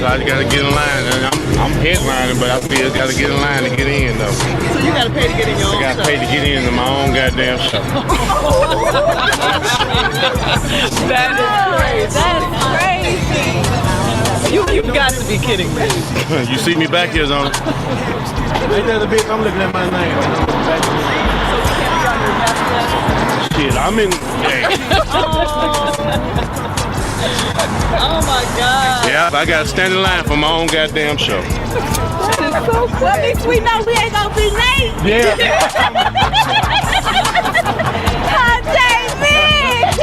I gotta get in line. I'm headlining, but I still gotta get in line to get in though. So you gotta pay to get in your own show? I gotta pay to get in my own goddamn show. That is crazy. You've got to be kidding me. You see me back here, Zona? Ain't that a bitch? I'm looking at my name. So we can't be on your best list? Shit, I'm in. Hey. Oh my God. Yeah, I gotta stand in line for my own goddamn show. That is so cool. Well, at least we know we ain't gonna be late. Yeah. Oh, David.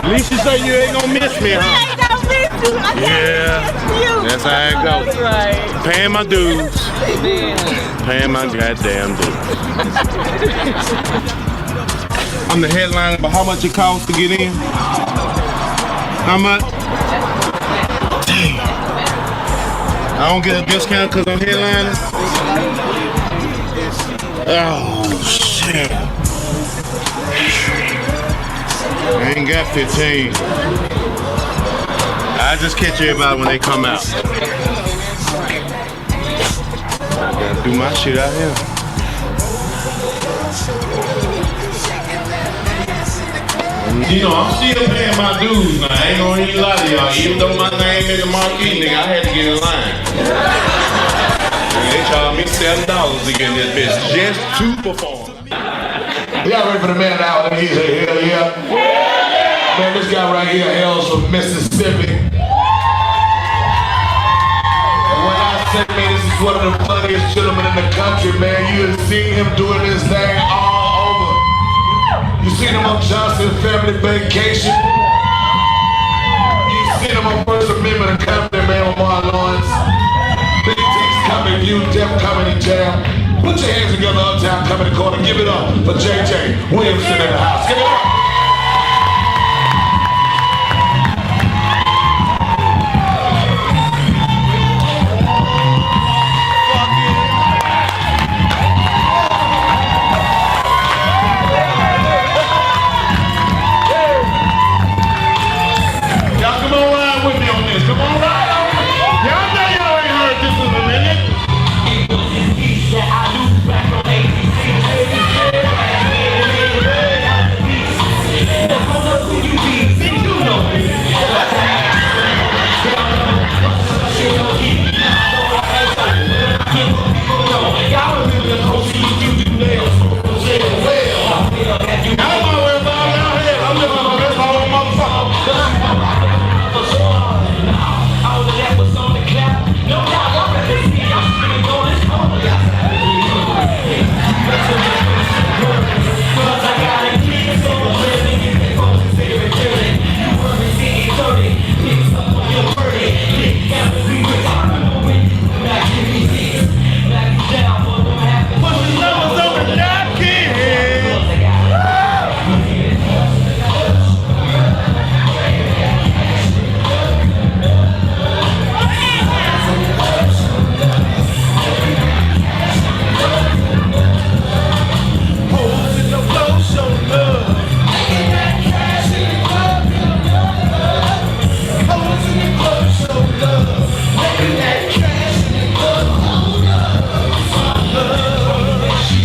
At least you say you ain't gonna miss me, huh? I ain't gonna miss you. I can't miss you. That's how it goes. That's right. Paying my dues. Amen. Paying my goddamn dues. I'm the headliner, but how much it costs to get in? How much? Damn. I don't get a discount because I'm headlining? Oh, shit. I ain't got 15. I just catch everybody when they come out. I gotta do my shit out here. You know, I'm still paying my dues now. I ain't gonna even lie to y'all. Even though my name is the marquee, nigga, I had to get in line. They charged me $7 to get in this bitch just to perform. Y'all ready for the man of the hour? Let me hear say hell yeah. Man, this guy right here hails from Mississippi. And when I say, man, this is one of the funniest gentlemen in the country, man. You have seen him doing this thing all over. You seen him on Johnson Family Vacation. You seen him on First Amendment and Company, man, with Marlon Lawrence. Big T's coming, you, Def coming, and Jam. Put your hands together, Uptown, come in the corner. Give it up for JJ Williamson in the house. Give it up. Y'all come on ride with me on this. Come on ride on me. Y'all know y'all ain't heard this in a minute.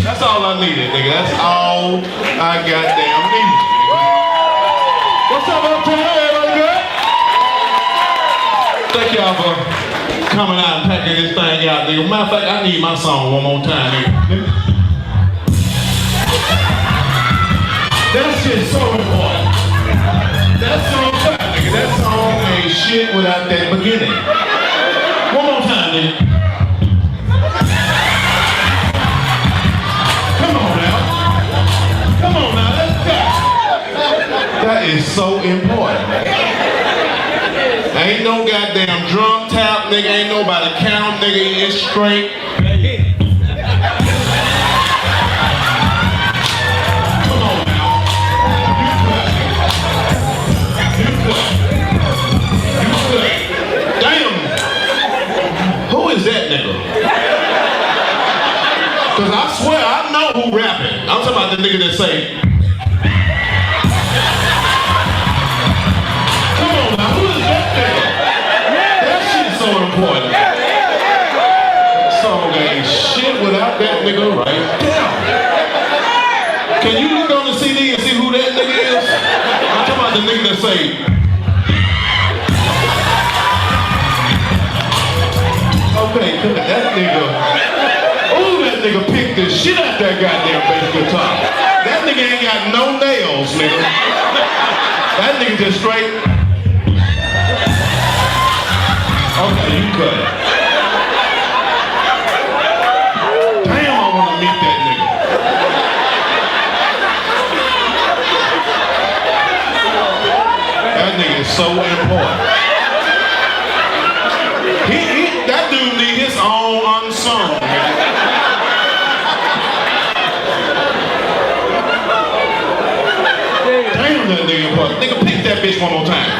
That's all I needed, nigga. That's all I goddamn needed. What's up, Uptown? Everybody good? Thank y'all for coming out and packing this thing out, nigga. Matter of fact, I need my song one more time, nigga. That shit's so important. That song, nigga. That song ain't shit without that beginning. One more time, nigga. Come on now, let's go. That is so important. Ain't no goddamn drum tap, nigga. Ain't nobody count, nigga. It's straight. Come on now. You good. Damn. Who is that nigga? Cause I swear I know who rapping. I'm talking about the nigga that say, come on now, who is that nigga? That shit's so important. That song ain't shit without that nigga right there. Can you look on the CD and see who that nigga is? I'm talking about the nigga that say, okay, that nigga, ooh, that nigga picked the shit out that goddamn bass guitar. That nigga ain't got no nails, nigga. That nigga just straight. Okay, you cut it. Damn, I wanna meet that nigga. That nigga is so important. That dude need his own unsung, nigga. Damn, that nigga important. Nigga, pick that bitch one more time.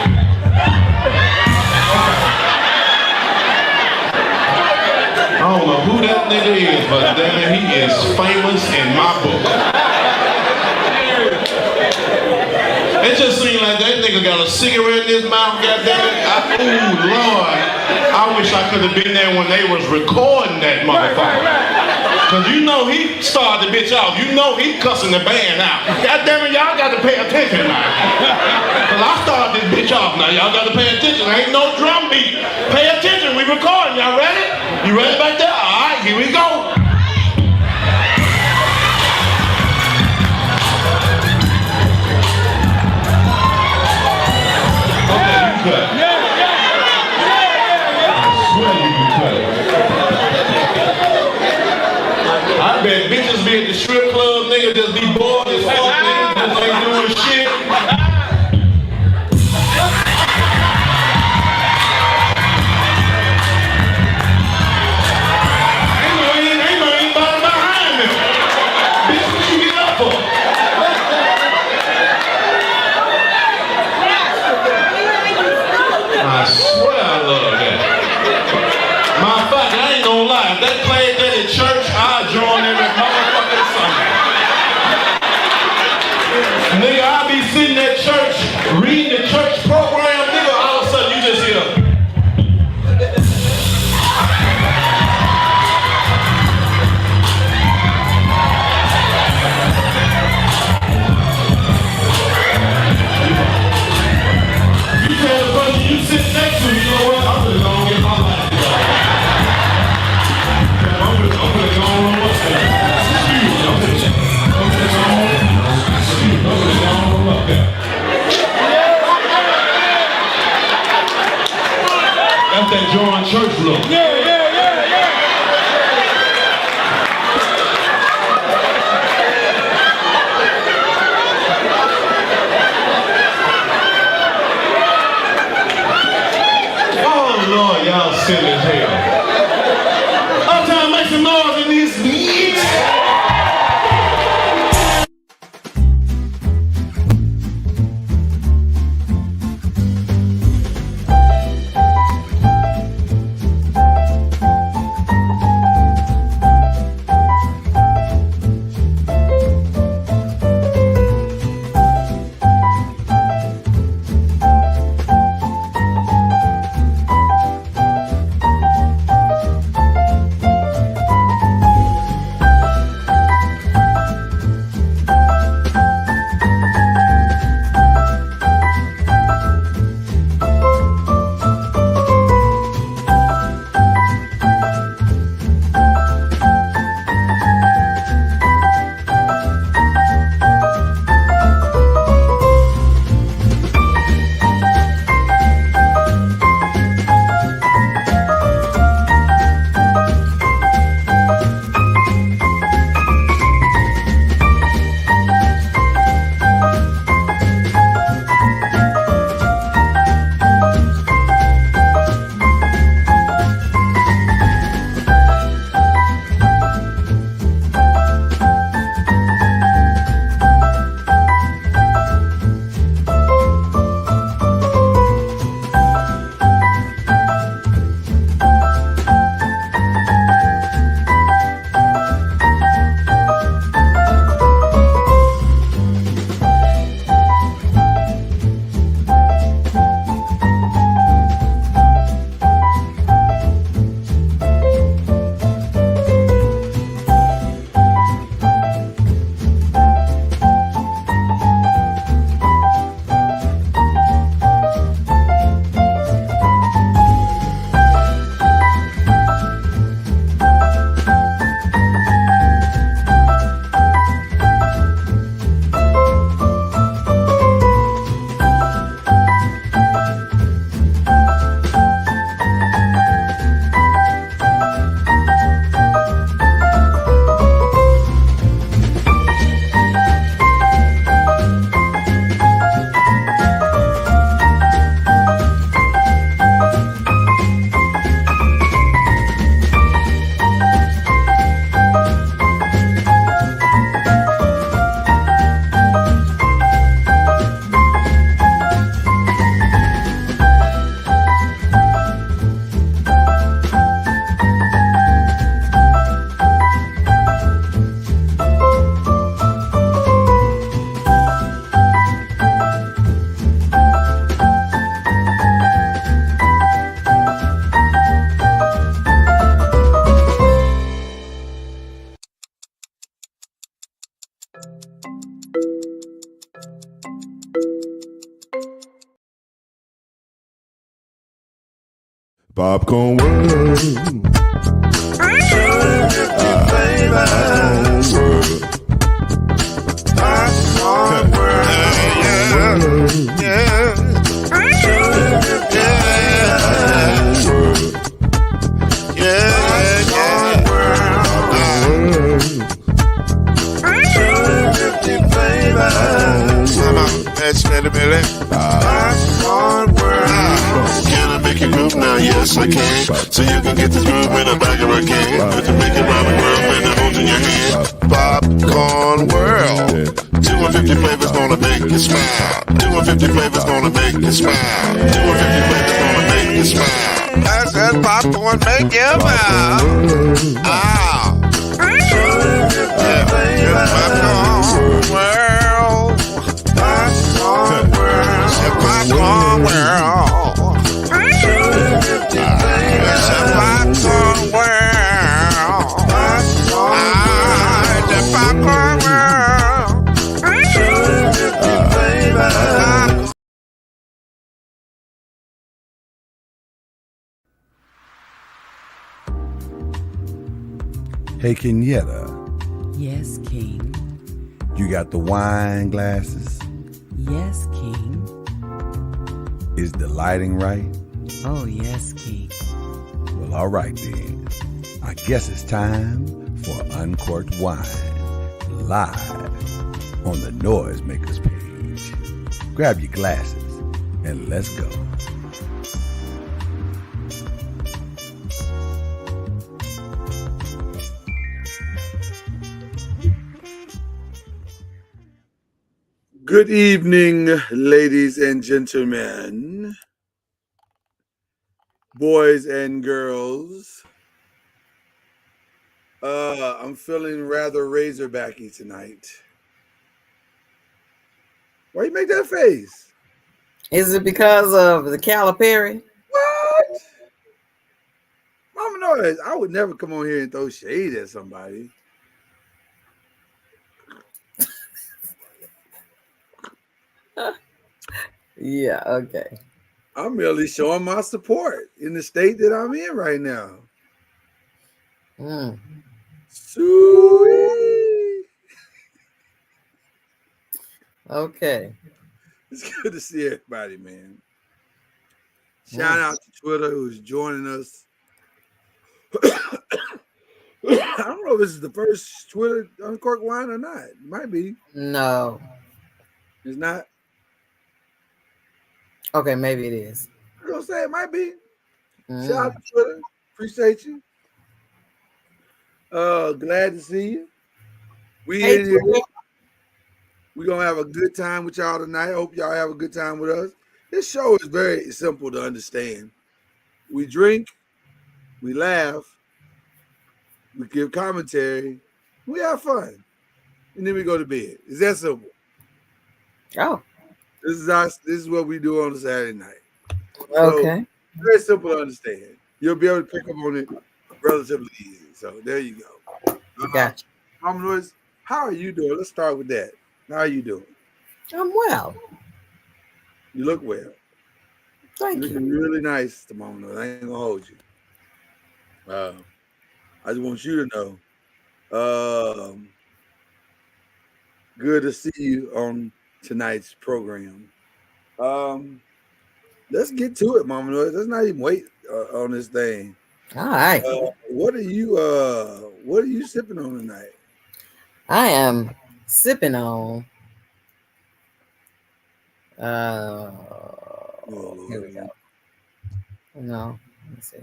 I don't know who that nigga is, but damn, he is famous in my book. It just seemed like that nigga got a cigarette in his mouth, goddammit. Ooh, Lord. I wish I could have been there when they was recording that motherfucker. Cause you know he started the bitch off. You know he cussing the band out. Goddammit, y'all got to pay attention now. Cause I started this bitch off now. Y'all got to pay attention. There ain't no drum beat. Pay attention. We recording. Y'all ready? You ready back there? All right, here we go. I bet bitches be at the strip club, nigga, just be bored as fuck, nigga, just ain't doing shit. Ain't no anybody behind me. Bitch, what you get up for? I swear I love that. My fuck, I ain't gonna lie. If they played that at church, I'll join every motherfucking Sunday. Nigga, I'll be sitting at church, reading the church program, nigga, all of a sudden you just hear. You tell the person you sit next to, you know what? I'm really gonna get my life together. I'm gonna go on what's that? That's that John Church look. Oh Lord, y'all silly as hell. Uptown, make some noise in these beats. Popcorn world. Popcorn world. Can I make you move now? Yes, I can. So you can get this groove in the back of a can. You can make it round the world when it holds in your hand. Popcorn world. 250 flavors gonna make you smile. 250 flavors gonna make you smile. 250 flavors gonna make you smile. I said popcorn make you smile. Ah. Yeah, popcorn world. Popcorn world. Popcorn world. It's a popcorn world. It's a popcorn world. Hey, Kenyatta, Yes, King. you got the wine glasses? Yes, King. Is the lighting right? Oh, yes, King. Well, all right then. I guess it's time for Uncorked Wine, live on the Noisemakers page. Grab your glasses and let's go. Good evening, ladies and gentlemen, boys and girls. I'm feeling rather razorbacky tonight. Why you make that face? Is it because of the Calipari? What? Mama knows I would never come on here and throw shade at somebody. Yeah, okay. I'm merely showing my support in the state that I'm in right now. Sweet. Okay. It's good to see everybody, man. Shout out to Twitter who's joining us. I don't know if this is the first Twitter Uncorked Wine or not. It might be. No. It's not. Okay, maybe it is. I'm gonna say it might be. Shout out to Twitter. Appreciate you. Glad to see you. We Hey, in here. Twitter. We're gonna have a good time with y'all tonight. Hope y'all have a good time with us. This show is very simple to understand. We drink, we laugh, we give commentary, we have fun, and then we go to bed. It's that simple. Oh, This is what we do on a Saturday night. okay. So, very simple to understand. You'll be able to pick up on it relatively easy. So there you go. Gotcha. Mama Noise, how are you doing? Let's start with that. How are you doing? I'm well. You look well. Thank You're you. looking really nice tomorrow. I ain't gonna hold you. I just want you to know. Good to see you on tonight's program. Let's get to it, Mama Noise. Let's not even wait on this thing. All right. What are you sipping on tonight? I am sipping on. Here we go. No, let's see.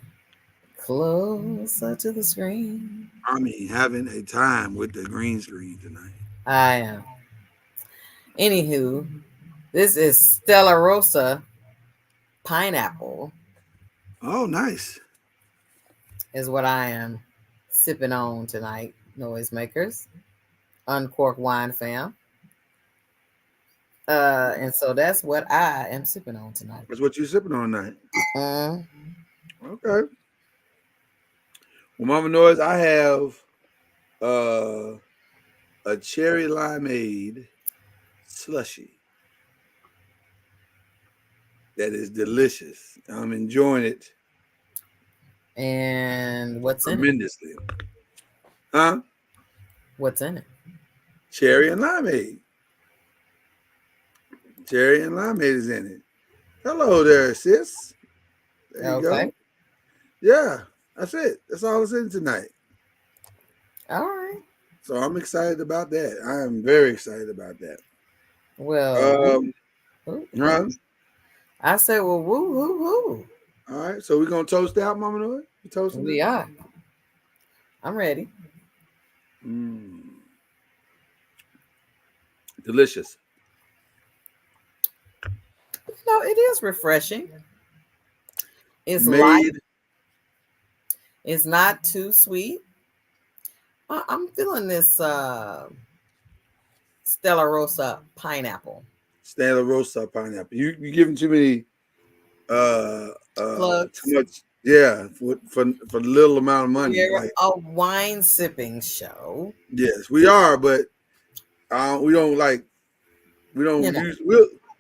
Closer to the screen. I mean, having a time with the green screen tonight. I am. Anywho, this is Stella Rosa pineapple. Oh, nice. Is what I am sipping on tonight. Noisemakers, Uncorked Wine fam. And so that's what I am sipping on tonight. That's what you're sipping on tonight. Okay. Well, Mama Noise, I have a cherry limeade slushy that is delicious. I'm enjoying it And what's in it? tremendously. Huh? What's in it? Cherry and limeade. Cherry and limeade is in it. Hello there, sis. There you Okay. go. Yeah, that's it. That's all that's in tonight. All right. So I'm excited about that. I am very excited about that. Well, Huh? I say, well, woo, woo, woo. All right. So we're gonna toast out, Mama Noy? You toasting? We are. I'm ready. Delicious. No, it is refreshing. It's Made. light. It's not too sweet. I'm feeling this Stella Rosa pineapple. Stella Rosa pineapple. You giving too many Plugs. too much, yeah, for little amount of money. We're Like, a wine sipping show. yes, we are, but we don't like we don't You know. use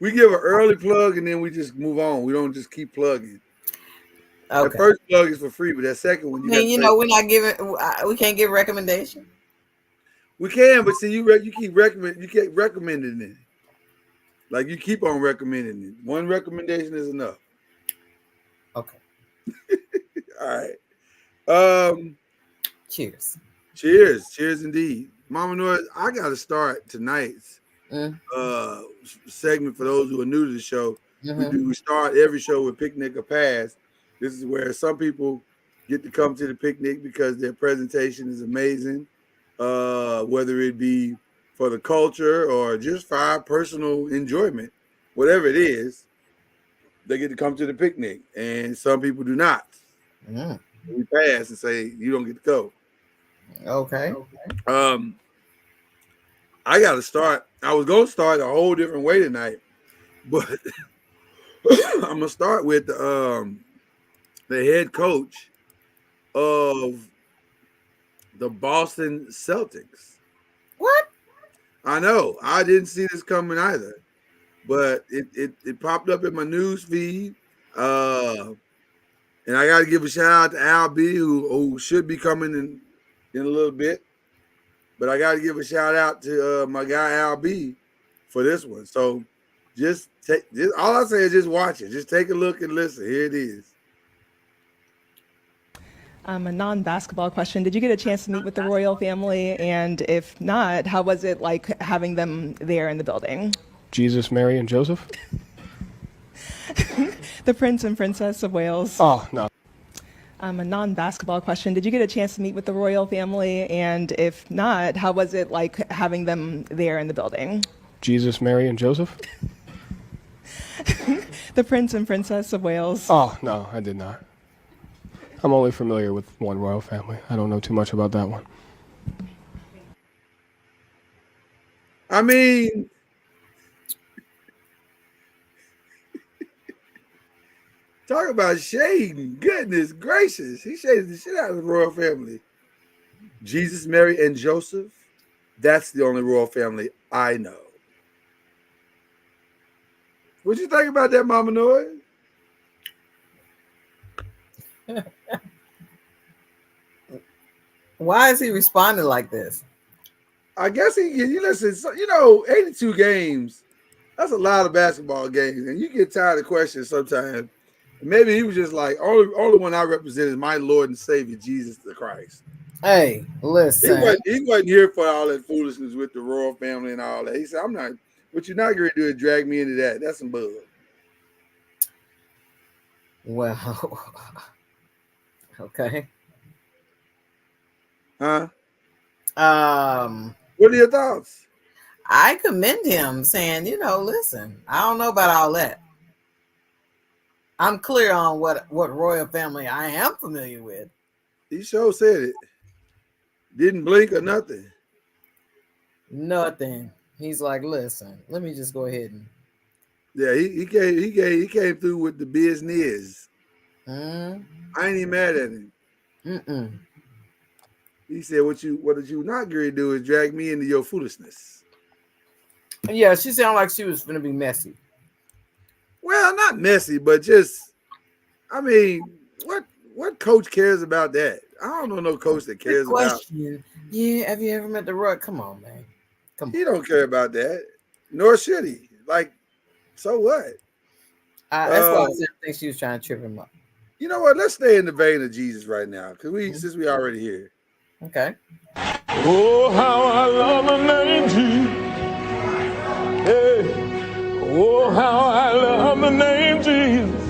we give an early plug and then we just move on. We don't just keep plugging. Okay. The first plug is for free, but that second one we're not giving. We can't give recommendation. we can, but see, you keep recommending it. Like you keep on recommending it. One recommendation is enough. Okay. All right. Cheers. Cheers indeed. Mama Noy, I gotta start tonight's segment for those who are new to the show. We start every show with Picnic or Pass. This is where some people get to come to the picnic because their presentation is amazing, whether it be for the culture or just for our personal enjoyment, whatever it is, they get to come to the picnic. And some people do not. We pass and say you don't get to go. Okay. I got to start. I was going to start a whole different way tonight, but I'm gonna start with the head coach of the Boston Celtics. What? I know. I didn't see this coming either, but it popped up in my news feed. And I got to give a shout out to Al B, who should be coming in a little bit. But I got to give a shout out to my guy Al B for this one. So all I say is just watch it. Just take a look and listen. Here it is. A non-basketball question. Did you get a chance to meet with the royal family? And if not, how was it like having them there in the building? Jesus, Mary, and Joseph? The Prince and Princess of Wales. Oh, no. A non-basketball question. Did you get a chance to meet with the royal family? And if not, how was it like having them there in the building? Jesus, Mary, and Joseph? The Prince and Princess of Wales. Oh, no, I did not. I'm only familiar with one royal family. I don't know too much about that one. I mean, talk about shading. Goodness gracious. He shaded the shit out of the royal family. Jesus, Mary, and Joseph. That's the only royal family I know. What you think about that, Mama Noy? Why is he responding like this? I guess you listen, 82 games, that's a lot of basketball games, and you get tired of questions sometimes. Maybe he was just like, only one I represent is my Lord and Savior, Jesus the Christ. Hey, listen. He wasn't here for all that foolishness with the royal family and all that. He said, what you're not going to do is drag me into that. That's some bug. Well, okay. Huh? What are your thoughts? I commend him saying, listen, I don't know about all that. I'm clear on what royal family I am familiar with. He sure said it. Didn't blink or nothing. Nothing. He's like, listen, let me just go ahead and. Yeah, he came through with the business. I ain't even mad at him. He said, what did you not going to do is drag me into your foolishness. Yeah, she sounded like she was going to be messy. Well, not messy, but just, I mean, What coach cares about that? I don't know no coach that cares Good about. question. Yeah, have you ever met the Roy? Come on, man. Come on. He don't care about that, nor should he. Like, so what? That's why I think she was trying to trip him up. You know what? Let's stay in the vein of Jesus right now, because since we already here. Okay. Oh, how I love the name Jesus. Hey. Oh, how I love the name Jesus.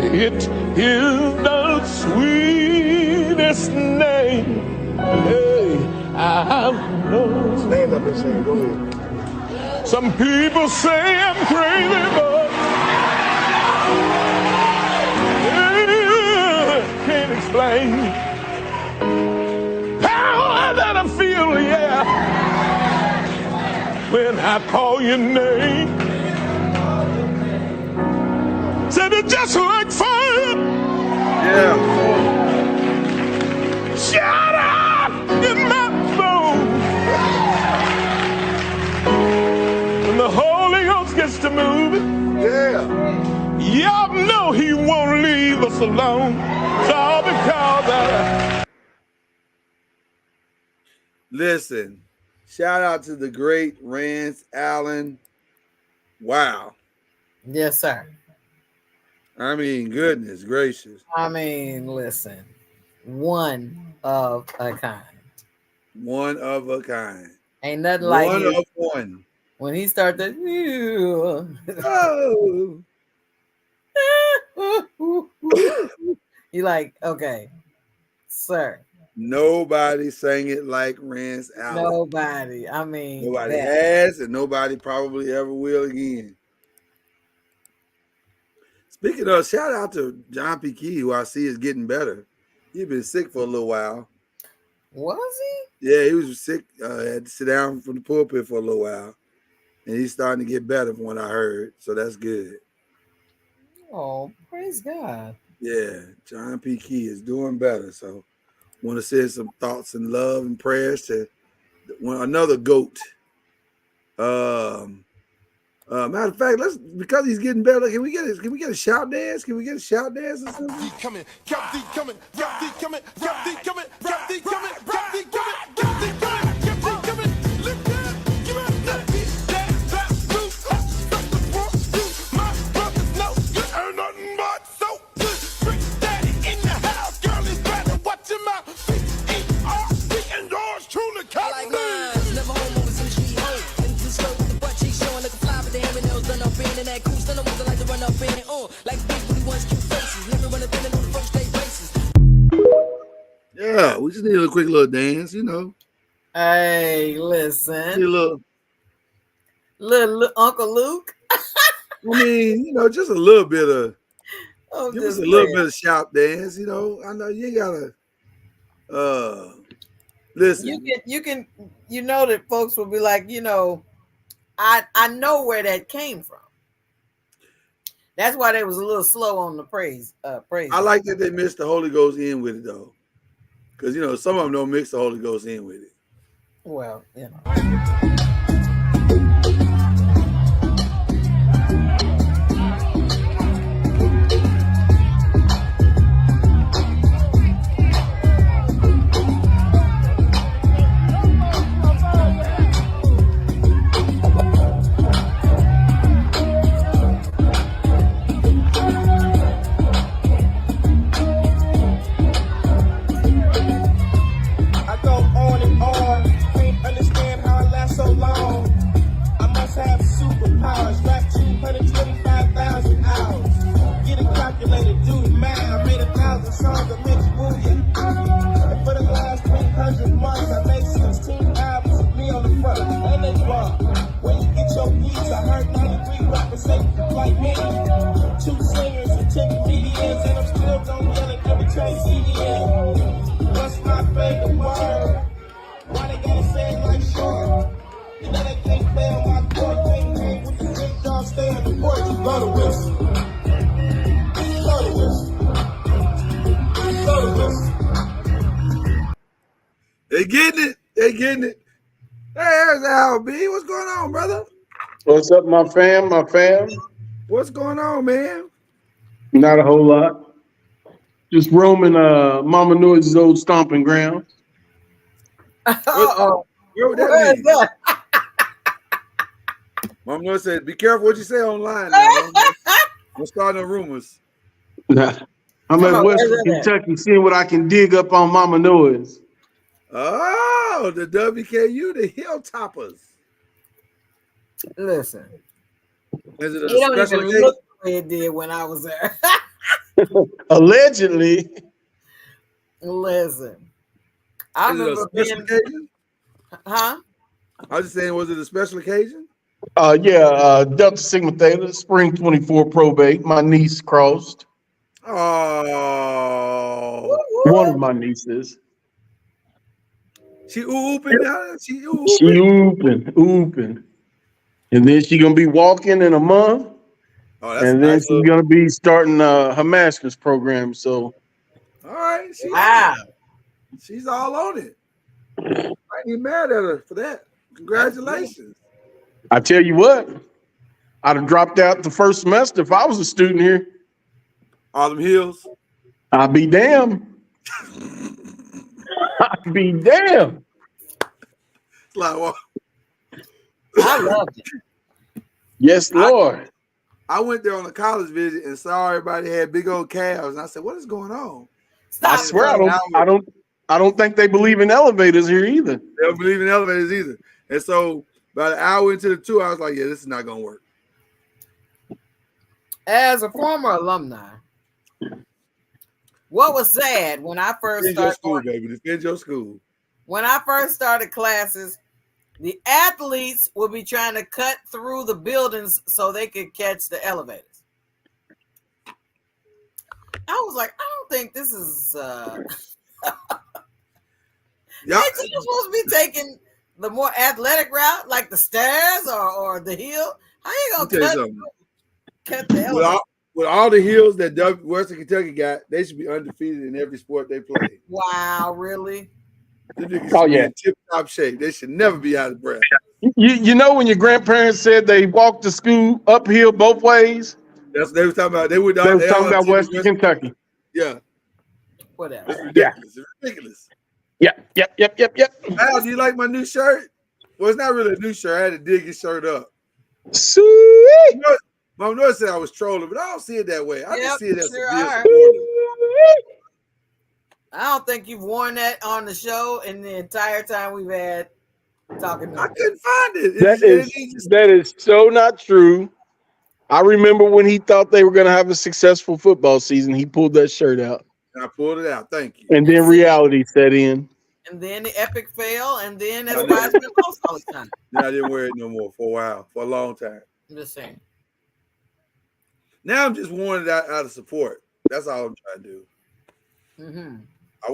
It is the sweetest name. Hey, I know. Stand up and sing. Go ahead. Some people say I'm crazy, but can't explain how that I feel, yeah, when I call your name. Said it just like fire. Yeah. Shut up in my bones. When the Holy Ghost gets to moving, Yeah. y'all know he won't leave us alone. It's all because Listen, shout out to the great Rance Allen. Wow. Yes, sir. I mean, goodness gracious. I mean, listen, one of a kind. One of a kind. Ain't nothing like one his, of one. when he started. Oh. You like, okay, sir. Nobody sang it like Rance Allen. Nobody. I mean, Nobody has, and nobody probably ever will again. Speaking of, shout out to John P. Key, who I see is getting better. He's been sick for a little while. Was he? Yeah, he was sick. Had to sit down from the pulpit for a little while. And he's starting to get better from what I heard. So that's good. Oh, praise God. Yeah, John P. Key is doing better. So want to send some thoughts and love and prayers to another GOAT. Matter of fact, because he's getting better, can we get a shout dance? Can we get a shout dance or something? Coming, got thee coming, got thee coming, got thee coming, got thee coming, got thee coming, got thee coming, got thee coming. Lift that, give up that beat, that roof, stop the front, my brothers know you ain't nothing but so good. Trick daddy in the house, girl is better, watch him out. C-E-R-C and yours truly, Cotton. I like mine, never home, always in the street home. And you skirt with the butt cheeks showing like a fly, but the hair and nails done up in and that cool stunner ones I like to run up in it, like big booty ones, cute faces, never run up in it on the first day races. Yeah, we just need a quick little dance, you know. Hey, listen. Need a little Uncle Luke. I mean, you know, just a little bit of give us a little bit of shout dance, you know. I know you gotta listen. You know that folks will be like, you know, I know where that came from. That's why they was a little slow on the praise. I like that they mixed the Holy Ghost in with it though. Because you know, some of them don't mix the Holy Ghost in with it. Well, you know. So long, I must have superpowers. Rap 225,000 hours. Get it calculated, do the math. I made 1,000 songs that make you move ya. And for the last 300 months, I made 16 albums with me on the front. And they rock. Where you get your beats, I heard 93 rappers say like me. 2 singers and 10 comedians, and I'm still gonna yell it every time you see the end. What's my favorite word? Why they gotta say it like sure? You know they can't play on my court, can't hang with the big dog, stay on the porch, blow the whistle. Blow the whistle. Blow the whistle. They getting it. They getting it. Hey, there's Al B. What's going on, brother? What's up, my fam? What's going on, man? Not a whole lot. Just roaming Mama Noise's old stomping ground. Uh-oh. What would that Where is mean? that? Mama Noise said, "Be careful what you say online now. Don't start no rumors." Nah. I'm Come at on, Western where's that at? Kentucky seeing what I can dig up on Mama Noise. Oh, the WKU, the Hilltoppers. Listen, Is it it a don't special even occasion? look the way it did when I was there. Allegedly. Listen, I Is it a remember special being, occasion? huh? I was just saying, was it a special occasion? Delta Sigma Theta, Spring 24 probate. My niece crossed. Oh, One of my nieces. she ooping now. She She ooping. ooping. And then she gonna be walking in a month. Oh, that's a And then nice she's little. gonna be starting her master's program. So All right, she on Wow. it. She's all on it. I ain't even mad at her for that. Congratulations. I tell you what, I'd have dropped out the first semester if I was a student here. All them heels. I'd be damned. I'd be damned. It's like, well, I loved it. Yes, Lord. I went there on a college visit and saw everybody had big old calves, and I said, "What is going on?" I swear I don't think they believe in elevators here either. They don't believe in elevators either. And so by the hour into the tour, I was like, "Yeah, this is not gonna work." As a former alumni, what was sad when I first Defend your started school, baby. Defend your school. when I first started classes, the athletes would be trying to cut through the buildings so they could catch the elevators. I was like, I don't think this is Y'all, ain't you supposed to be taking the more athletic route, like the stairs or the hill? How you let gonna me tell you cut the something. elevator? With all the heels that Western Kentucky got, they should be undefeated in every sport they play. Wow, really? The niggas Oh, should be yeah. in tip-top shape. They should never be out of breath. You know when your grandparents said they walked to school uphill both ways? That's what they were talking about. They They was talking about Western Kentucky. Yeah, Whatever. it's ridiculous. It's ridiculous. Yep. Al, do you like my new shirt? Well, it's not really a new shirt. I had to dig his shirt up. Sweet. Mom Noah said I was trolling, but I don't see it that way. I just see it as sure a real are. supporter. I don't think you've worn that on the show in the entire time we've had talking. I couldn't find it. That is so not true. I remember when he thought they were going to have a successful football season, he pulled that shirt out. I pulled it out. Thank you. And then reality set in. And then the epic fail, and then that's why it's been lost all the time. Then I didn't wear it no more for a while, for a long time. I'm just saying. Now I'm just wearing it out of support. That's all I'm trying to do. Mm-hmm. I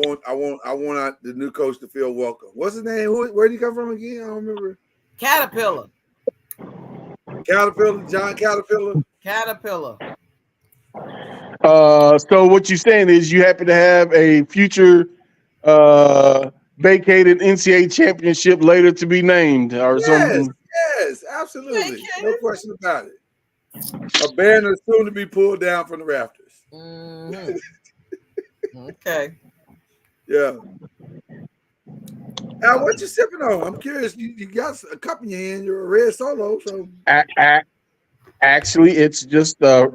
want the new coach to feel welcome. What's his name? Where did he come from again? I don't remember. Caterpillar. John Caterpillar. Caterpillar. So what you're saying is you happen to have a future vacated NCAA championship later to be named or something. Yes, absolutely. No question about it. A banner soon to be pulled down from the rafters. Mm-hmm. Okay. Yeah. Al, what you sipping on? I'm curious. You got a cup in your hand. You're a red solo. So Actually, it's just a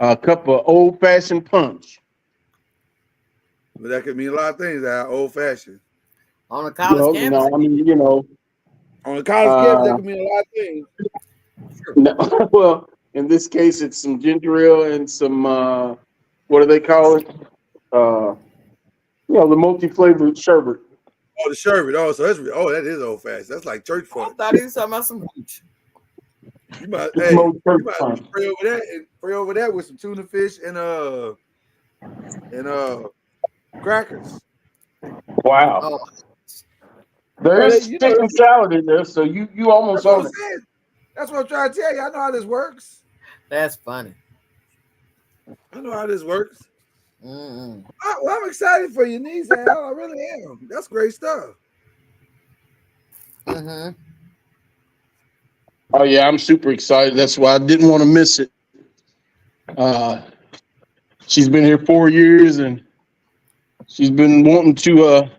cup of old-fashioned punch. But that could mean a lot of things. Old fashioned. On a college campus. On a college campus, that could mean a lot of things. No, well, in this case, it's some ginger ale and some what do they call it? The multi-flavored sherbet. Oh, the sherbet. Oh, so that is old fashioned. That's like church fun. I thought he was talking about some hooch. You might It's more church pray over that and pray over that with some tuna fish and crackers. Wow. Oh. There is chicken salad in there, so you almost own it. That's what I'm trying to tell you. I know how this works. That's funny. I know how this works. Mm-hmm. I'm excited for your niece, Al. I really am. That's great stuff. Mm-hmm. Oh yeah, I'm super excited. That's why I didn't want to miss it. She's been here 4 years, and she's been wanting to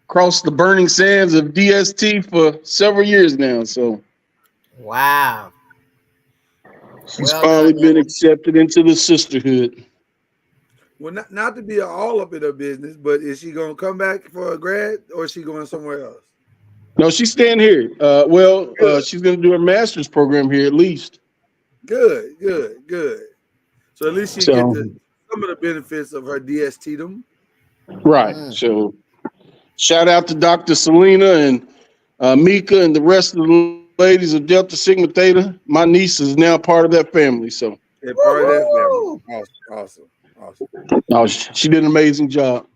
cross the burning sands of DST for several years now. So Wow. she's Well finally done, been Nella. accepted into the sisterhood. Well, not to be all up in her business, but is she gonna come back for a grad or is she going somewhere else? No, she's staying here. She's going to do her master's program here at least. Good. So at least she get So some of the benefits of her DST-dom. right. So shout out to Dr. Selena and Mika and the rest of the ladies of Delta Sigma Theta. My niece is now part of that family. So And part of that family. Awesome. no, she did an amazing job.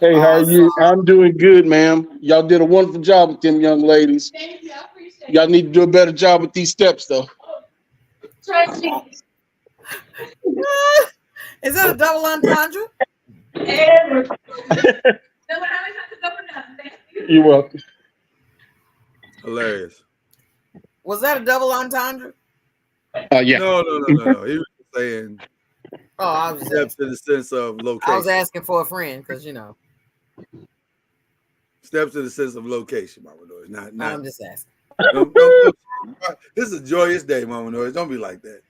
Hey, how are Awesome. you? I'm doing good, ma'am. Y'all did a wonderful job with them young ladies. Thank you. I appreciate Y'all need to do a better job with these steps, though. Is that a double entendre? You're welcome. Hilarious. Was that a double entendre? Yeah. No. He was saying Oh, I was steps in the sense of location. I was asking for a friend because Steps in the sense of location, Mama Noise. Not I'm just asking. Don't, this is a joyous day, Mama Noise. Don't be like that.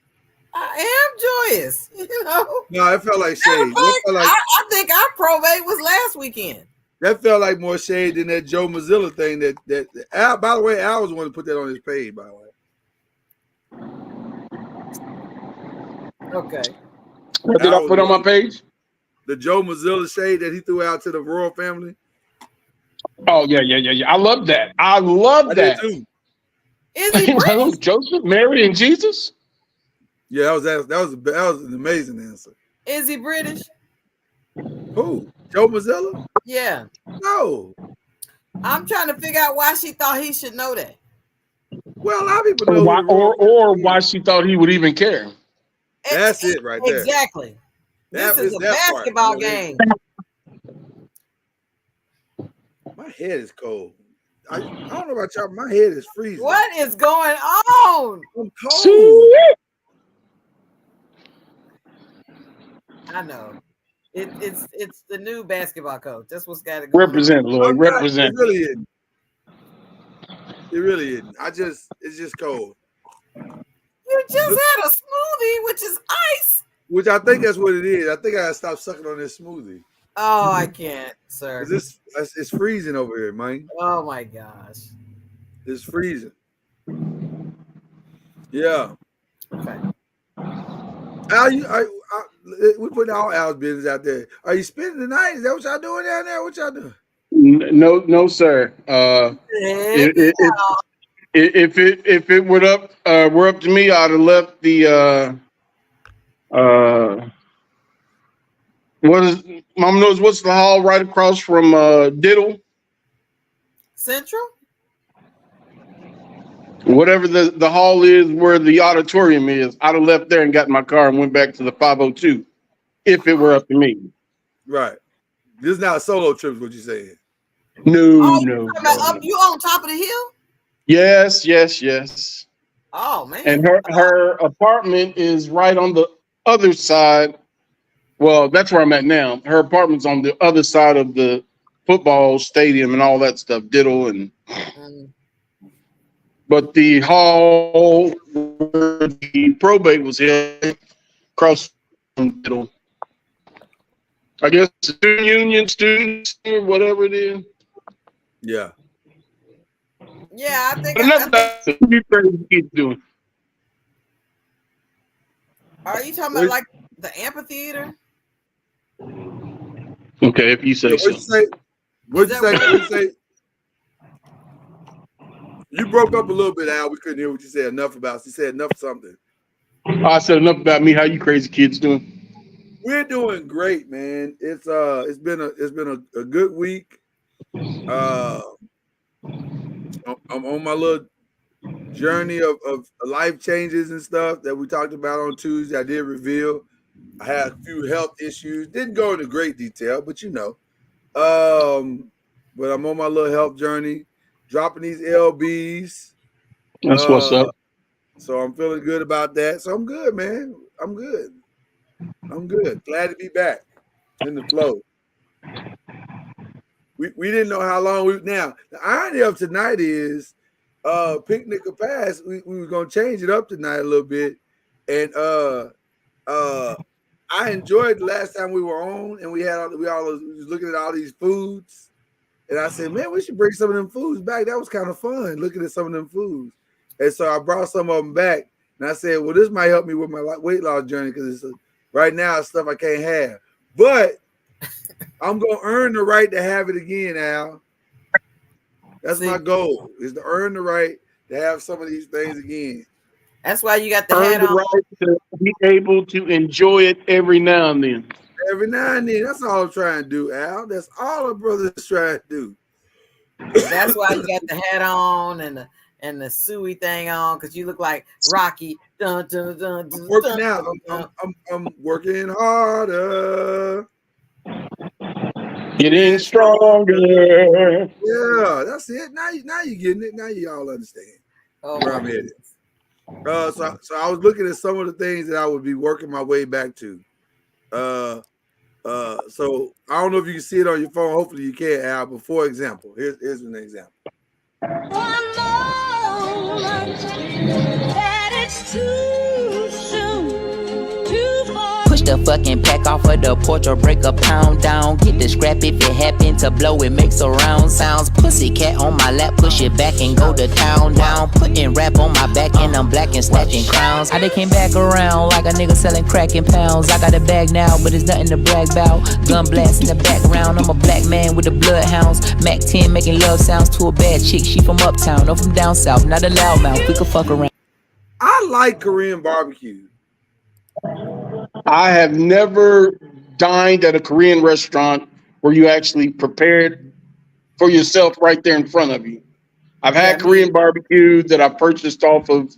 I am joyous, No, it felt like shade. I think our probate was last weekend. That felt like more shade than that Joe Mozilla thing. That Al, by the way, Al was the one to put that on his page. By the way. Okay. What did I put on my page? The Joe Mozilla shade that he threw out to the royal family. Oh yeah. I love that. I did too. Is he British? Joseph, Mary, and Jesus? Yeah, that was an amazing answer. Is he British? Who? Joe Mozilla? Yeah. No. I'm trying to figure out why she thought he should know that. Well, a lot of people know. Or why she thought he would even care. That's it right there. Exactly. This is a that basketball part. game. My head is cold. I don't know about y'all. My head is freezing. What is going on? I'm cold. I know. It's the new basketball coach. That's what's got to go. Represent, Lloyd. Represent. It really isn't. It really isn't. It's just cold. You just had a smoothie, which is ice. Which I think that's what it is. I think I gotta stop sucking on this smoothie. Oh, I can't, sir. It's freezing over here, man. Oh my gosh. It's freezing. Yeah. Okay. Al, we put all Al's business out there. Are you spending the night? Is that what y'all doing down there? What y'all doing? No, sir. If it were up to me, I'd have left the Mom knows what's the hall right across from Diddle? Central? Whatever the hall is where the auditorium is, I'd have left there and got in my car and went back to the 502 if it were up to me. Right. This is not a solo trip, is what you're saying. No. You on top of the hill? Yes. Oh man. And her apartment is right on the other side. Well, that's where I'm at now. Her apartment's on the other side of the football stadium and all that stuff, Diddle and. But the hall where the probate was held across from Diddle. I guess student union, students, or whatever it is. Yeah. Yeah, I think. Keep doing. Are you talking about like the amphitheater? Okay, if you say so. What'd you say? You broke up a little bit, Al. We couldn't hear what you said enough about. You said enough something. I said enough about me. How you crazy kids doing? We're doing great, man. It's been a good week. I'm on my little journey of life changes and stuff that we talked about on Tuesday. I did reveal I had a few health issues. Didn't go into great detail, but but I'm on my little health journey, dropping these LBs. That's what's up. So I'm feeling good about that. So I'm good, man. I'm good. I'm good. Glad to be back in the flow. We didn't know how long we now. The irony of tonight is picnic or pass. We were gonna change it up tonight a little bit. And I enjoyed the last time we were on and we all was looking at all these foods. And I said, man, we should bring some of them foods back. That was kind of fun looking at some of them foods. And so I brought some of them back. And I said, well, this might help me with my weight loss journey because right now it's stuff I can't have. But I'm going to earn the right to have it again, Al. That's my goal, is to earn the right to have some of these things again. That's why you got the Earn hat the on. right to be able to enjoy it every now and then. Every now and then. That's all I'm trying to do, Al. That's all the brothers trying to do. That's why you got the hat on and the suey thing on, because you look like Rocky. Dun, dun, dun, dun, Working dun, out. dun. I'm working harder. Getting stronger. Yeah, that's it. Now you're getting it. Now you all understand where I'm headed. So I was looking at some of the things that I would be working my way back to. So I don't know if you can see it on your phone. Hopefully you can, Al. But for example, here's an example. Push the fucking pack off of the porch or break a pound down. Get the scrap if it happen to blow, it makes a round sounds. Pussy cat on my lap, push it back and go to town down. Putting rap on my back and I'm black and snatching crowns. I came back around like a nigga selling crack in pounds. I got a bag now, but it's nothing to brag about. Gun blast in the background, I'm a black man with the bloodhounds. Mac 10 making love sounds to a bad chick. She from uptown, or from down south, not a loudmouth. We could fuck around. I like Korean barbecue. I have never dined at a Korean restaurant where you actually prepared for yourself right there in front of you. I've had Korean barbecue that I purchased off of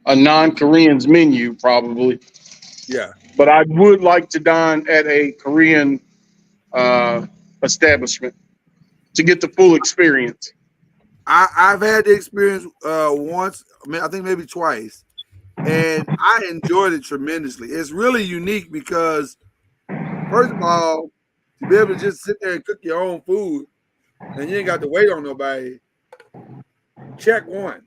a non-Korean's menu, probably. Yeah. But I would like to dine at a Korean establishment to get the full experience. I've had the experience once, I think maybe twice, and I enjoyed it tremendously. It's really unique because, first of all, to be able to just sit there and cook your own food and you ain't got to wait on nobody, check one.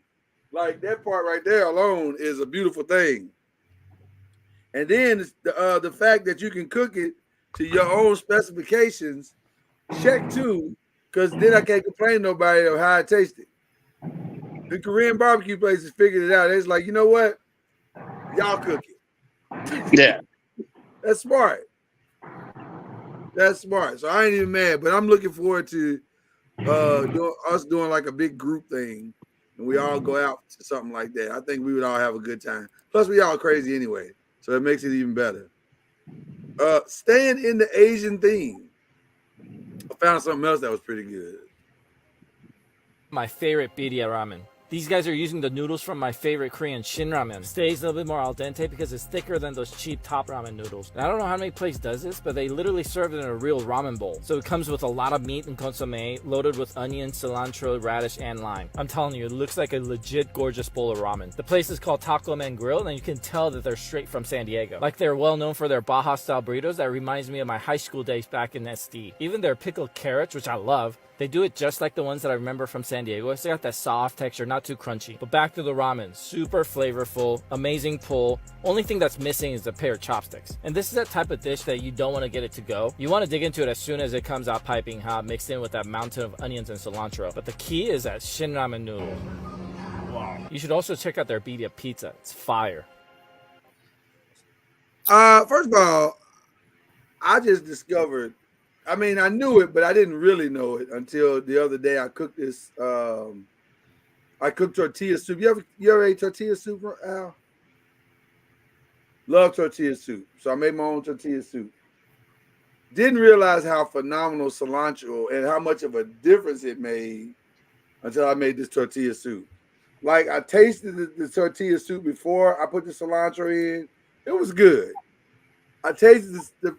Like that part right there alone is a beautiful thing. And then the fact that you can cook it to your own specifications, check two, because then I can't complain to nobody of how it tasted. The Korean barbecue places figured it out. It's like, you know what? Y'all cook it. Yeah. That's smart. That's smart. So I ain't even mad, but I'm looking forward to doing like a big group thing and we all go out to something like that. I think we would all have a good time. Plus, we all crazy anyway, so it makes it even better. Staying in the Asian theme, I found something else that was pretty good. My favorite birria ramen. These guys are using the noodles from my favorite Korean Shin Ramen. Stays a little bit more al dente because it's thicker than those cheap top ramen noodles. And I don't know how many places does this, but they literally serve it in a real ramen bowl. So it comes with a lot of meat and consomme, loaded with onion, cilantro, radish, and lime. I'm telling you, it looks like a legit gorgeous bowl of ramen. The place is called Taco Man Grill, and you can tell that they're straight from San Diego. Like they're well known for their Baja style burritos that reminds me of my high school days back in SD. Even their pickled carrots, which I love, they do it just like the ones that I remember from San Diego. It's got that soft texture, not too crunchy. But back to the ramen, super flavorful, amazing pull. Only thing that's missing is a pair of chopsticks. And this is that type of dish that you don't want to get it to go. You want to dig into it as soon as it comes out piping hot, mixed in with that mountain of onions and cilantro. But the key is that Shin Ramen noodle. Wow. You should also check out their birria pizza. It's fire. First of all, I just discovered, I mean, I knew it, but I didn't really know it until the other day. I cooked this. I cooked tortilla soup. You ever ate tortilla soup, Al? Love tortilla soup. So I made my own tortilla soup. Didn't realize how phenomenal cilantro and how much of a difference it made until I made this tortilla soup. Like I tasted the tortilla soup before I put the cilantro in. It was good. I tasted the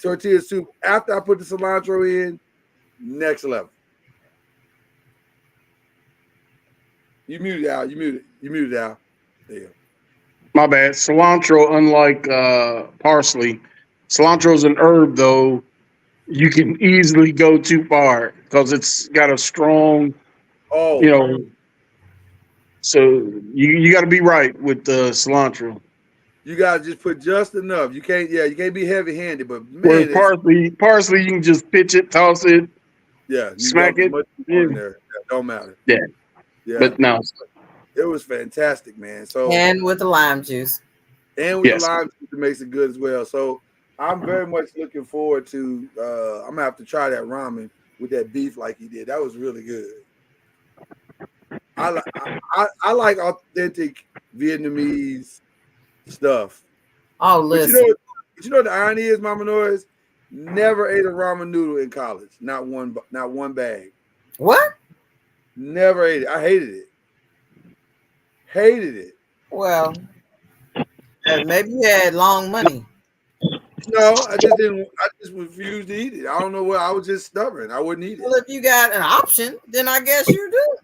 tortilla soup after I put the cilantro in. Next level. You muted, Al. You muted, Al. There you go. My bad. Cilantro, unlike parsley, cilantro's an herb though. You can easily go too far because it's got a strong, Oh, you know. So you got to be right with the cilantro. you gotta just put just enough. You can't be heavy handed, but Whereas man, it's parsley, you can just pitch it, toss it, yeah, you smack dump as it. much as you Yeah, want in there. Yeah, don't matter. yeah. Yeah, But no, it was fantastic, man. So And with the lime juice. and with the yes. lime juice, it makes it good as well. So I'm very much looking forward to. I'm gonna have to try that ramen with that beef like he did. That was really good. I like authentic Vietnamese stuff. Oh, But listen. you know what the irony is, Mama Noise? Never ate a ramen noodle in college. Not one bag. What? Never ate it. I hated it. Hated it. Well, maybe you had long money. No, I just didn't. I just refused to eat it. I don't know what. I was just stubborn. I wouldn't eat it. Well, if you got an option, then I guess you do.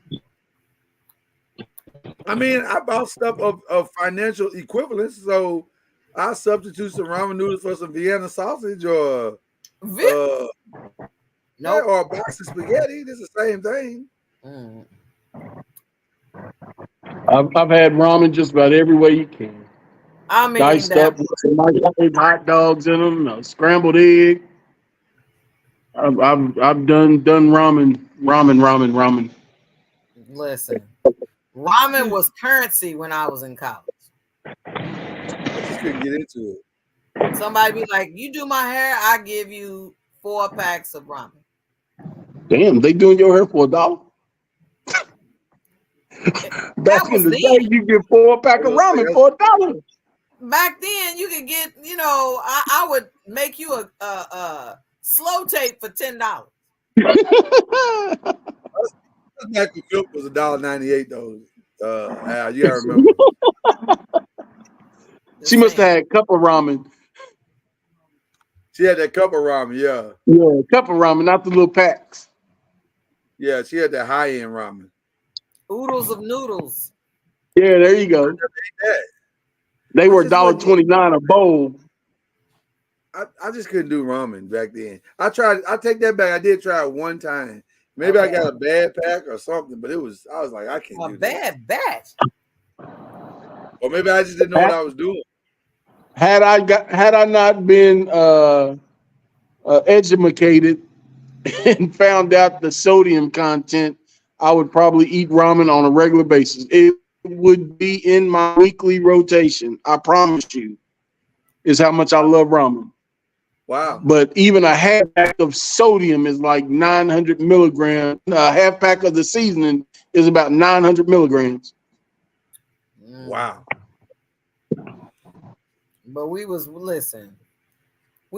I mean, I bought stuff of financial equivalence, so I substitute some ramen noodles for some Vienna sausage or Nope. or a box of spaghetti. It's the same thing. Mm. I've had ramen just about every way you can. I mean Diced that. up with some microwave hot dogs in them, a scrambled egg. I've done ramen. Listen, ramen was currency when I was in college. I just couldn't get into it. Somebody be like, "You do my hair, I give you 4 packs of ramen." Damn, they doing your hair for $1? Back in the day, you get 4-pack of ramen for $1. Back then, you could get, I would make you a slow tape for $10. Back when Philip was $1.98 though. Al, you gotta remember. She must have had a cup of ramen. She had that cup of ramen, yeah. Yeah, a cup of ramen, not the little packs. Yeah, she had that high end ramen. Oodles of noodles. Yeah, there you go. They were $1.29 a bowl. I just couldn't do ramen back then. I take that back. I did try it one time. Maybe I got a bad pack or something, but I was like, I can't do that. A bad batch. Or maybe I just didn't know what I was doing. Had I not been educated and found out the sodium content, I would probably eat ramen on a regular basis. It would be in my weekly rotation. I promise you, is how much I love ramen. Wow. But even a half pack of sodium is like 900 milligrams. A half pack of the seasoning is about 900 milligrams. Wow. But we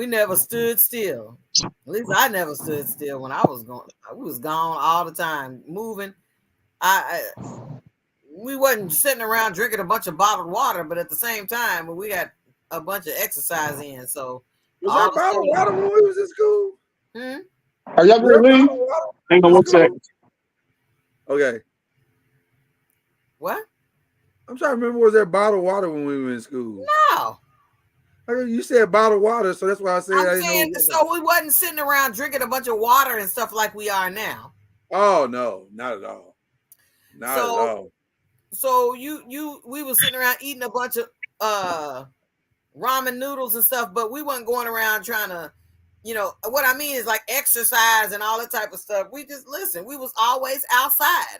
never stood still. At least I never stood still when I was going. We was gone all the time, moving. We wasn't sitting around drinking a bunch of bottled water, but at the same time, we got a bunch of exercise in. So was there bottled water when we was in school? Are y'all gonna leave? Hang on 1 second. Okay. What? I'm trying to remember, was there bottled water when we were in school? No. You said bottled water, so that's why I said I'm saying, so we wasn't sitting around drinking a bunch of water and stuff like we are now. Oh no, not at all. Not at all. So we was sitting around eating a bunch of ramen noodles and stuff, but we wasn't going around trying to, what I mean is like exercise and all that type of stuff. We just we was always outside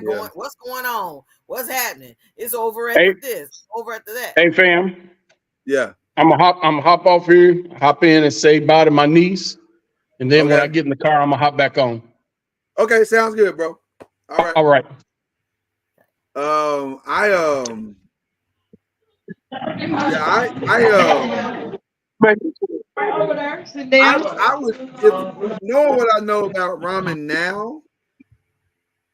going, what's going on? What's happening? It's over at this, over at that. Hey fam. Yeah. I'm gonna hop off here, hop in and say bye to my niece. And then when I get in the car, I'm gonna hop back on. Okay, sounds good, bro. All right. I would, if knowing what I know about ramen now,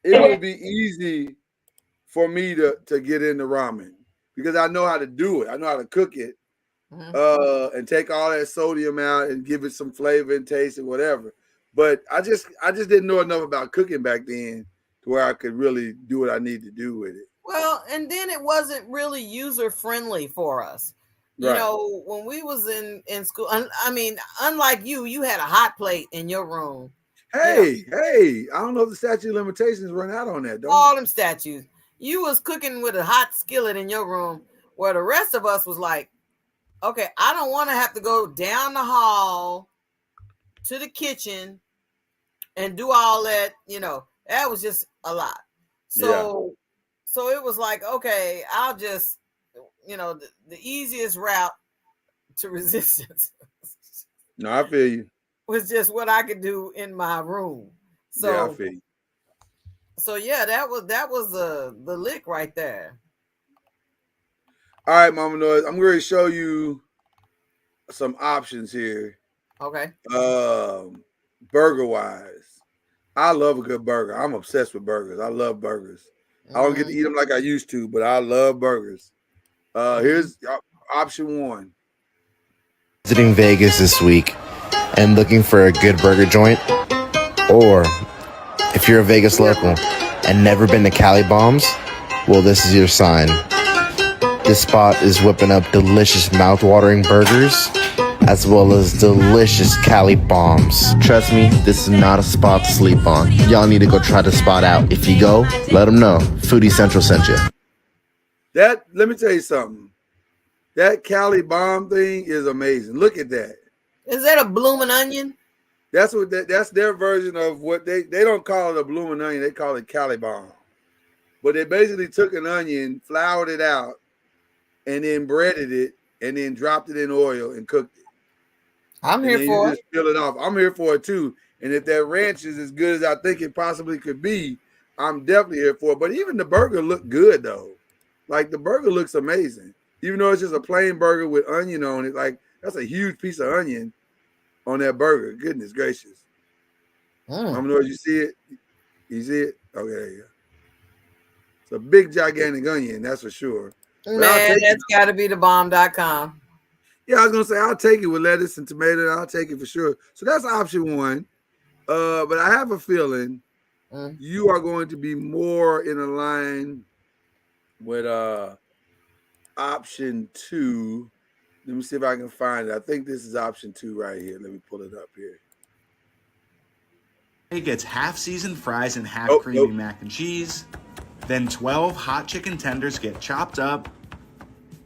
it would be easy for me to get into ramen because I know how to do it. I know how to cook it, and take all that sodium out and give it some flavor and taste and whatever. But I just didn't know enough about cooking back then to where I could really do what I need to do with it. Well, and then it wasn't really user friendly for us. You Right. know, when we was in school, I mean, unlike you had a hot plate in your room. Hey, hey, I don't know if the statute of limitations run out on that, don't All them statues. You was cooking with a hot skillet in your room, where the rest of us was like, okay, I don't want to have to go down the hall to the kitchen and do all that. You know, that was just a lot. So, so it was like, okay, I'll just, you know, the easiest route to resistance No, I feel you. was just what I could do in my room. So, Yeah, I feel you. so yeah, that was the lick right there. All right, Mama Noise. I'm going to show you some options here. Okay. Burger wise, I love a good burger. I'm obsessed with burgers. I love burgers. I don't get to eat them like I used to, but I love burgers. Here's option one. Visiting Vegas this week and looking for a good burger joint, or if you're a Vegas local and never been to Cali Bombs, well, this is your sign. This spot is whipping up delicious mouth-watering burgers as well as delicious Cali Bombs. Trust me, this is not a spot to sleep on. Y'all need to go try the spot out. If you go, let them know Foodie Central sent you. Let me tell you something. That Cali Bomb thing is amazing. Look at that. Is that a blooming onion? That's their version of what they don't call it a blooming onion. They call it Cali Bomb. But they basically took an onion, floured it out, and then breaded it, and then dropped it in oil and cooked it. I'm here for it. Just peel it off. I'm here for it too. And if that ranch is as good as I think it possibly could be, I'm definitely here for it. But even the burger looked good though. Like the burger looks amazing. Even though it's just a plain burger with onion on it, like that's a huge piece of onion on that burger. Goodness gracious. I don't know if you see it. You see it? Okay, there you go. It's a big, gigantic onion, that's for sure. Man, that's got to be the bomb.com. Yeah, I was going to say, I'll take it with lettuce and tomato. I'll take it for sure. So that's option one. But I have a feeling you are going to be more in a line with option two. Let me see if I can find it. I think this is option two right here. Let me pull it up here. It gets half seasoned fries and half creamy mac and cheese. Then 12 hot chicken tenders get chopped up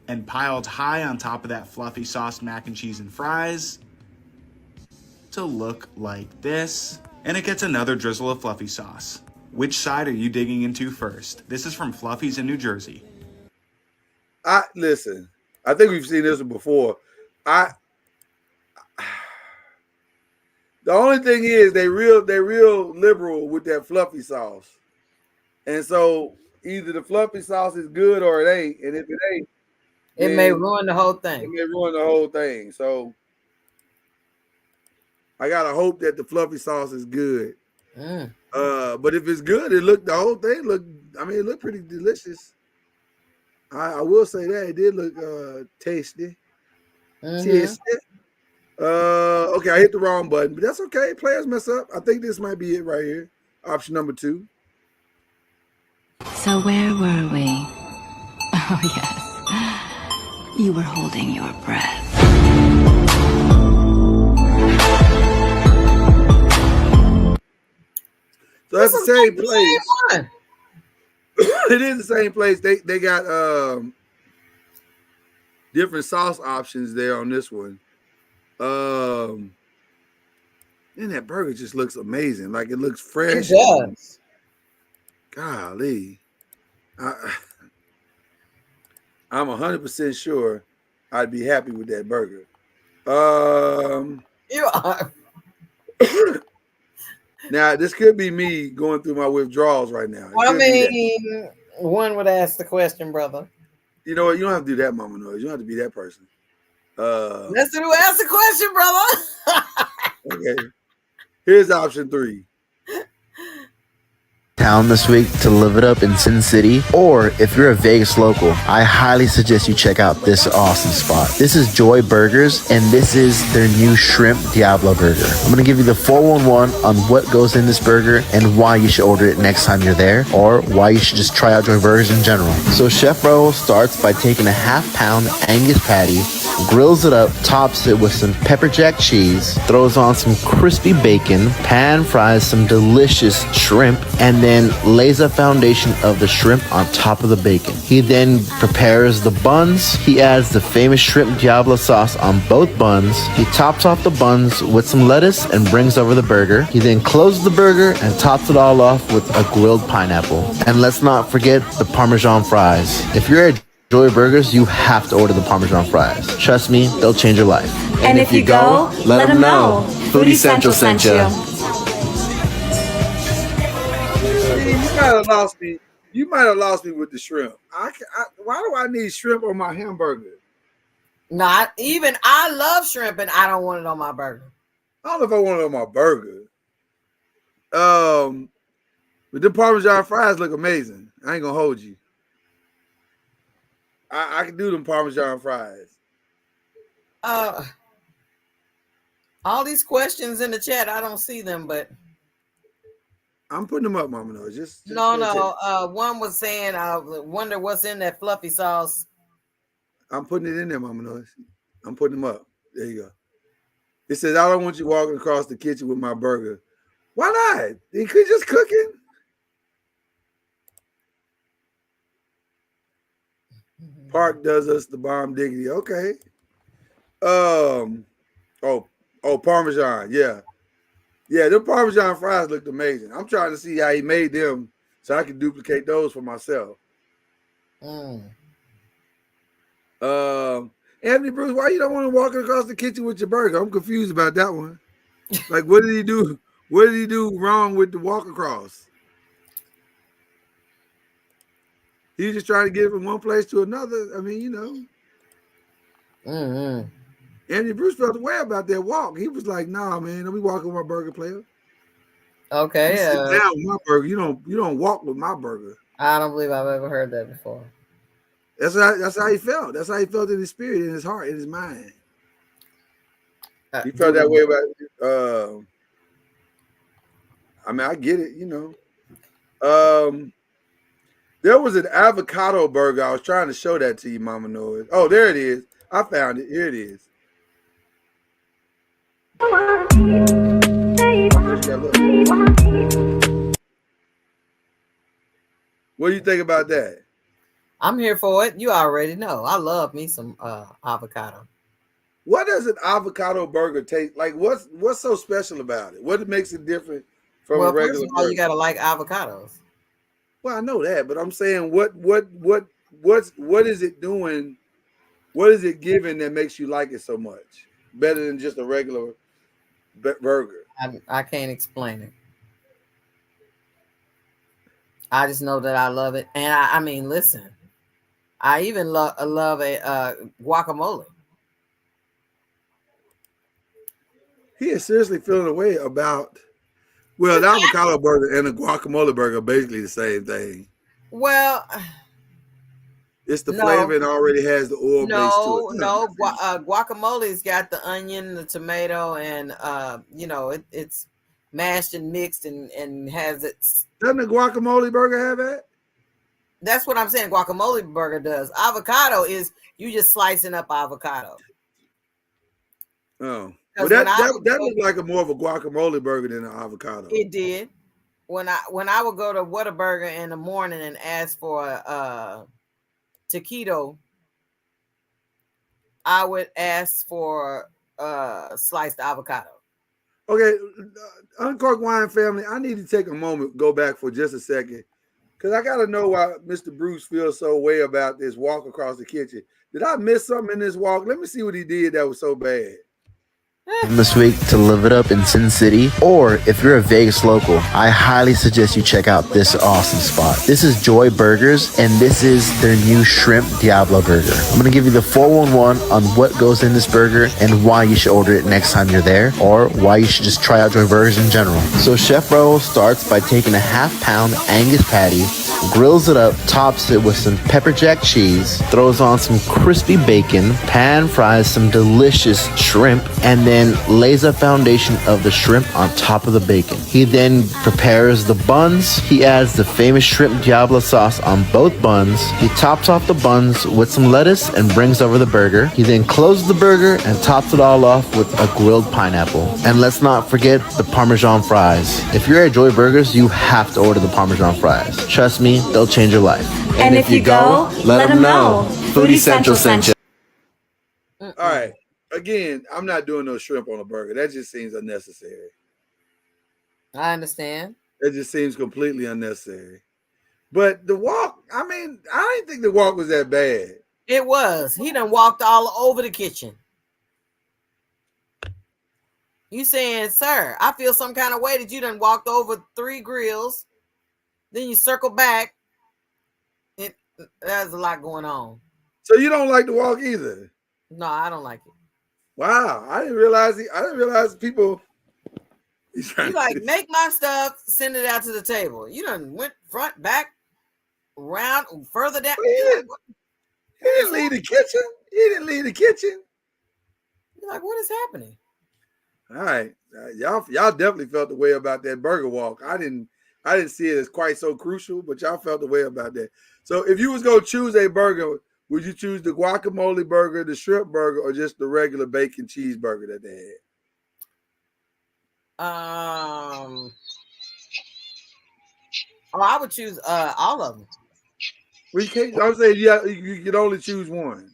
and piled high on top of that fluffy sauce mac and cheese and fries to look like this. And it gets another drizzle of fluffy sauce. Which side are you digging into first? This is from Fluffy's in New Jersey. Listen, I think we've seen this one before. The only thing is they're real liberal with that fluffy sauce. And so either the fluffy sauce is good or it ain't. And if it ain't, it may ruin the whole thing. It may ruin the whole thing. So I gotta hope that the fluffy sauce is good. But if it's good, it looked pretty delicious. I will say that it did look tasty. Tasty. Okay, I hit the wrong button, but that's okay. Players mess up. I think this might be it right here. Option number two. So where were we? Oh, yes. You were holding your breath. So that's the same place. It is the same place. They got different sauce options there on this one. And that burger just looks amazing. Like it looks fresh. It does. Golly. I'm 100% sure I'd be happy with that burger. You are. Now, this could be me going through my withdrawals right now. I mean, one would ask the question, brother. You know what? You don't have to do that, Mama Noise. You don't have to be that person. That's who asked the question, brother. Okay. Here's option three. town this week to live it up in Sin City, or if you're a Vegas local, I highly suggest you check out this awesome spot. This is Joy Burgers, and this is their new Shrimp Diablo Burger. I'm going to give you the 411 on what goes in this burger and why you should order it next time you're there, or why you should just try out Joy Burgers in general. So Chef Raul starts by taking a half-pound Angus patty, grills it up, tops it with some pepper jack cheese, throws on some crispy bacon, pan fries some delicious shrimp, and then lays a foundation of the shrimp on top of the bacon. He then prepares the buns. He adds the famous Shrimp Diablo sauce on both buns. He tops off the buns with some lettuce and brings over the burger. He then closes the burger and tops it all off with a grilled pineapple. And let's not forget the Parmesan fries. If you're at Joy Burgers, you have to order the Parmesan fries. Trust me, they'll change your life. And if you go, let them know. Foodie Central sent you. You might have lost me. You might have lost me with the shrimp. Why do I need shrimp on my hamburger? Not even. I love shrimp, and I don't want it on my burger. I don't know if I want it on my burger. But the Parmesan fries look amazing. I ain't gonna hold you. I can do them Parmesan fries. All these questions in the chat, I don't see them, but I'm putting them up, Mama. No, just no. One was saying, I wonder what's in that fluffy sauce. I'm putting it in there, Mama Noise. I'm putting them up. There you go. It says, I don't want you walking across the kitchen with my burger. Why not? He could just cook it. Park does us the bomb diggity. Okay. Parmesan. Yeah. Yeah, the Parmesan fries looked amazing. I'm trying to see how he made them so I can duplicate those for myself. Anthony Bruce, why you don't want to walk across the kitchen with your burger? I'm confused about that one. Like, what did he do? What did he do wrong with the walk across? He just trying to get from one place to another. I mean, you know. Anthony Bruce felt the way about that walk. He was like, "Nah, man, don't be walking with my burger, player." Okay. You sit down with my burger. You don't walk with my burger. I don't believe I've ever heard that before. That's how he felt. That's how he felt in his spirit, in his heart, in his mind. He felt that way about. I mean, I get it. You know. There was an avocado burger. I was trying to show that to you, Mama Noise. Oh, there it is. I found it. Here it is. What do you think about that? I'm here for it. You already know. I love me some avocado. What does an avocado burger taste like? What's so special about it? What makes it different from a regular first of all, burger? you gotta like avocados. Well, I know that, but I'm saying what is it doing? What is it giving that makes you like it so much? Better than just a regular burger. I can't explain it. I just know that I love it. And I mean, listen, I even love a guacamole. He is seriously feeling a way about, well, the avocado burger and the guacamole burger are basically the same thing. Well, it's the flavor and already has the oil base to it. No, guacamole's got the onion, the tomato, and it's mashed and mixed and has its. Doesn't the guacamole burger have that? That's what I'm saying. Guacamole burger does. Avocado is you just slicing up avocado. Oh, well, that looked like more of a guacamole burger than an avocado. It did. When I would go to Whataburger in the morning and ask for a taquito, I would ask for sliced avocado. Okay, Uncorked Wine family, I need to take a moment, go back for just a second, because I got to know why Mr. Bruce feels so way about this walk across the kitchen. Did I miss something in this walk? Let me see what he did that was so bad. this week to live it up in Sin City, or if you're a Vegas local, I highly suggest you check out this awesome spot. This is Joy Burgers, and this is their new Shrimp Diablo Burger. I'm gonna give you the 411 on what goes in this burger and why you should order it next time you're there, or why you should just try out Joy Burgers in general. So Chef Raul starts by taking a half-pound Angus patty, grills it up, tops it with some pepper jack cheese, throws on some crispy bacon, pan fries some delicious shrimp, and then lays a foundation of the shrimp on top of the bacon. He then prepares the buns. He adds the famous Shrimp Diablo sauce on both buns. He tops off the buns with some lettuce and brings over the burger. He then closes the burger and tops it all off with a grilled pineapple. And let's not forget the Parmesan fries. If you're at Joy Burgers, you have to order the Parmesan fries. Trust me, they'll change your life. And if you go, let them know. Foodie Central sent you. All right. Again, I'm not doing no shrimp on a burger. That just seems unnecessary. I understand. That just seems completely unnecessary. But the walk, I mean, I didn't think the walk was that bad. It was. He done walked all over the kitchen. You saying, sir, I feel some kind of way that you done walked over 3 grills. Then you circle back. There's a lot going on. So you don't like the walk either? No, I don't like it. Wow, I didn't realize people. You like make my stuff, send it out to the table. You done went front, back, round, further down. He didn't leave the kitchen. He didn't leave the kitchen. You're like, what is happening? All right, y'all definitely felt the way about that burger walk. I didn't see it as quite so crucial, but y'all felt the way about that. So if you was gonna choose a burger, would you choose the guacamole burger, the shrimp burger, or just the regular bacon cheeseburger that they had? I would choose all of them. Well, you can't. I'm saying you could only choose one.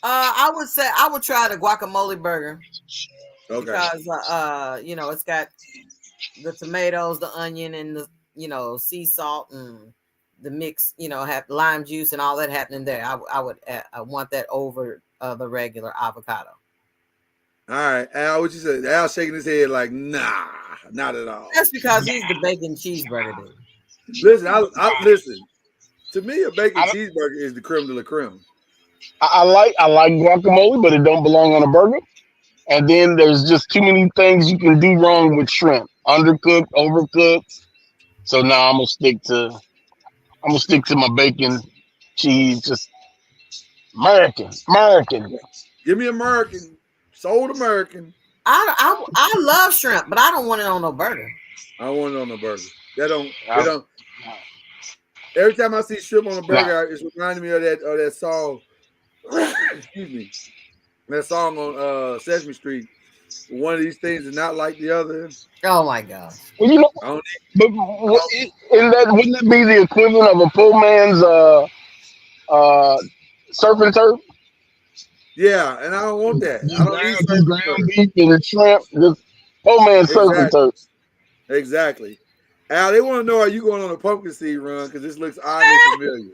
I would say I would try the guacamole burger. Okay. Because it's got the tomatoes, the onion, and the sea salt and the mix. Have lime juice and all that happening there. I want that over the regular avocado. All right, Al, what you said? Al shaking his head like, nah, not at all. That's because he's the bacon cheeseburger dude. Listen, I listen. To me, a bacon cheeseburger is the creme de la creme. I like guacamole, but it don't belong on a burger. And then there's just too many things you can do wrong with shrimp. Undercooked, overcooked. So now I'm gonna stick to my bacon cheese, just American. Give me American, sold American. I love shrimp, but I don't want it on no burger. I don't want it on no burger. They don't. Every time I see shrimp on a burger, it's reminding me of that song. Excuse me. That song on Sesame Street. One of these things is not like the other. Oh my God! Well, wouldn't that be the equivalent of a poor man's surf and turf? Yeah, and I don't want that. I don't need ground beef and shrimp. Just poor man's surf and turf. Exactly. Al, they want to know, are you going on a pumpkin seed run? Because this looks oddly familiar.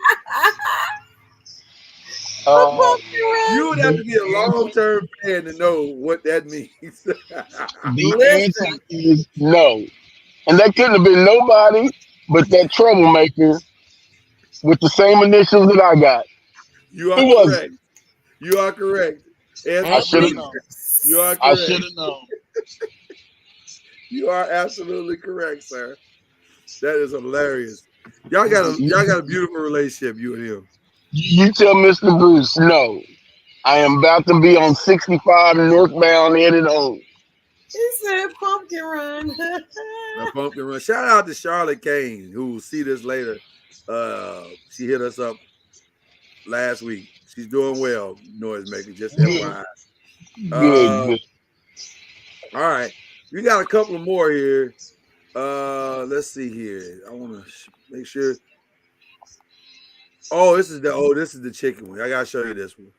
You would have to be a long-term fan to know what that means. The answer is no. And that couldn't have been nobody but that troublemaker with the same initials that I got. You are correct. You are correct. I should have known. You are correct. I should have known. You are absolutely correct, sir. That is hilarious. Y'all got a beautiful relationship, you and him. You tell Mr. Bruce, no. I am about to be on 65 northbound headed home. He said pumpkin run. A pumpkin run. Shout out to Charlotte Kane, who will see this later. She hit us up last week. She's doing well, noisemaker, just FYI. Good. All right. We got a couple more here. Let's see here. I want to make sure. This is the chicken one. I gotta show you this one.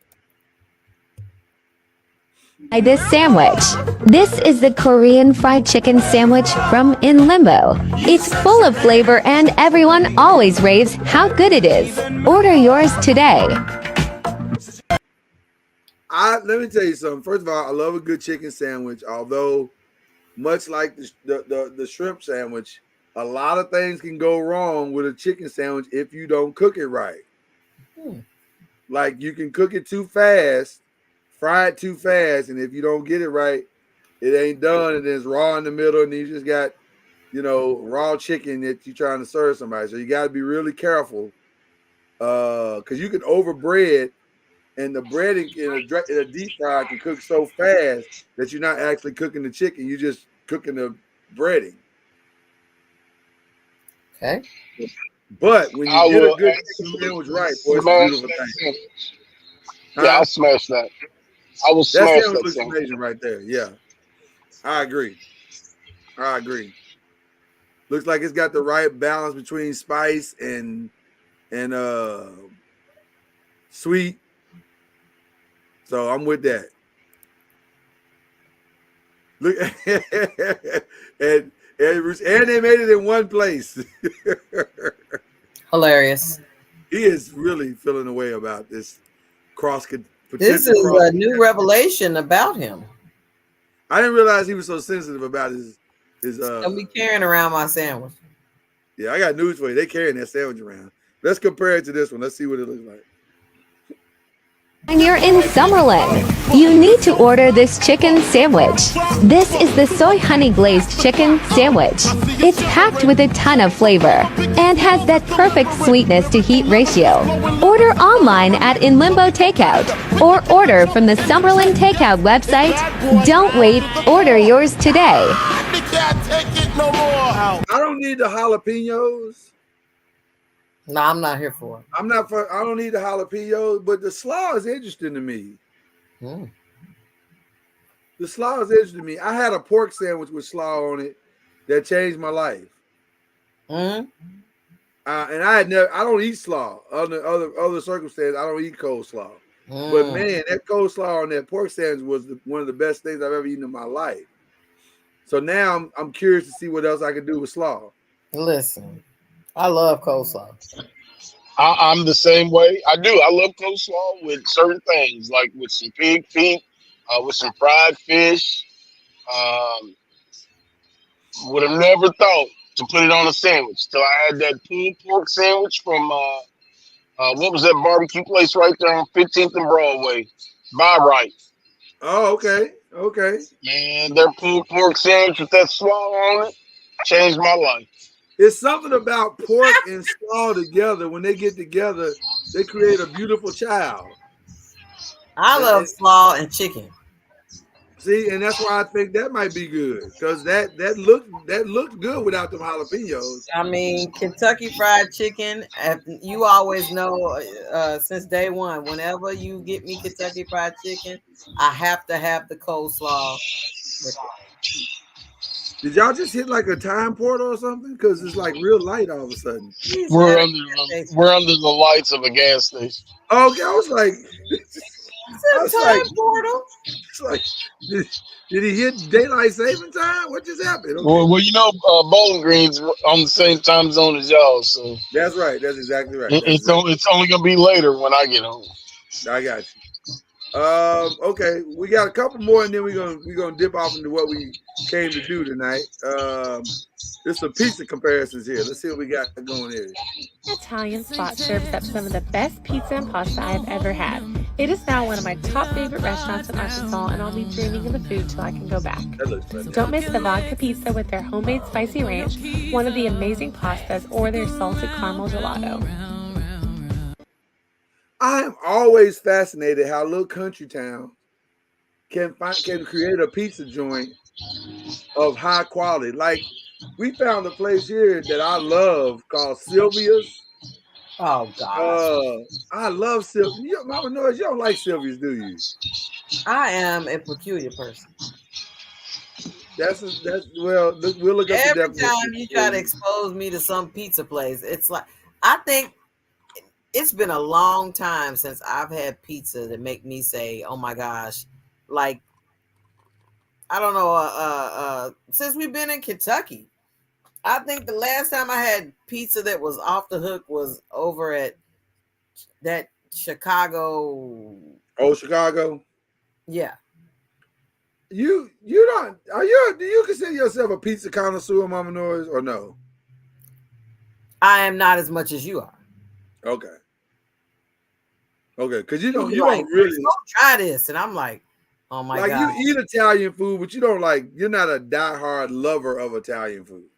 This sandwich. This is the Korean fried chicken sandwich from In Limbo. It's full of flavor and everyone always raves how good it is. Order yours today. Let me tell you something. First of all, I love a good chicken sandwich. Although, much like the shrimp sandwich, a lot of things can go wrong with a chicken sandwich if you don't cook it right. Like you can cook it too fast, fry it too fast, and if you don't get it right, it ain't done, and it's raw in the middle, and you just got, raw chicken that you're trying to serve somebody. So you got to be really careful, because you can overbread, and the bread in a deep fry can cook so fast that you're not actually cooking the chicken. You're just cooking the breading. Okay. But when you get a good chicken sandwich right, boy, it's a beautiful thing. Yeah, I'll smash that. I will That smash sandwich that looks sandwich. amazing right there. Yeah, I agree. Looks like it's got the right balance between spice and sweet. So I'm with that. Look, and they made it in one place. Hilarious. He is really feeling a way about this This is a new revelation about him. I didn't realize he was so sensitive about his. Don't be carrying around my sandwich. Yeah, I got news for you. They carrying that sandwich around. Let's compare it to this one. Let's see what it looks like. And you're in Summerlin, you need to order this chicken sandwich. This is the soy honey glazed chicken sandwich. It's packed with a ton of flavor and has that perfect sweetness to heat ratio. Order online at In Limbo Takeout or order from the Summerlin Takeout website. Don't wait, order yours today. I don't need the jalapenos. No, I'm not here for it. I don't need the jalapenos, but the slaw is interesting to me. The slaw is interesting to me. I had a pork sandwich with slaw on it that changed my life. And I don't eat slaw. Under other circumstances, I don't eat coleslaw. But man, that coleslaw on that pork sandwich was one of the best things I've ever eaten in my life. So now I'm curious to see what else I can do with slaw. Listen, I love coleslaw. I'm the same way. I do. I love coleslaw with certain things, like with some pig feet, with some fried fish. Would have never thought to put it on a sandwich till I had that pulled pork sandwich from what was that barbecue place right there on 15th and Broadway? By Right. Oh, okay. Man, their pulled pork sandwich with that slaw on it changed my life. It's something about pork and slaw together. When they get together, they create a beautiful child. I love slaw and chicken. See, and that's why I think that might be good, because that looked good without them jalapenos. I mean, Kentucky Fried Chicken. You always know since day one. Whenever you get me Kentucky Fried Chicken, I have to have the coleslaw. Did y'all just hit like a time portal or something? Because it's like real light all of a sudden. We're under the lights of a gas station. Okay, I was like, portal. It's like, did he hit daylight saving time? What just happened? Okay. Well, Bowling Green's on the same time zone as y'all, so that's right. That's exactly right. It's only gonna be later when I get home. I got you. Okay, we got a couple more, and then we're gonna dip off into what we came to do tonight. There's some pizza comparisons here. Let's see what we got going here. Italian spot serves up some of the best pizza and pasta I've ever had. It is now one of my top favorite restaurants in Arkansas, and I'll be dreaming of the food till I can go back. Don't miss the vodka pizza with their homemade spicy ranch, one of the amazing pastas, or their salted caramel gelato. I am always fascinated how a little country town can create a pizza joint of high quality. Like, we found a place here that I love called Sylvia's. Oh God! I love Sylvia. Mama knows you don't like Sylvia's, do you? I am a peculiar person. We'll look up every time you try to expose me to some pizza place. It's like, I think it's been a long time since I've had pizza that make me say, "Oh my gosh!" Like, I don't know. Since we've been in Kentucky, I think the last time I had pizza that was off the hook was over at that Chicago. Oh, Chicago. Yeah. You don't do you consider yourself a pizza connoisseur, Mama Noise, or no? I am not as much as you are. Okay. Okay, because you You don't be like, really go try this. And I'm like, oh my like God. you eat Italian food, but you don't like you're not a diehard lover of Italian food.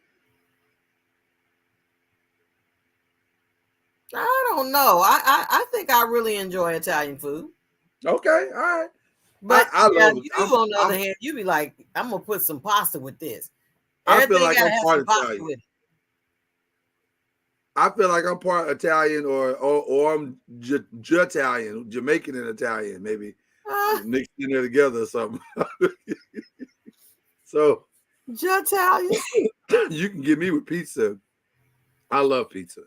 I don't know. I think I really enjoy Italian food. Okay, all right. But I yeah, love it. you on the other hand, you be like, I'm gonna put some pasta with this. I feel Everything like gotta I'm have part some pasta Italian. with it. I feel like I'm part Italian or I'm Italian, Jamaican and Italian, maybe mixed in there together or something. So Italian. You can get me with pizza. I love pizza.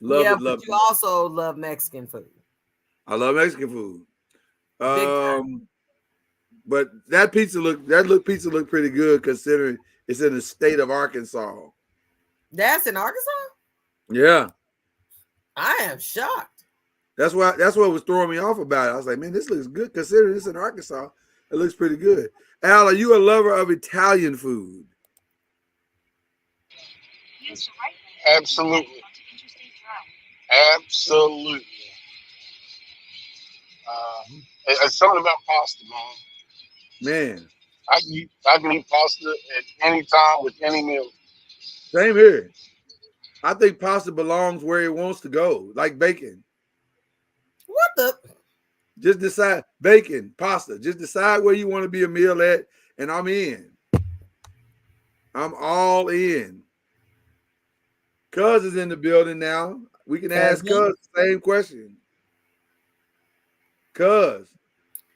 Yeah, Love but it. you also love Mexican food. I love Mexican food. Big time. But that pizza looked pretty good considering it's in the state of Arkansas. That's in Arkansas? Yeah. I am shocked. That's what was throwing me off about it. I was like, man, this looks good considering it's in Arkansas. It looks pretty good. Al, are you a lover of Italian food? Absolutely. Absolutely. It's something about pasta, man. Man. I can eat pasta at any time with any meal. Same here. I think pasta belongs where it wants to go, like bacon. What the? Just decide bacon, pasta. Just decide where you want to be a meal at, and I'm in. I'm all in. Cuz is in the building now. We can ask Cuz the same question. Cuz,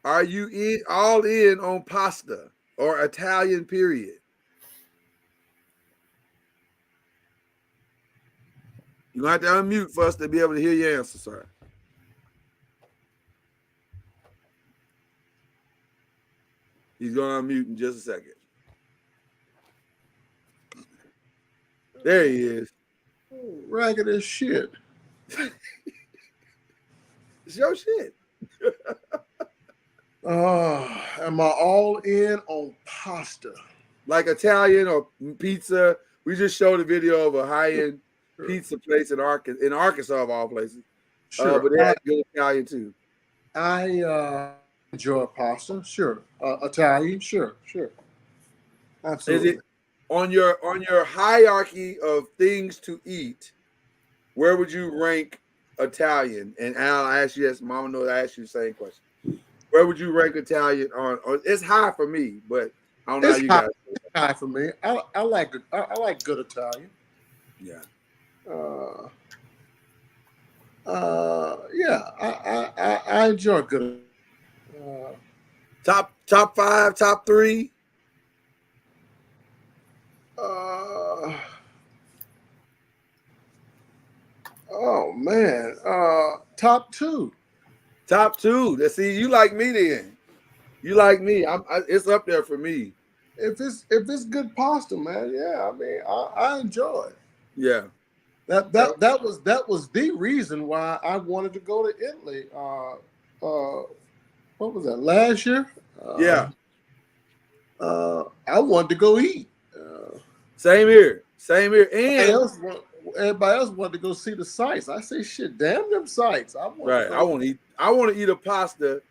are you all in on pasta or Italian period? You're going to have to unmute for us to be able to hear your answer, sir. He's going to unmute in just a second. There he is. Ragged as shit. It's your shit. Am I all in on pasta? Like Italian or pizza? We just showed a video of a high-end pizza place in Arkansas of all places. Sure. But they had good Italian too. I enjoy pasta. Sure. Italian. Sure. Absolutely. Is it on your hierarchy of things to eat? Where would you rank Italian? And Al, I asked you this. Mama knows I asked you the same question. Where would you rank Italian on? It's high for me, but I don't know how you guys. It's high for me. I like good Italian. Yeah. Yeah. I enjoy good. Top 5, top 3. Oh man. Top 2. Top 2. Let's see. You like me then? You like me? It's up there for me. If it's good pasta, man, yeah. I mean, I enjoy it. Yeah. That was the reason why I wanted to go to Italy. What was that, last year? Yeah. I wanted to go eat. Same here. And everybody else wanted to go see the sights. I say, shit, damn them sights. I want to eat a pasta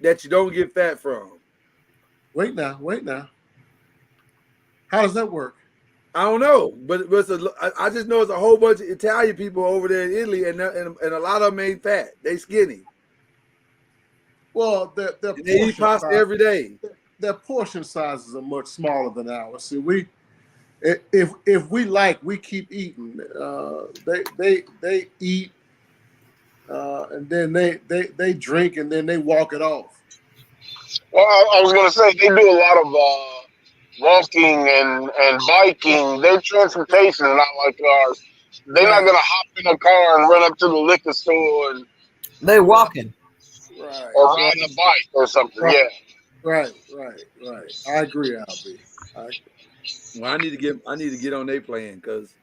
that you don't get fat from. Wait now. How does that work? I don't know, but I just know it's a whole bunch of Italian people over there in Italy, and a lot of them ain't fat. They skinny. Well, they eat pasta every day. Their portion sizes are much smaller than ours. See, if we we keep eating. They eat, and then they drink, and then they walk it off. Well, I was going to say they do a lot of walking and biking. Their transportation is not like ours. They're not going to hop in a car and run up to the liquor store. They're walking. Right. Or riding a bike or something. Right. Yeah. Right. I agree, Albie. Well, I need to get on their plan because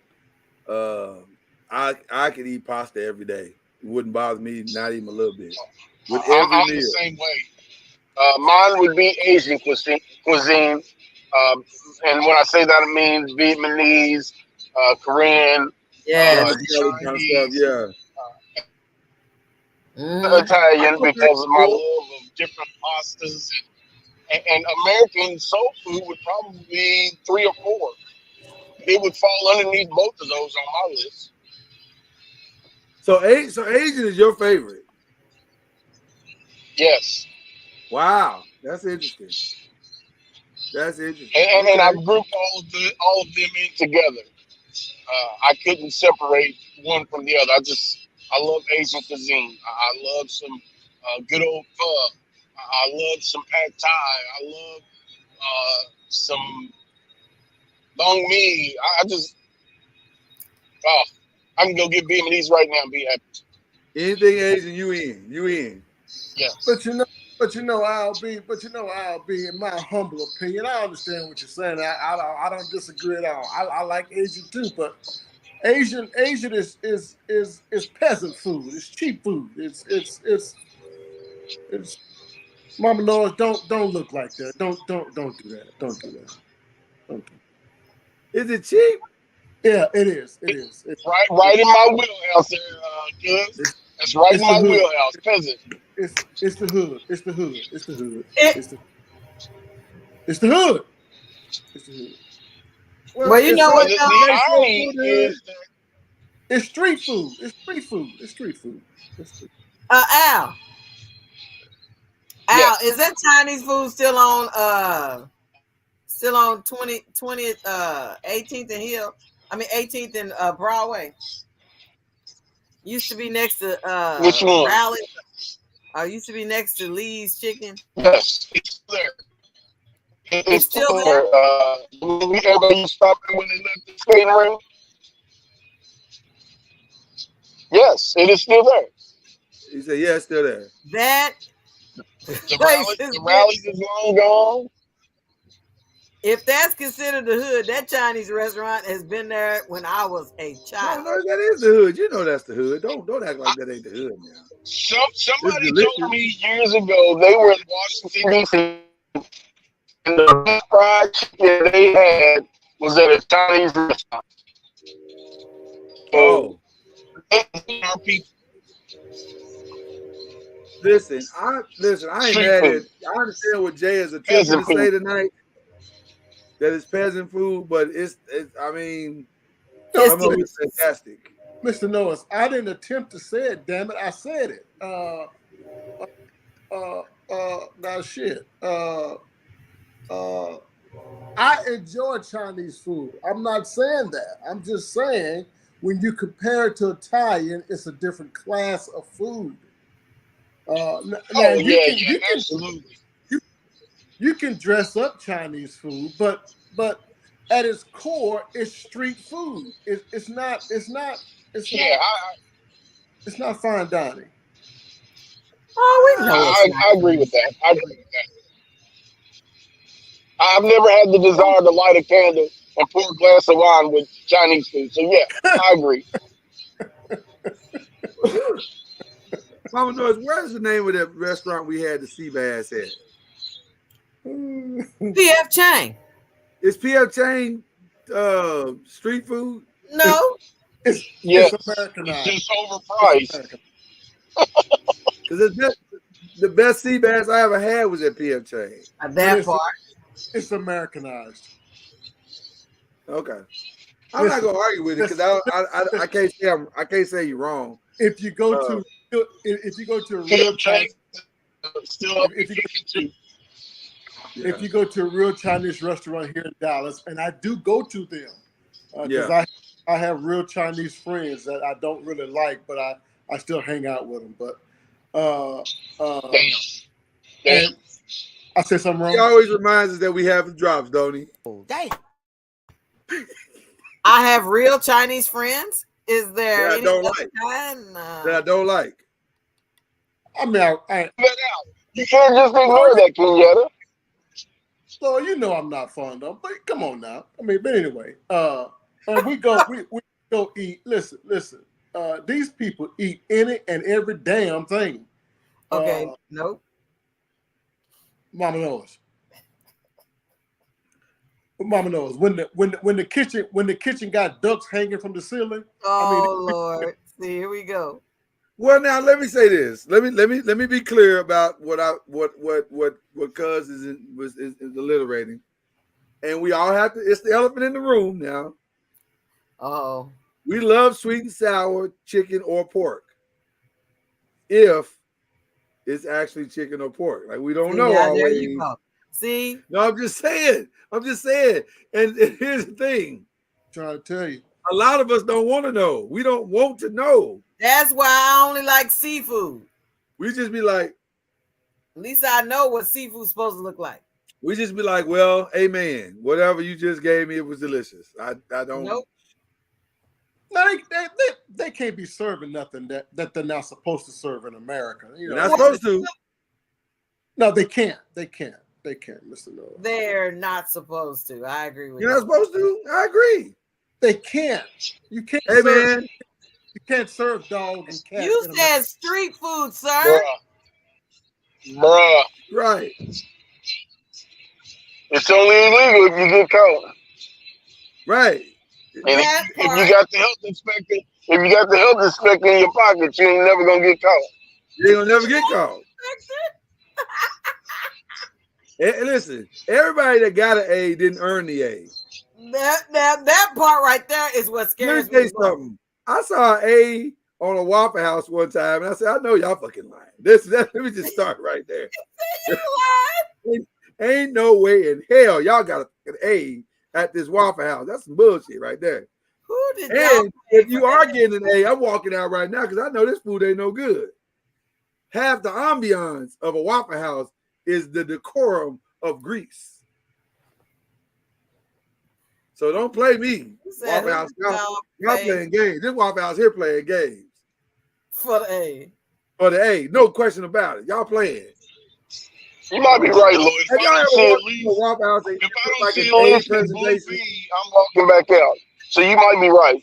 I could eat pasta every day. It wouldn't bother me, not even a little bit. With every I'm meal. the same way. Mine would be Asian cuisine. And when I say that, I mean Vietnamese, Korean, Yes. Kind of stuff, Chinese, yeah. Italian, because of my love of different pastas. And American soul food would probably be 3 or 4. It would fall underneath both of those on my list. So Asian is your favorite? Yes. Wow, that's interesting. That's interesting. And I've grouped all of them in together. I couldn't separate one from the other. I love Asian cuisine. I love some good old pho. I love some pad thai. I love some banh mi. I can go get Vietnamese right now and be happy. Anything Asian, you in. Yes. But you know, I'll be. In my humble opinion, I understand what you're saying. I don't disagree at all. I like Asian too, but Asian is peasant food. It's cheap food. It's Mama Noah, don't look like that. Don't do that. Don't do that. Don't do that. Is it cheap? Yeah, it is. It is. It's right in my wheelhouse there, kids. That's right in my wheelhouse, peasant. It's the hood. It's the hood. It's the hood. It's the hood. It's the hood. Well, you know what? The irony is that it's street food. It's street food. It's street food. Al, is that Chinese food still on 20th 18th and Hill? I mean 18th and Broadway. Used to be next to which one? Rally. Used to be next to Lee's Chicken. Yes, it's there. It's still there. Everybody stopped when they left the skating ring. Yes, it is still there. He said, yeah, it's still there. The rallies is long gone. If that's considered the hood, that Chinese restaurant has been there when I was a child. No, that is the hood. You know that's the hood. Don't act like that ain't the hood now. Somebody told me years ago they were in Washington, D.C. and the best fried chicken they had was at a Chinese restaurant. Oh. Our people. Listen, I ain't mad at. I understand what Jay is attempting to say tonight. That it's peasant food, but it's I mean, it's fantastic. Mr. Noah, I didn't attempt to say it, damn it. I said it. Now shit. I enjoy Chinese food. I'm not saying that. I'm just saying when you compare it to Italian, it's a different class of food. Absolutely. You can dress up Chinese food, but at its core, it's street food. It's not fine dining. Oh, we know. I agree with that. I've never had the desire to light a candle and pour a glass of wine with Chinese food. So yeah, I agree. Mama knows where's the name of that restaurant we had the sea bass at? P.F. Chang. Is P.F. Chang street food? No. It's Americanized. It's just overpriced. Because the best sea bass I ever had was at P.F. Chang. That part. It's Americanized. Okay. I'm not gonna argue with it because I can't say you're wrong. If you go to a real Chinese, if you go to a real Chinese restaurant here in Dallas, and I do go to them because I have real Chinese friends that I don't really like, but I still hang out with them. But and I said something wrong. He always reminds us that we have the drops, don't he? Damn. I have real Chinese friends. Is there any other kind? That I don't like. I mean, you can't just ignore that, Kenyatta. So you know I'm not fond of, but come on now. I mean, but anyway, we go eat. Listen. These people eat any and every damn thing. Okay, nope. Mama knows. Mama knows when the kitchen got ducks hanging from the ceiling. Oh Lord, see, here we go. Well, now let me say this. Let me be clear about what Cuz is alliterating, and we all have to. It's the elephant in the room now. Oh, we love sweet and sour chicken or pork. If it's actually chicken or pork, like we don't know now, always. there you go. See? No, I'm just saying. And here's the thing. Trying to tell you. A lot of us don't want to know. We don't want to know. That's why I only like seafood. We just be like, at least I know what seafood's supposed to look like. We just be like, well, amen. Whatever you just gave me, it was delicious. I don't. Nope. No, they can't be serving nothing that they're not supposed to serve in America. You know, they're not supposed to. No, they can't. They can't, Mr. Noah. They're not supposed to. I agree with you. You're not supposed to? I agree. They can't. You can't. Hey, man. You can't serve dog and cat. You said street food, sir. Bruh. Right. It's only illegal if you get caught. Right. And if you got the health inspector, in your pocket, you ain't never gonna get caught. You ain't gonna never get caught. Hey, listen, everybody that got an A didn't earn the A. That part right there is what scares me. Let me say something. I saw an A on a Waffle House one time, and I said, I know y'all fucking lying. Let me just start right there. Ain't no way in hell y'all got an A at this Waffle House. That's some bullshit right there. Who did and if you are getting an A, I'm walking out right now because I know this food ain't no good. Half the ambiance of a Waffle House is the decorum of Greece. So don't play me. Waffle House, y'all playing games. This Waffle House here playing games. For the A. For the A. No question about it. Y'all playing. You might be right, Lloyd. If I don't see at least a blue B, I'm walking back out. So you might be right.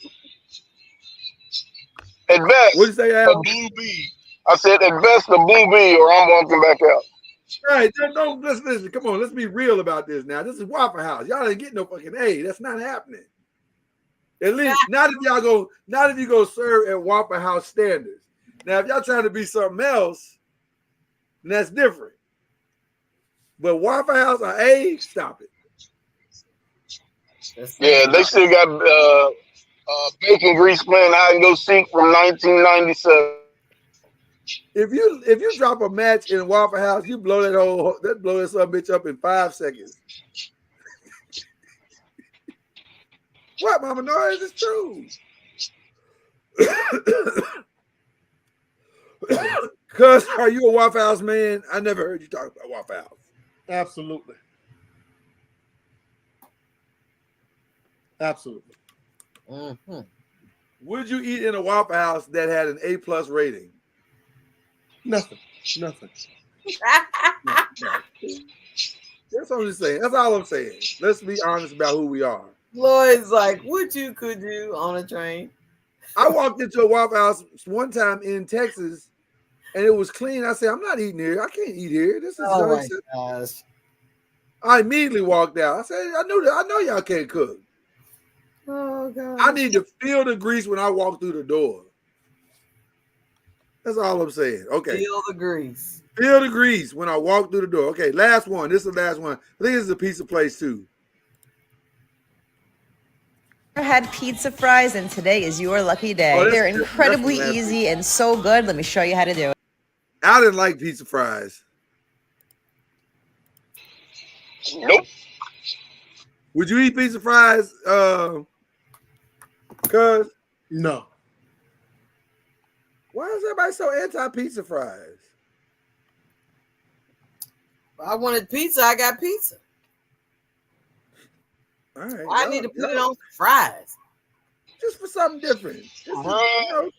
At best, what'd you say, Al? A blue B. I said at best a blue B, or I'm walking back out. Right, don't listen. Come on, let's be real about this now. This is Waffle House. Y'all ain't getting no fucking A. That's not happening. At least not if you go serve at Waffle House standards. Now, if y'all trying to be something else, then that's different. But Waffle House or A, stop it. Yeah, they still got bacon grease playing hide and go seek from 1997. If you drop a match in Waffle House, you blow that son bitch up in 5 seconds. What, Mama Noise? It's true. Cuz, are you a Waffle House man? I never heard you talk about Waffle House. Absolutely. Absolutely. Mm-hmm. Would you eat in a Waffle House that had an A+ rating? Nothing. That's what I'm just saying. That's all I'm saying. Let's be honest about who we are. Lloyd's like, could you on a train? I walked into a Waffle House one time in Texas, and it was clean. I said, I'm not eating here. I can't eat here. This is unacceptable. Gosh. I immediately walked out. I said, I know y'all can't cook. Oh God. I need to feel the grease when I walk through the door. That's all I'm saying. Okay. Feel the grease. Feel the grease when I walk through the door. Okay, last one. This is the last one. I think this is a pizza place too. I had pizza fries, and today is your lucky day. Oh, They're incredibly easy and so good. Let me show you how to do it. I didn't like pizza fries. Nope. Would you eat pizza fries? Cuz? No. Why is everybody so anti-pizza fries? I wanted pizza. I got pizza. All right. I need to put it on fries. Just for something different. I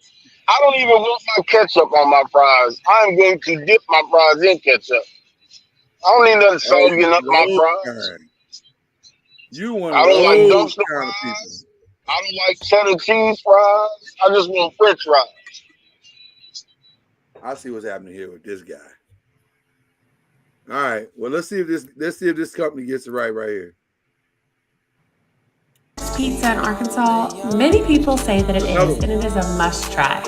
don't even want my ketchup on my fries. I'm going to dip my fries in ketchup. I don't need nothing soggy up my fries. You want I don't like dumpster kind fries. I don't like cheddar cheese fries. I just want French fries. I see what's happening here with this guy. All right. Well, let's see if this company gets it right here. Pizza in Arkansas, many people say that it is, and it is a must try.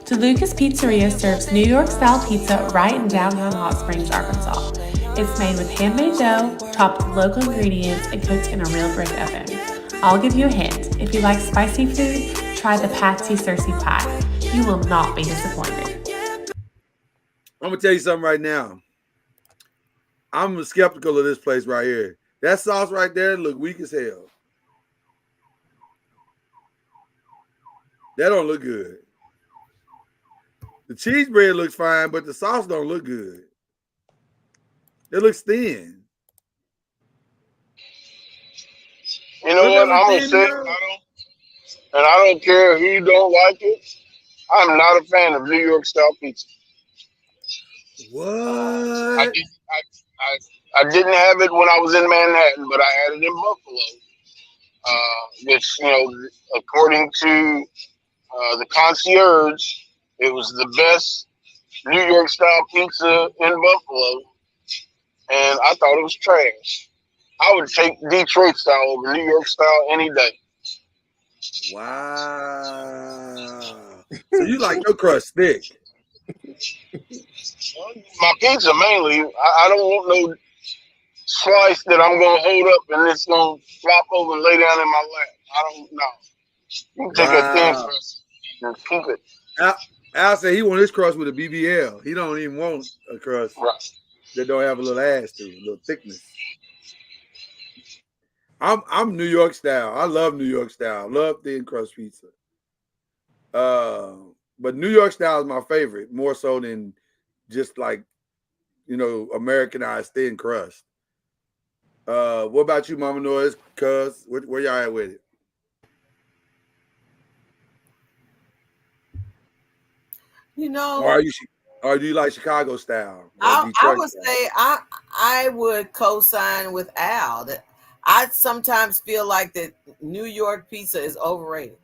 DeLuca's Pizzeria serves New York style pizza right in downtown Hot Springs, Arkansas. It's made with handmade dough, topped with local ingredients, and cooked in a real brick oven. I'll give you a hint. If you like spicy food, try the Patsy Cersei pie. You will not be disappointed. I'm gonna tell you something right now. I'm skeptical of this place right here. That sauce right there look weak as hell. That don't look good. The cheese bread looks fine, but the sauce don't look good. It looks thin. You know what? I'm gonna say, I don't care if you don't like it. I'm not a fan of New York style pizza. What? I didn't have it when I was in Manhattan, but I had it in Buffalo. Which, according to the concierge, it was the best New York style pizza in Buffalo, and I thought it was trash. I would take Detroit style over New York style any day. Wow. So you like your crust thick? My pizza mainly. I don't want no slice that I'm gonna hold up and it's gonna flop over and lay down in my lap. I don't know. You can take a thin crust and keep it. Al said he want his crust with a BBL. He don't even want a crust that don't have a little ass to it, a little thickness. I'm New York style. I love New York style. Love thin crust pizza. But New York style is my favorite, more so than just like, Americanized thin crust. What about you, Mama Noise? Cuz, where y'all at with it? Or do you like Chicago style? I would say I would co-sign with Al that I sometimes feel like that New York pizza is overrated.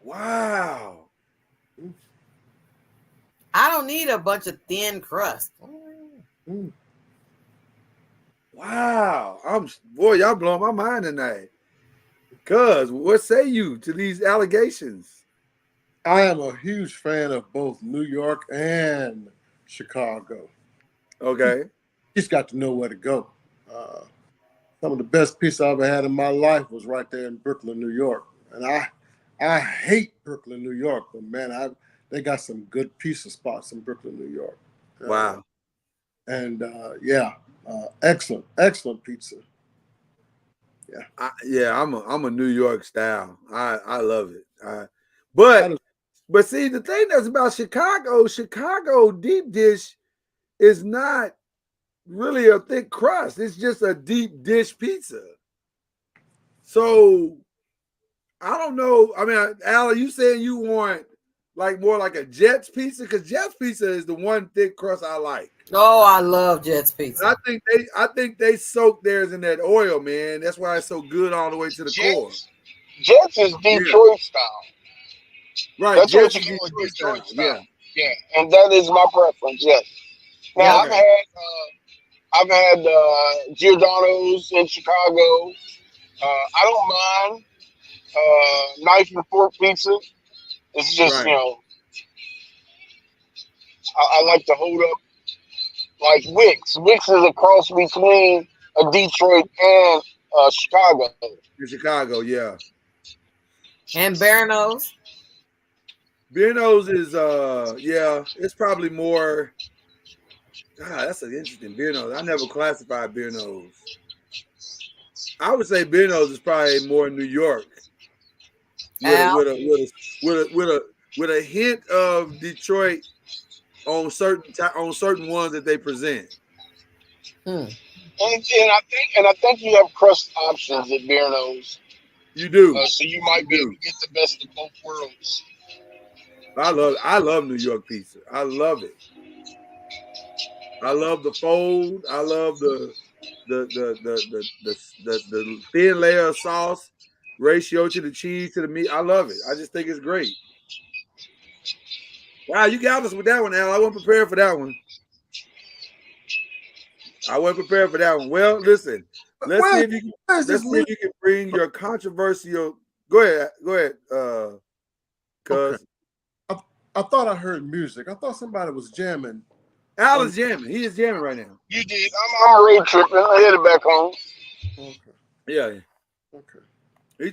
Wow. I don't need a bunch of thin crust. Wow. Y'all blowing my mind tonight. Cuz, what say you to these allegations? I am a huge fan of both New York and Chicago. Okay. He's got to know where to go. Some of the best pizza I ever had in my life was right there in Brooklyn, New York. And I hate Brooklyn, New York, but man, they got some good pizza spots in Brooklyn, New York. Wow. Excellent pizza. Yeah. I'm a New York style. I love it. But see, the thing that's about Chicago deep dish is not really a thick crust. It's just a deep dish pizza. So I don't know. I mean, Al, are you saying you want like more like a Jets pizza? Because Jets pizza is the one thick crust I like. Oh, I love Jets pizza. I think they soak theirs in that oil, man. That's why it's so good all the way to the core. Jets is Detroit style. Right. That's Jets what you call Detroit style. Yeah. Yeah, and that is my preference. Yes. Now I've had Giordano's in Chicago. I don't mind knife and fork pizza. It's just I like to hold up like Wix. Wix is a cross between a Detroit and Chicago. In Chicago, yeah. And Barano's. Bearno's is it's probably more. God, that's an interesting Bearno's. I never classified Bearno's. I would say Bearno's is probably more New York, with a hint of Detroit on certain ones that they present. And I think you have crust options at Bearno's. You do. So you might be able to get the best of both worlds. I love New York pizza. I love it. I love the fold. I love the thin layer of sauce, ratio to the cheese to the meat. I love it. I just think it's great. Wow, you got us with that one, Al. I wasn't prepared for that one. I wasn't prepared for that one. Well, listen. Let's see if you can bring your controversial. Go ahead. Cuz I thought I heard music. I thought somebody was jamming. Al is jamming. He is jamming right now. You did. I'm road tripping. I headed back home. Okay. Yeah. Okay. You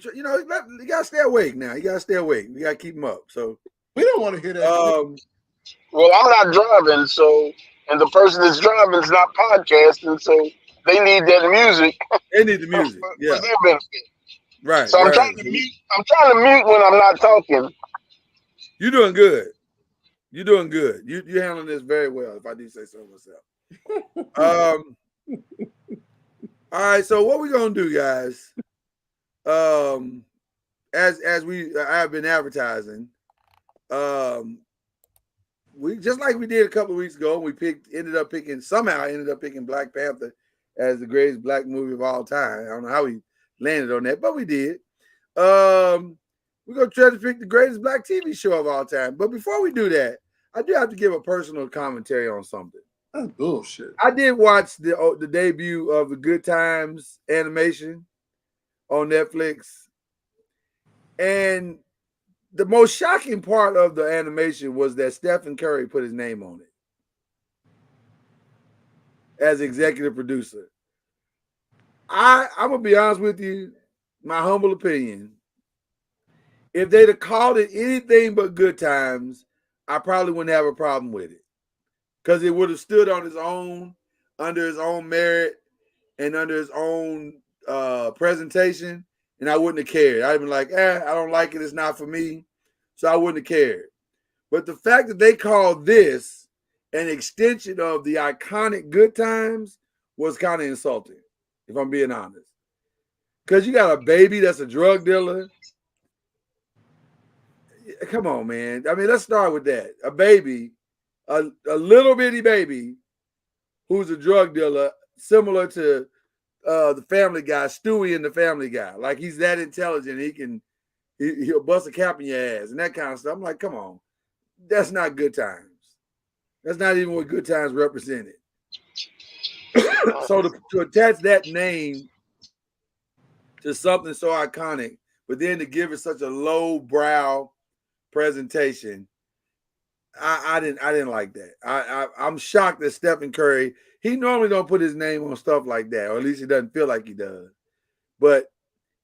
gotta stay awake now. You gotta stay awake. We gotta keep him up. So we don't want to hear that. Well, I'm not driving, and the person that's driving is not podcasting, so they need that music. They need the music. for Yeah. their benefit. Right. So I'm trying to mute. I'm trying to mute when I'm not talking. You're doing good. You're doing good. You're handling this very well, if I do say so myself. All right. So what we're gonna do, guys? As I've been advertising, we just like we did a couple of weeks ago. We ended up picking Black Panther as the greatest black movie of all time. I don't know how we landed on that, but we did. We're gonna try to pick the greatest black TV show of all time. But before we do that, I do have to give a personal commentary on something. That's bullshit. I did watch the debut of the Good Times animation on Netflix, and the most shocking part of the animation was that Stephen Curry put his name on it as executive producer. I'm gonna be honest with you, my humble opinion. If they'd have called it anything but Good Times, I probably wouldn't have a problem with it, because it would have stood on its own, under its own merit, and under its own presentation, and I wouldn't have cared. I'd been like, I don't like it. It's not for me, so I wouldn't have cared. But the fact that they called this an extension of the iconic Good Times was kind of insulting, if I'm being honest. Because you got a baby that's a drug dealer. Come on, man. I mean, let's start with that. A baby, a little bitty baby who's a drug dealer, similar to the Family Guy, Stewie in the Family Guy. Like, he's that intelligent. He'll bust a cap in your ass and that kind of stuff. I'm like, come on. That's not Good Times. That's not even what Good Times represented. So to attach that name to something so iconic, but then to give it such a low brow presentation, I didn't like that. I'm shocked that Stephen Curry, he normally don't put his name on stuff like that, or at least he doesn't feel like he does. But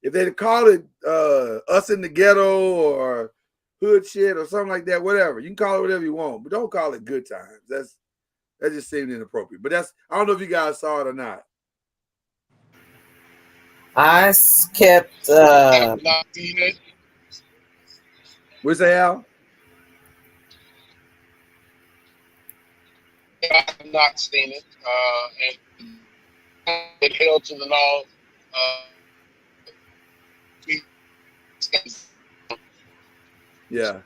if they'd called it Us in the Ghetto or Hood Shit or something like that, whatever, you can call it whatever you want, but don't call it Good Times. That just seemed inappropriate. But I don't know if you guys saw it or not. I kept. Not seen it. What's that, Al? I have not seen it, and it held to the law. Yeah,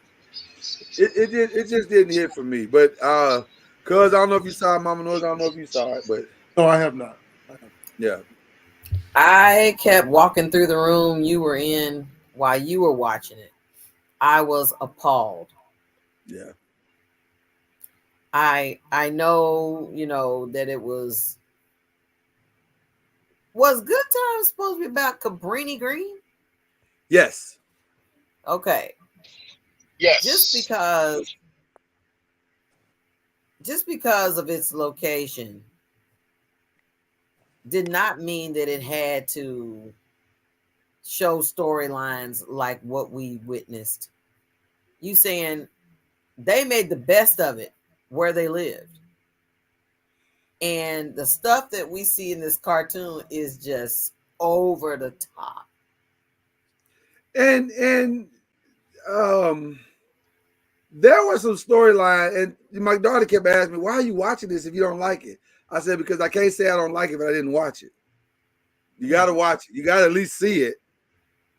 it just didn't hit for me. But cuz I don't know if you saw it, Mama Noise. I don't know if you saw it, but no, I have not. Yeah, I kept walking through the room you were in while you were watching it. I was appalled. Yeah. I know, that it was Good Times supposed to be about Cabrini Green? Yes. Okay. Yes. Just because of its location did not mean that it had to show storylines like what we witnessed. You saying they made the best of it where they lived. And the stuff that we see in this cartoon is just over the top. And there was some storyline, and my daughter kept asking me, why are you watching this if you don't like it? I said, because I can't say I don't like it if I didn't watch it. You got to watch it. You got to at least see it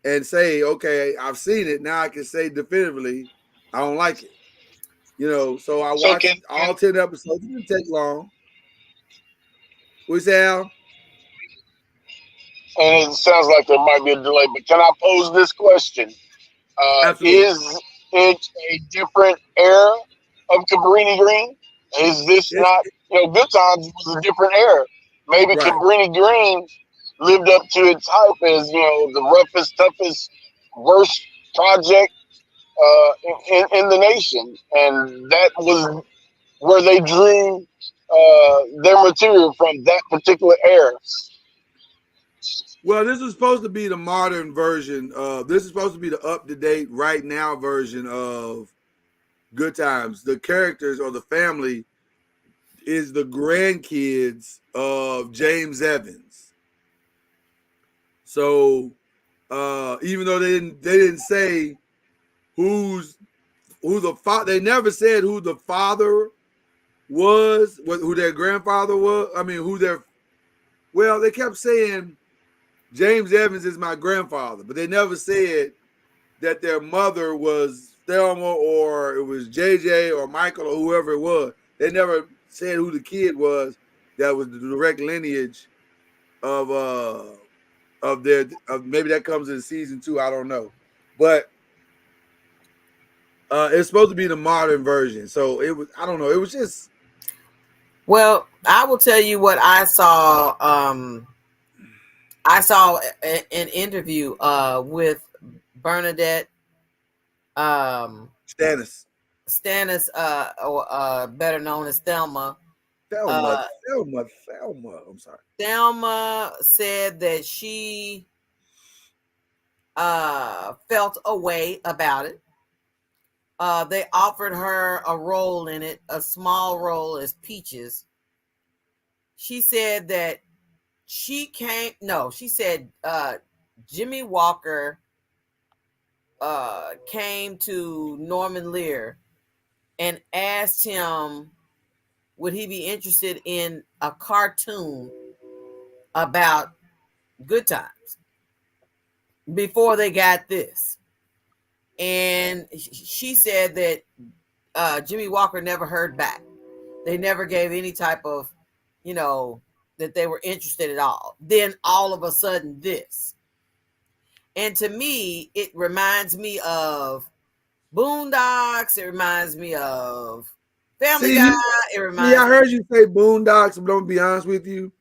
and say, okay, I've seen it. Now I can say definitively, I don't like it. So I watched all 10 episodes. It didn't take long. What's that, Al? And it sounds like there might be a delay, but can I pose this question? Is it a different era of Cabrini Green? Is this not, Good Times was a different era. maybe Right. Cabrini Green lived up to its hype as, the roughest, toughest, worst project in the nation. And that was where they drew their material from, that particular era. Well, this is supposed to be the modern version of, this is supposed to be the up-to-date, right now version of Good Times. The characters or the family is the grandkids of James Evans. So even though they didn't say who the father, they never said who the father was, who their grandfather was. I mean, they kept saying James Evans is my grandfather, but they never said that their mother was Thelma or it was JJ or Michael or whoever it was. They never said who the kid was that was the direct lineage of maybe that comes in season 2. I don't know, but it's supposed to be the modern version. So it was, I don't know. It was just. Well, I will tell you what I saw. I saw an interview with Bernadette Stannis, or better known as Thelma. Thelma. I'm sorry. Thelma said that she felt a way about it. They offered her a role in it, a small role as Peaches. She said that she said Jimmy Walker came to Norman Lear and asked him would he be interested in a cartoon about Good Times before they got this. And she said that Jimmy Walker never heard back. They never gave any type of, that they were interested at all. Then all of a sudden this. And to me, it reminds me of Boondocks. It reminds me of Family Guy. It reminds I heard you say Boondocks, but I'm gonna be honest with you.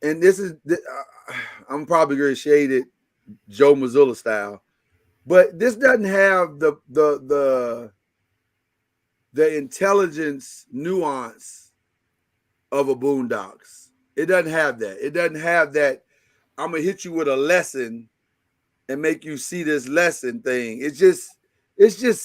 And this is, I'm probably gonna shade it Joe Mazzulla style, but this doesn't have the intelligence nuance of a Boondocks. It doesn't have that. It doesn't have that. I'm gonna hit you with a lesson and make you see this lesson thing. It's just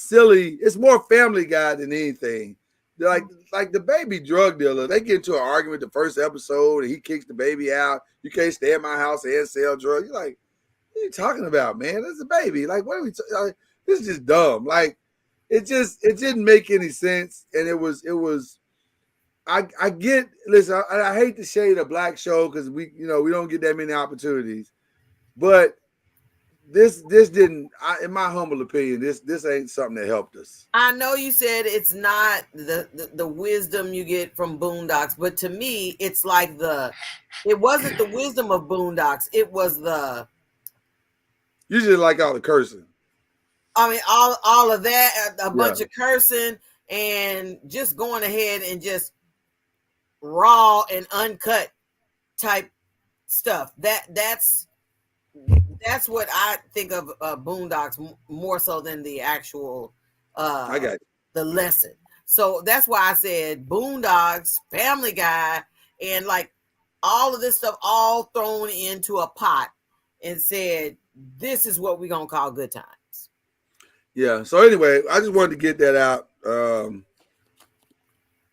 silly. It's more Family Guy than anything. Like the baby drug dealer, they get into an argument the first episode and he kicks the baby out. You can't stay at my house and sell drugs. You're like, what are you talking about, man? That's a baby. Like, what are we like, this is just dumb. Like, it didn't make any sense. And it was I get, listen, I hate to shade a black show because we don't get that many opportunities. But this didn't, in my humble opinion, this ain't something that helped us. I know you said it's not the wisdom you get from Boondocks, but to me, it's like it wasn't the wisdom of Boondocks. It was you just like all the cursing. I mean, all of that, a bunch of cursing and just going ahead and just raw and uncut type stuff. That's what I think of Boondocks more so than the actual I got the lesson. So that's why I said Boondocks, Family Guy, and like all of this stuff all thrown into a pot and said, this is what we're gonna call Good Times. Yeah. So anyway, I just wanted to get that out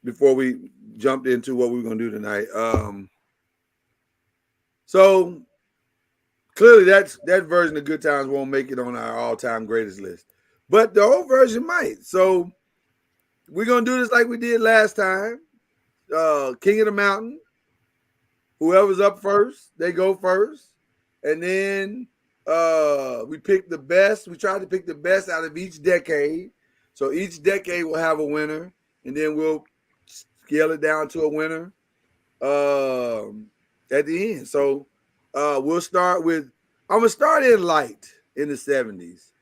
before we jumped into what we were gonna do tonight. So clearly that version of Good Times won't make it on our all-time greatest list. But the old version might. So we're gonna do this like we did last time. King of the Mountain. Whoever's up first, they go first. And then we pick the best. We try to pick the best out of each decade. So each decade will have a winner, and then we'll scale it down to a winner at the end. So we'll start with, I'm gonna start in light in the 70s.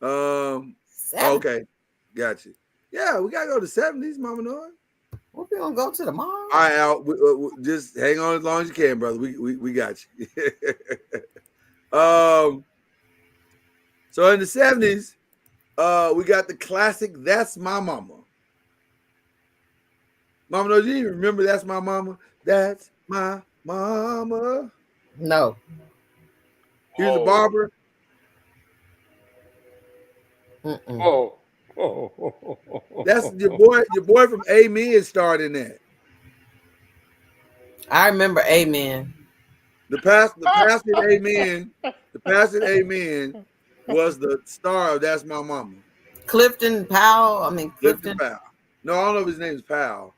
Okay, gotcha. Yeah, we gotta go to 70s, Mama Noah. We're gonna go to the mall. All right, Al, just hang on as long as you can, brother. We got you. So in the 70s, we got the classic "That's My Mama." Mama, no, you even remember "That's My Mama"? That's my mama. No. Here's the barber. Oh. That's your boy. Your boy from Amen starred in that. I remember Amen. The pastor in Amen. The pastor in Amen was the star of "That's My Mama." Clifton Powell. I mean Clifton Clifton. Powell. No, I don't know if his name is Powell.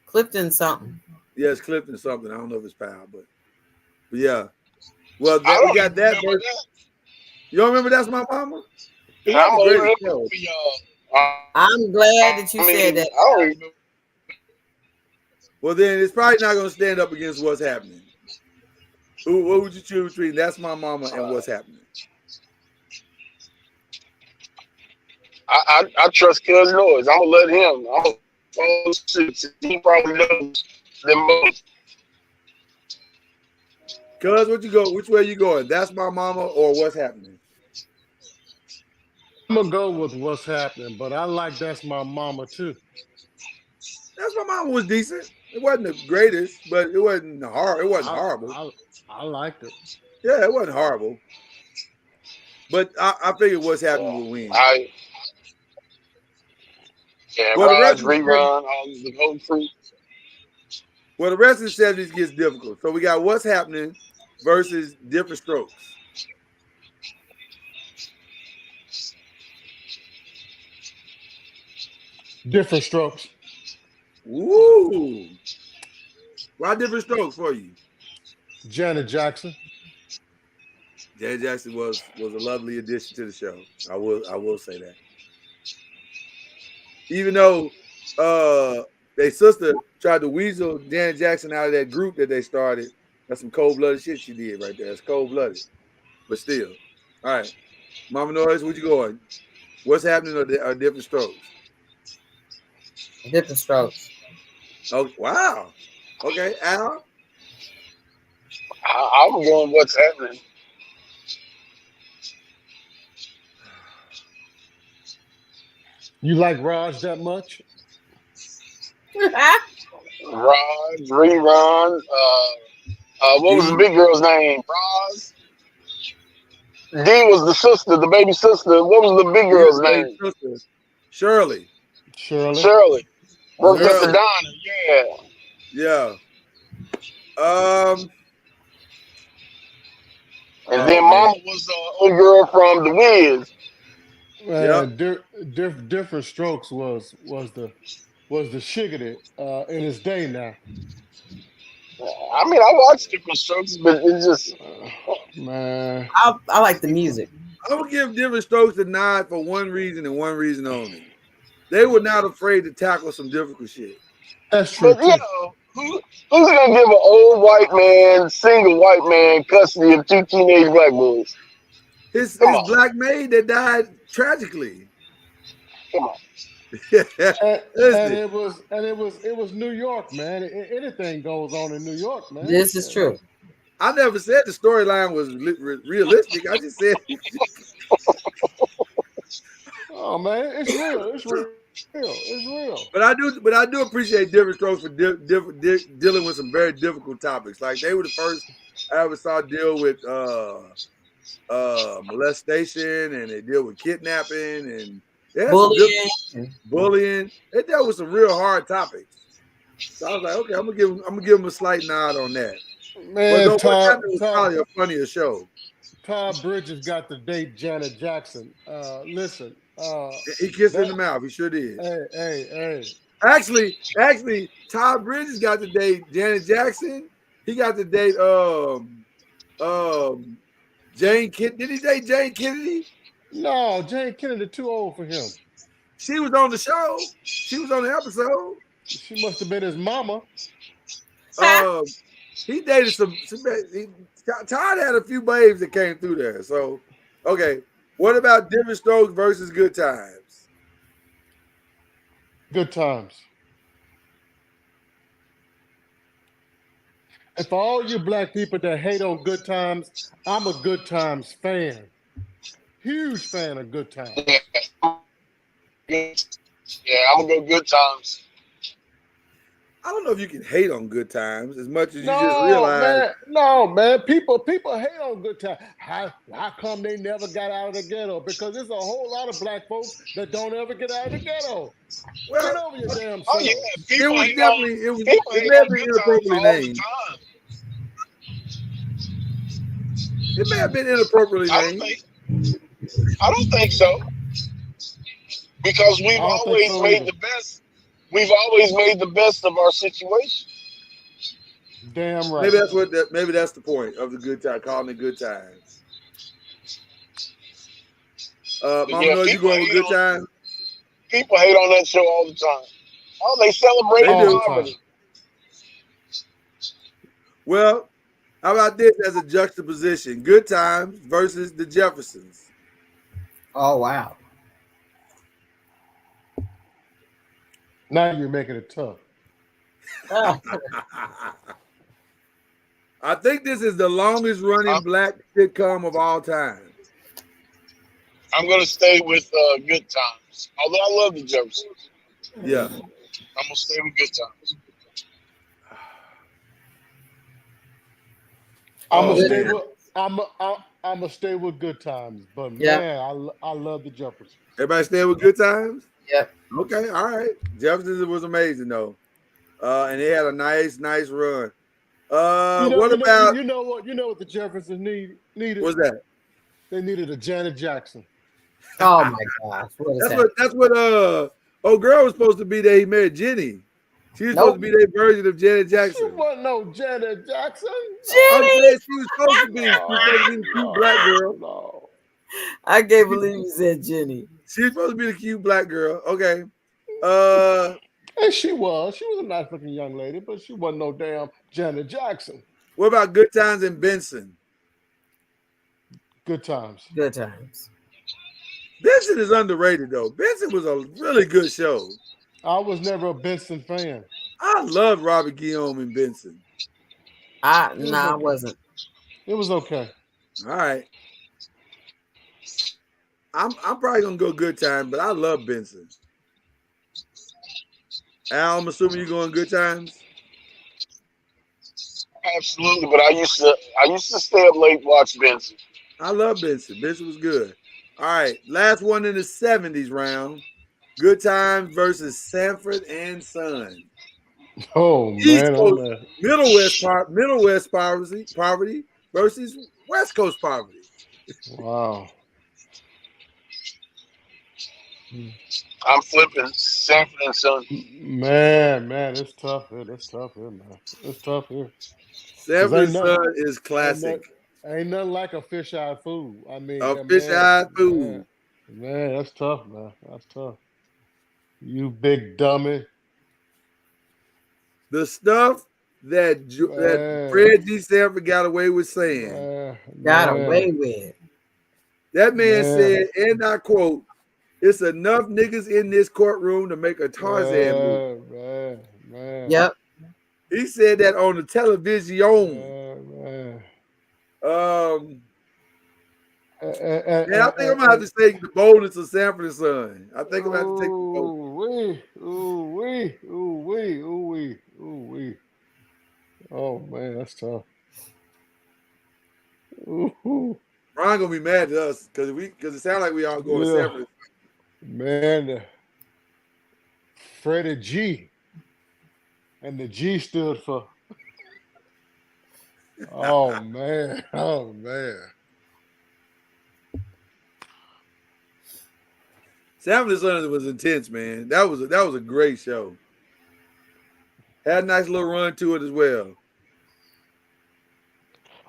Clifton something. Yeah, it's Clifton something. I don't know if it's Powell, but yeah. Well, we got that version. You don't remember "That's My Mama"? It's not the greatest show. I'm glad that you said that. Well, then it's probably not going to stand up against "What's Happening." What would you choose between "That's My Mama" and "What's Happening"? I trust Cuz Noise. I'm gonna let him. He probably knows them most. Cuz, what you go? Which way you going? "That's My Mama" or "What's Happening"? I'm gonna go with "What's Happening," but I like "That's My Mama" too. "That's My Mama" was decent. It wasn't the greatest, but it wasn't hard. It wasn't horrible. I liked it. Yeah, it wasn't horrible. But I figured "What's Happening" would win. Well, the rest Raj of the rerun on the whole crew. Well, the rest of the 70s gets difficult. So we got "What's Happening" versus "Different Strokes." Different Strokes. Ooh. Why "Different Strokes" for you? Janet Jackson. Janet Jackson was a lovely addition to the show. I will say that. Even though their sister tried to weasel Janet Jackson out of that group that they started, that's some cold-blooded shit she did right there. It's cold-blooded. But still. All right. Mama Noise, where you going? "What's Happening" or "Different Strokes"? Different Strokes. Oh, wow. Okay, Al? I'm going "What's Happening." You like Raj that much? Raj rerun. What was the big girl's name? Roz. D was the sister, the baby sister. What was the big girl's name? Sister. Shirley. Shirley. Worked at the diner. Yeah. Yeah. And then Mama was the old girl from The Wiz. Different Strokes was the shiggity in his day now. I mean, I watched Different Strokes, but it's just man. I like the music. I would give "Different Strokes" a nod for one reason and one reason only. They were not afraid to tackle some difficult shit. That's true. But you know, who's gonna give an old white man, single white man, custody of two teenage black boys? His black maid that died tragically. Come on. and it was New York, man. Anything goes on in New York, man. This is true. I never said the storyline was realistic. I just said. Oh man, it's real. It's real. It's real. But I do appreciate Different Strokes for dealing with some very difficult topics. Like they were the first I ever saw deal with molestation, and they deal with kidnapping and bullying. They dealt with some real hard topics. So I was like, okay, I'm gonna give them a slight nod on that. Man, but Todd was probably a funnier show. Todd Bridges got to date Janet Jackson. Listen, he kissed her in the mouth. He sure did. Hey. Actually, Todd Bridges got to date Janet Jackson. He got to date Jane Kennedy. Did he date Jane Kennedy? No, Jane Kennedy too old for him. She was on the show. She was on the episode. She must have been his mama. He dated some Todd had a few babes that came through there. So, okay. What about Different Strokes versus Good Times? Good Times. And for all you black people that hate on Good Times, I'm a Good Times fan. Huge fan of Good Times. Yeah, I'm gonna go Good Times. I don't know if you can hate on Good Times as much as you just No, realize. man. People hate on Good Times. How come they never got out of the ghetto? Because there's a whole lot of black folks that don't ever get out of the ghetto. Get over your damn Oh yeah, selves. It was definitely people it hate may have on been Good Times inappropriately all the named. time. It may have been inappropriately I don't named. think so. Because I don't think so either. we've always made the best of our situation. Damn right. Maybe that's the point of the Good Time, calling it Good Times. Mama knows you going with Good Time? People hate on that show all the time. Oh, they celebrate poverty. Well, how about this as a juxtaposition? Good Times versus the Jeffersons. Oh, wow. Now you're making it tough. I think this is the longest running black sitcom of all time. I'm going to stay with Good Times. Although I love the Jeffersons. Yeah. I'm going to stay with Good Times. I'm gonna stay with Good Times, but man, I love the Jeffersons. Everybody stay with Good Times? Yep. Okay, all right. Jeffersons was amazing though. And they had a nice run. What the Jeffersons needed? What's that? They needed a Janet Jackson. Oh my gosh. That's what old girl was supposed to be there. He married Jenny. She was supposed to be their version of Janet Jackson. She wasn't no Janet Jackson. I'm saying she was supposed to be. She was supposed to be the cute black girl. No. I can't believe you said Jenny. She was supposed to be the cute black girl. Okay. And she was a nice looking young lady, but she wasn't no damn Janet Jackson. What about Good Times in Benson? Good Times. Good Times. Benson is underrated though. Benson was a really good show. I was never a Benson fan. I love Robert Guillaume and Benson. I wasn't. It was okay. All right. I'm probably gonna go Good Time, but I love Benson. Al, I'm assuming you're going Good Times. Absolutely, but I used to stay up late watch Benson. I love Benson. Benson was good. All right, last one in the 70s round. Good Times versus Sanford and Son. Oh East man, Coast, Middle West poverty versus West Coast poverty. Wow. I'm flipping Sanford and Son. Man, it's tough here. It's tough here, man. It's tough here. Sanford and Son is classic. Ain't nothing like a fish-eyed fool. I mean, a fish-eyed fool. Man, that's tough, man. That's tough. You big dummy. The stuff that Fred G. Sanford got away with saying. Got away with. That man said, and I quote, "It's enough niggas in this courtroom to make a Tarzan movie." Man. Yep. He said that on the television. And I think I'm gonna have to take the boldness of Sanford and Son. I think I'm gonna have to take the boldness. Ooh. Oh man, that's tough. Ooh. Ron gonna be mad at us because it sounds like we all going to Sanford. Man, Freddie G. And the G stood for. Oh man. Sanford and Son was intense, man. That was a great show. Had a nice little run to it as well.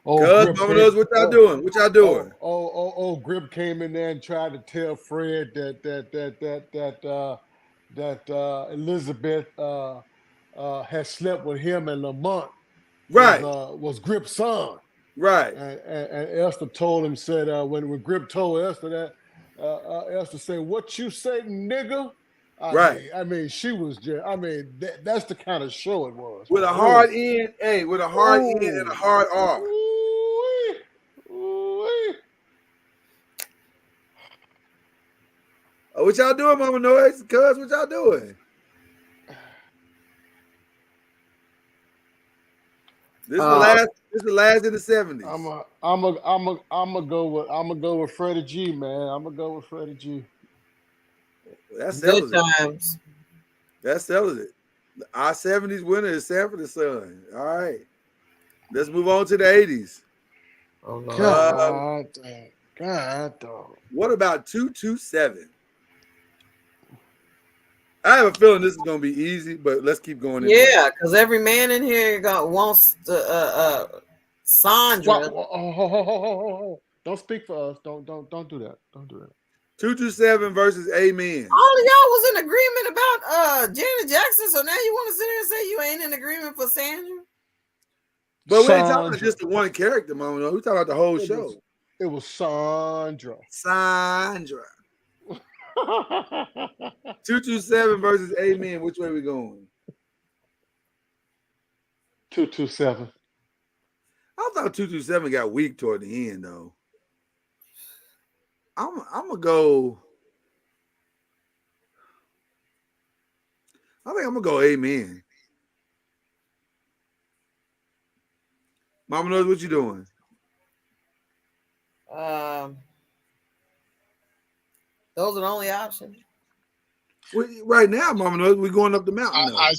Cuz mama knows what y'all doing. What y'all doing? Grip came in there and tried to tell Fred that Elizabeth had slept with him and Lamont. Right. Was Grip's son. Right. And Esther told him, said when Grip told Esther that, Esther said, "What you say, nigga?" Right. I mean, she was just. I mean, that's the kind of show it was. With a man. hard end, with a hard end and a hard R. Oh, what y'all doing, Mama Noise? Cuz, what y'all doing? This is the last. This is the last in the 70s. I'm gonna go with Freddie G, man. I'm gonna go with Freddie G. That Good settles it. times. That settles it. Our 70s winner is Sanford and Son. All right. Let's move on to the 80s. Oh, no. God damn. God dog. What about 227? I have a feeling this is gonna be easy, but let's keep going. Yeah, because every man in here wants to Sandra. Don't speak for us. Don't do that. Don't do that. 227 versus Amen. All of y'all was in agreement about Janet Jackson, so now you want to sit here and say you ain't in agreement for Sandra? But we ain't talking about just the one character, Mama. No, we talking about the whole show. It was Sandra. 227 versus Amen. Which way we going? 227. I thought 227 got weak toward the end, though. I'm gonna go. I think I'm gonna go Amen. Mama knows what you doing. Those are the only options. Right now, Mama knows we're going up the mountain. I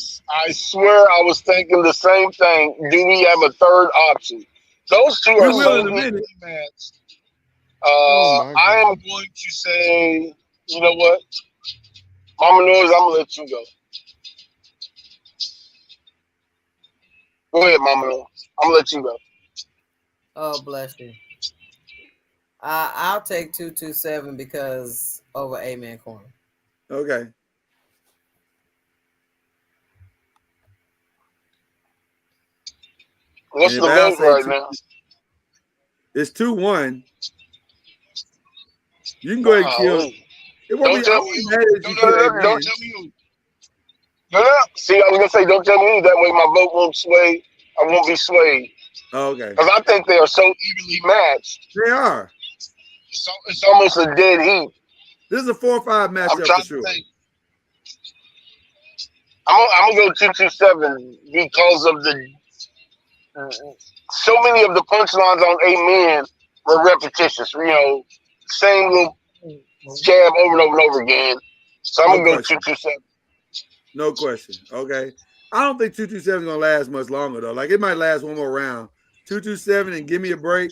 swear I was thinking the same thing. Do we have a third option? Those two are so evenly matched. I am going to say, you know what? Mama knows I'm gonna let you go. Go ahead, Mama knows. I'm gonna let you go. Oh, bless you. I'll take 227 because over Amen Corner. Okay. What's the vote right now? It's 2-1. You can go ahead and kill. It won't be. I won't be mad if you kill Amen. Don't tell me who. No. See, I was gonna say, don't tell me who. That way, my vote won't sway. I won't be swayed. Oh, okay. Because I think they are so evenly matched. They are. It's almost a dead heat. This is a 4-5 matchup for sure. I'm gonna go 227 because of the so many of the punchlines on Amen were repetitious. You know, same little jab over and over and over again. So I'm gonna go 227. No question. Okay. I don't think 227 is gonna last much longer though. Like it might last one more round. 227 and give me a break.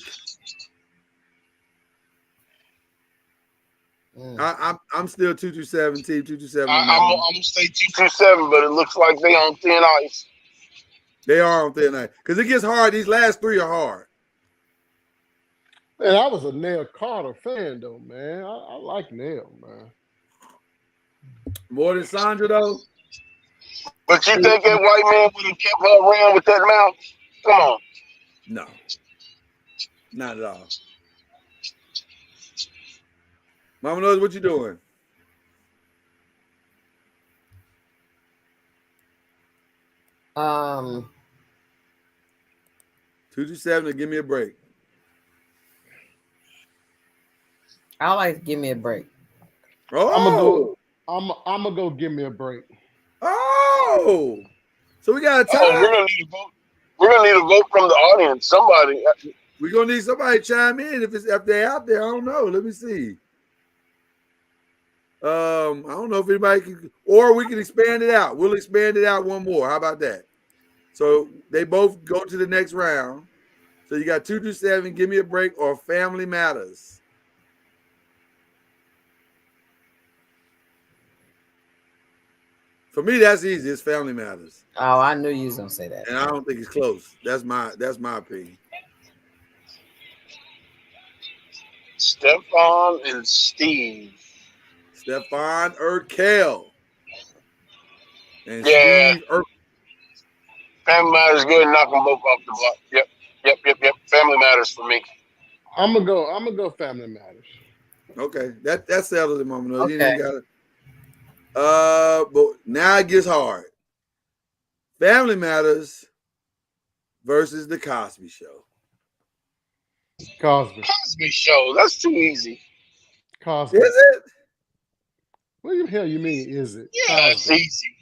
I'm still 227 team 227. I'm gonna say 227, but it looks like they on thin ice. They are on thin ice because it gets hard. These last three are hard. Man, I was a Nell Carter fan though, man. I like Nell, man. More than Sandra though. But you think that white man would have kept her around with that mouth? Come on. No. Not at all. Mama knows what you're doing. Um, 227 to give me a break. I like to give me a break. Oh, I'm gonna go give me a break. Oh, so we got a tie. We're gonna need a vote. We're gonna need a vote from the audience. Somebody. We're gonna need somebody to chime in if they're out there. I don't know. Let me see. I don't know if anybody can, or we can expand it out. We'll expand it out one more. How about that? So they both go to the next round. So you got 227, give me a break, or Family Matters. For me, that's easy. It's Family Matters. Oh, I knew you was gonna say that. And I don't think it's close. That's my opinion. Stefan and Steve. Stefan Urkel. And Yeah. Steve Urkel. Family Matters good. Knock them both off the block. Yep. Family Matters for me. I'm gonna go Family Matters. Okay. That settles it, Mama. No, Okay. you ain't got it. But now it gets hard. Family Matters versus The Cosby Show. Cosby. Cosby Show. That's too easy. Cosby. Is it? What the hell you mean? Is it? Yeah, it's Cosby. easy.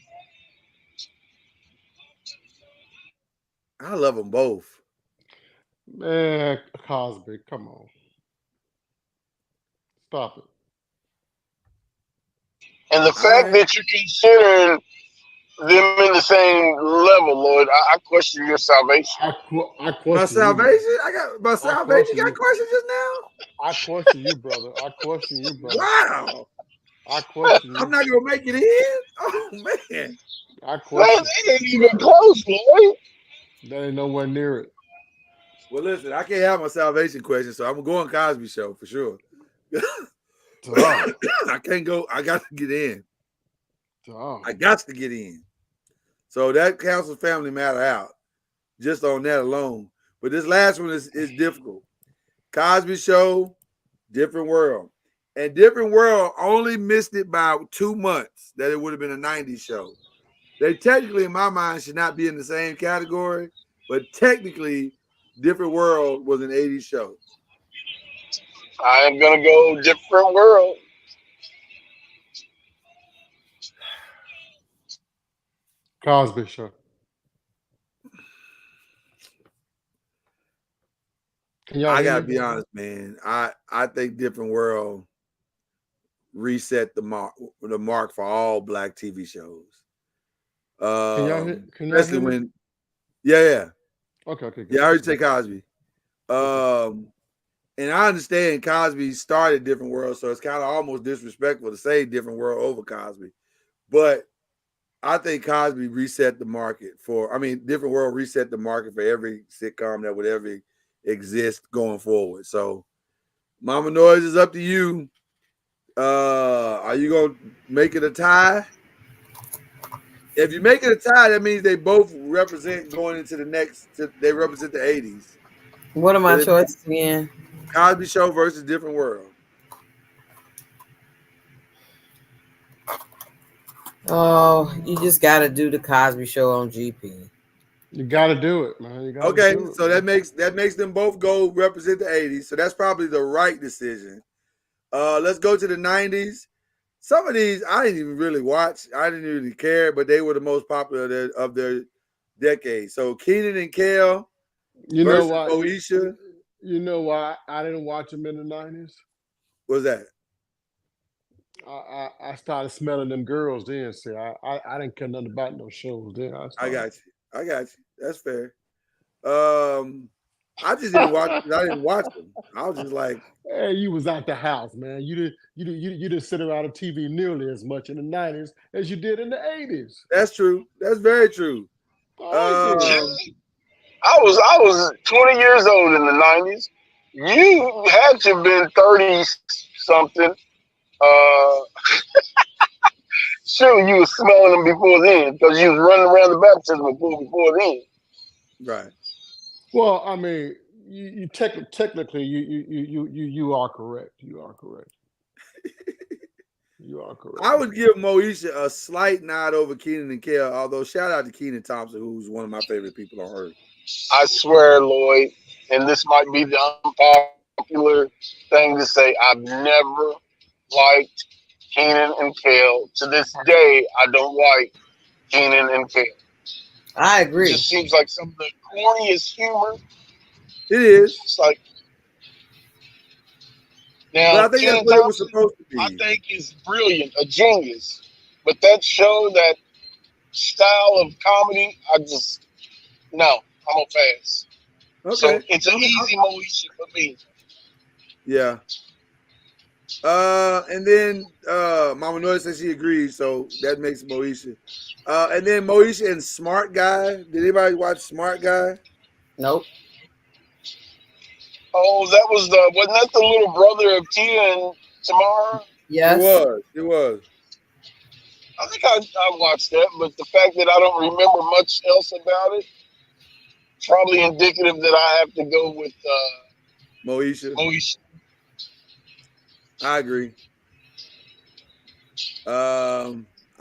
I love them both. Man, Cosby, come on. Stop it. And the fact that you're considering them in the same level, Lord, I question your salvation. I My question salvation? I got my salvation. You got questions just now? I question you, brother. I question you, brother. Wow. I question you. I'm not gonna make it in. Oh man. I question. That ain't even close, Lloyd. That ain't nowhere near it. Well, listen, I can't have my salvation question, so I'm going Cosby Show for sure. Duh. I can't go. I got to get in. Duh. I got to get in. So that counts as Family Matter out, just on that alone. But this last one is difficult. Cosby Show, Different World. And Different World only missed it by 2 months that it would have been a 90s show. They technically, in my mind, should not be in the same category, but technically, Different World was an 80s show. I am going to go Different World. Cosby Show. I gotta be honest, man. I think Different World reset the mark for all black TV shows. Can y'all hear Especially me? when, yeah. Okay. Good. Yeah, I heard you say Cosby. And I understand Cosby started Different World, so it's kind of almost disrespectful to say Different World over Cosby. But I think Cosby reset the market Different World reset the market for every sitcom that would ever exist going forward. So Mama Noise is up to you. Are you gonna make it a tie? If you make it a tie, that means they both represent going into the next. They represent the 80s. What are my choices again? Cosby Show versus Different World. Oh, you just got to do the Cosby Show on GP. You got to do it, man. You gotta Okay, do it, so man. that makes them both go represent the 80s. So that's probably the right decision. Let's go to the 90s. Some of these I didn't even really watch. I didn't really care, but they were the most popular of their decade. So Keenan and Kel versus Moesha. You know why I didn't watch them in the 90s? What's that? I started smelling them girls then. See, I didn't care nothing about no shows then. I got you. That's fair. I just didn't watch. I didn't watch them. I was just like, hey, you was out the house, man. You didn't sit around a TV nearly as much in the 90s as you did in the 80s. That's true. That's very true. I was 20 years old in the 90s. You had to have been 30 something. Sure, you was smelling them before then because you was running around the baptism before then. Right. Well, I mean, you technically you are correct. You are correct. You are correct. I would give Moesha a slight nod over Keenan and Kel, although shout out to Keenan Thompson, who's one of my favorite people on earth. I swear, Lloyd, and this might be the unpopular thing to say, I've never liked Keenan and Kel. To this day, I don't like Keenan and Kel. I agree. It just seems like some of the corniest humor. It is. It's like now, but I think that's what it was supposed to be. I think is brilliant, a genius. But that show, that style of comedy, I'm a pass. Okay. So it's an easy Moesha for me. Yeah. And then Mama Noise says she agrees, so that makes Moesha. And then Moesha and Smart Guy. Did anybody watch Smart Guy? Nope. Oh, wasn't that the little brother of Tia and Tamara? Yes. It was. I think I watched that, but the fact that I don't remember much else about it, probably indicative that I have to go with Moesha. Moesha. I agree.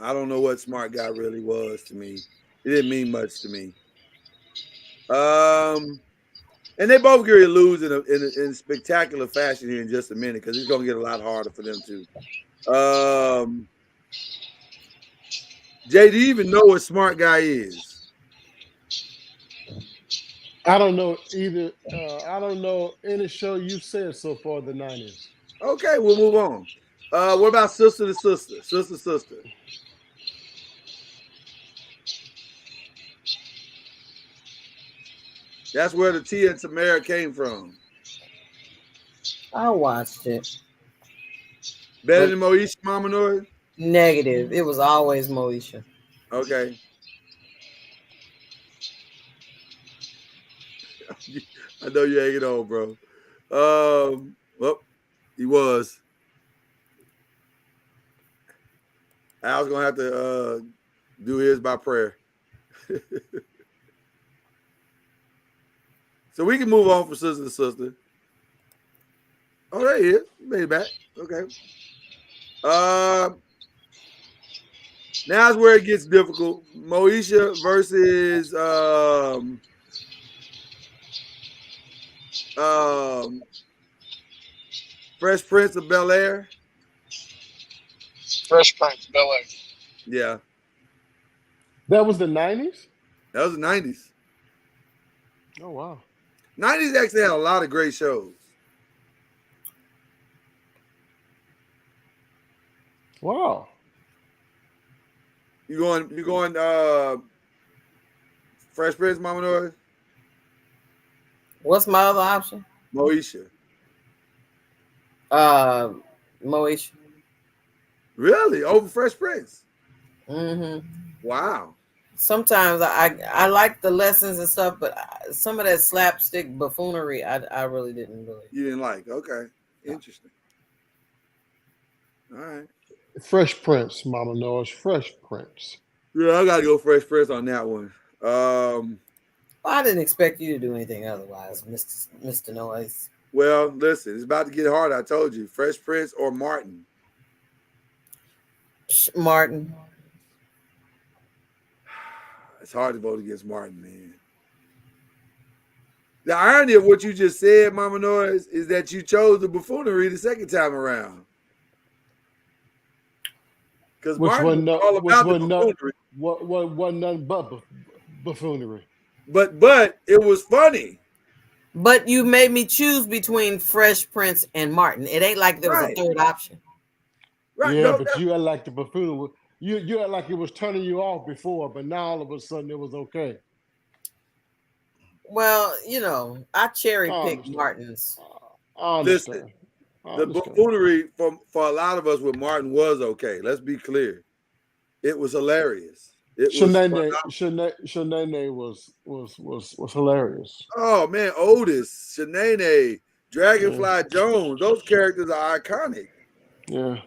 I don't know what Smart Guy really was to me. It didn't mean much to me. And they both get to lose in spectacular fashion here in just a minute because it's going to get a lot harder for them too. Jay, do you even know what Smart Guy is? I don't know either. I don't know any show you've said so far the 90s. Okay, we'll move on. What about Sister to Sister? Sister, Sister. That's where the Tia and Tamara came from. I watched it. Better than Moesha Mama Noise? Negative. It was always Moesha. Okay. I know you're hanging on, bro. Well, he was. I was gonna have to do his by prayer. So we can move on from Sister to Sister. Oh, there he is. Made it back. Okay. Now's where it gets difficult. Moesha versus Fresh Prince of Bel-Air. Fresh Prince, Bel-Air. Yeah. That was the 90s? That was the 90s. Oh, wow. 90s actually had a lot of great shows. Wow. You going Fresh Prince, Mama Noise? What's my other option? Moesha. Moesha. Really? Over Fresh Prince? Mm-hmm. Wow. Sometimes I like the lessons and stuff, but some of that slapstick buffoonery, I really didn't really. You didn't like? Okay. Interesting. All right. Fresh Prince, Mama knows. Fresh Prince. Yeah, I gotta go Fresh Prince on that one. Well, I didn't expect you to do anything otherwise, Mr. Noise. Well, listen, it's about to get hard. I told you, Fresh Prince or Martin. Martin. It's hard to vote against Martin, man. The irony of what you just said, Mama Noise, is that you chose the buffoonery the second time around. Because Martin was all about the buffoonery. Wasn't nothing but buffoonery. But it was funny. But you made me choose between Fresh Prince and Martin. It ain't like there was a third option. Right. Yeah, but you had like the buffoonery. You had like it was turning you off before, but now all of a sudden it was okay. Well, I cherry picked Martin's. Listen, the buffoonery for a lot of us with Martin was okay. Let's be clear. It was hilarious. Shanae was hilarious. Oh man, Otis, Shanae, Dragonfly Jones, those characters are iconic. Yeah.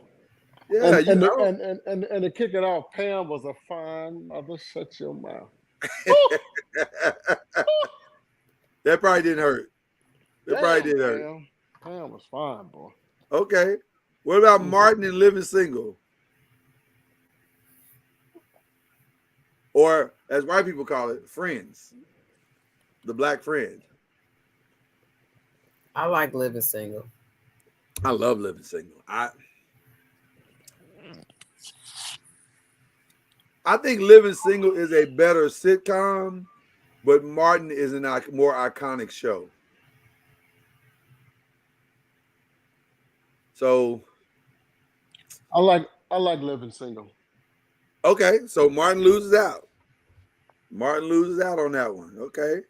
Yeah, and to kick it off, Pam was a fine mother. Shut your mouth. That probably didn't hurt. Probably didn't hurt. Pam was fine, boy. Okay. What about Martin and Living Single? Or as white people call it, Friends. The Black Friend. I like Living Single. I love Living Single. I think Living Single is a better sitcom, but Martin is a more iconic show. So I like Living Single. Okay, so Martin loses out. Martin loses out on that one. Okay.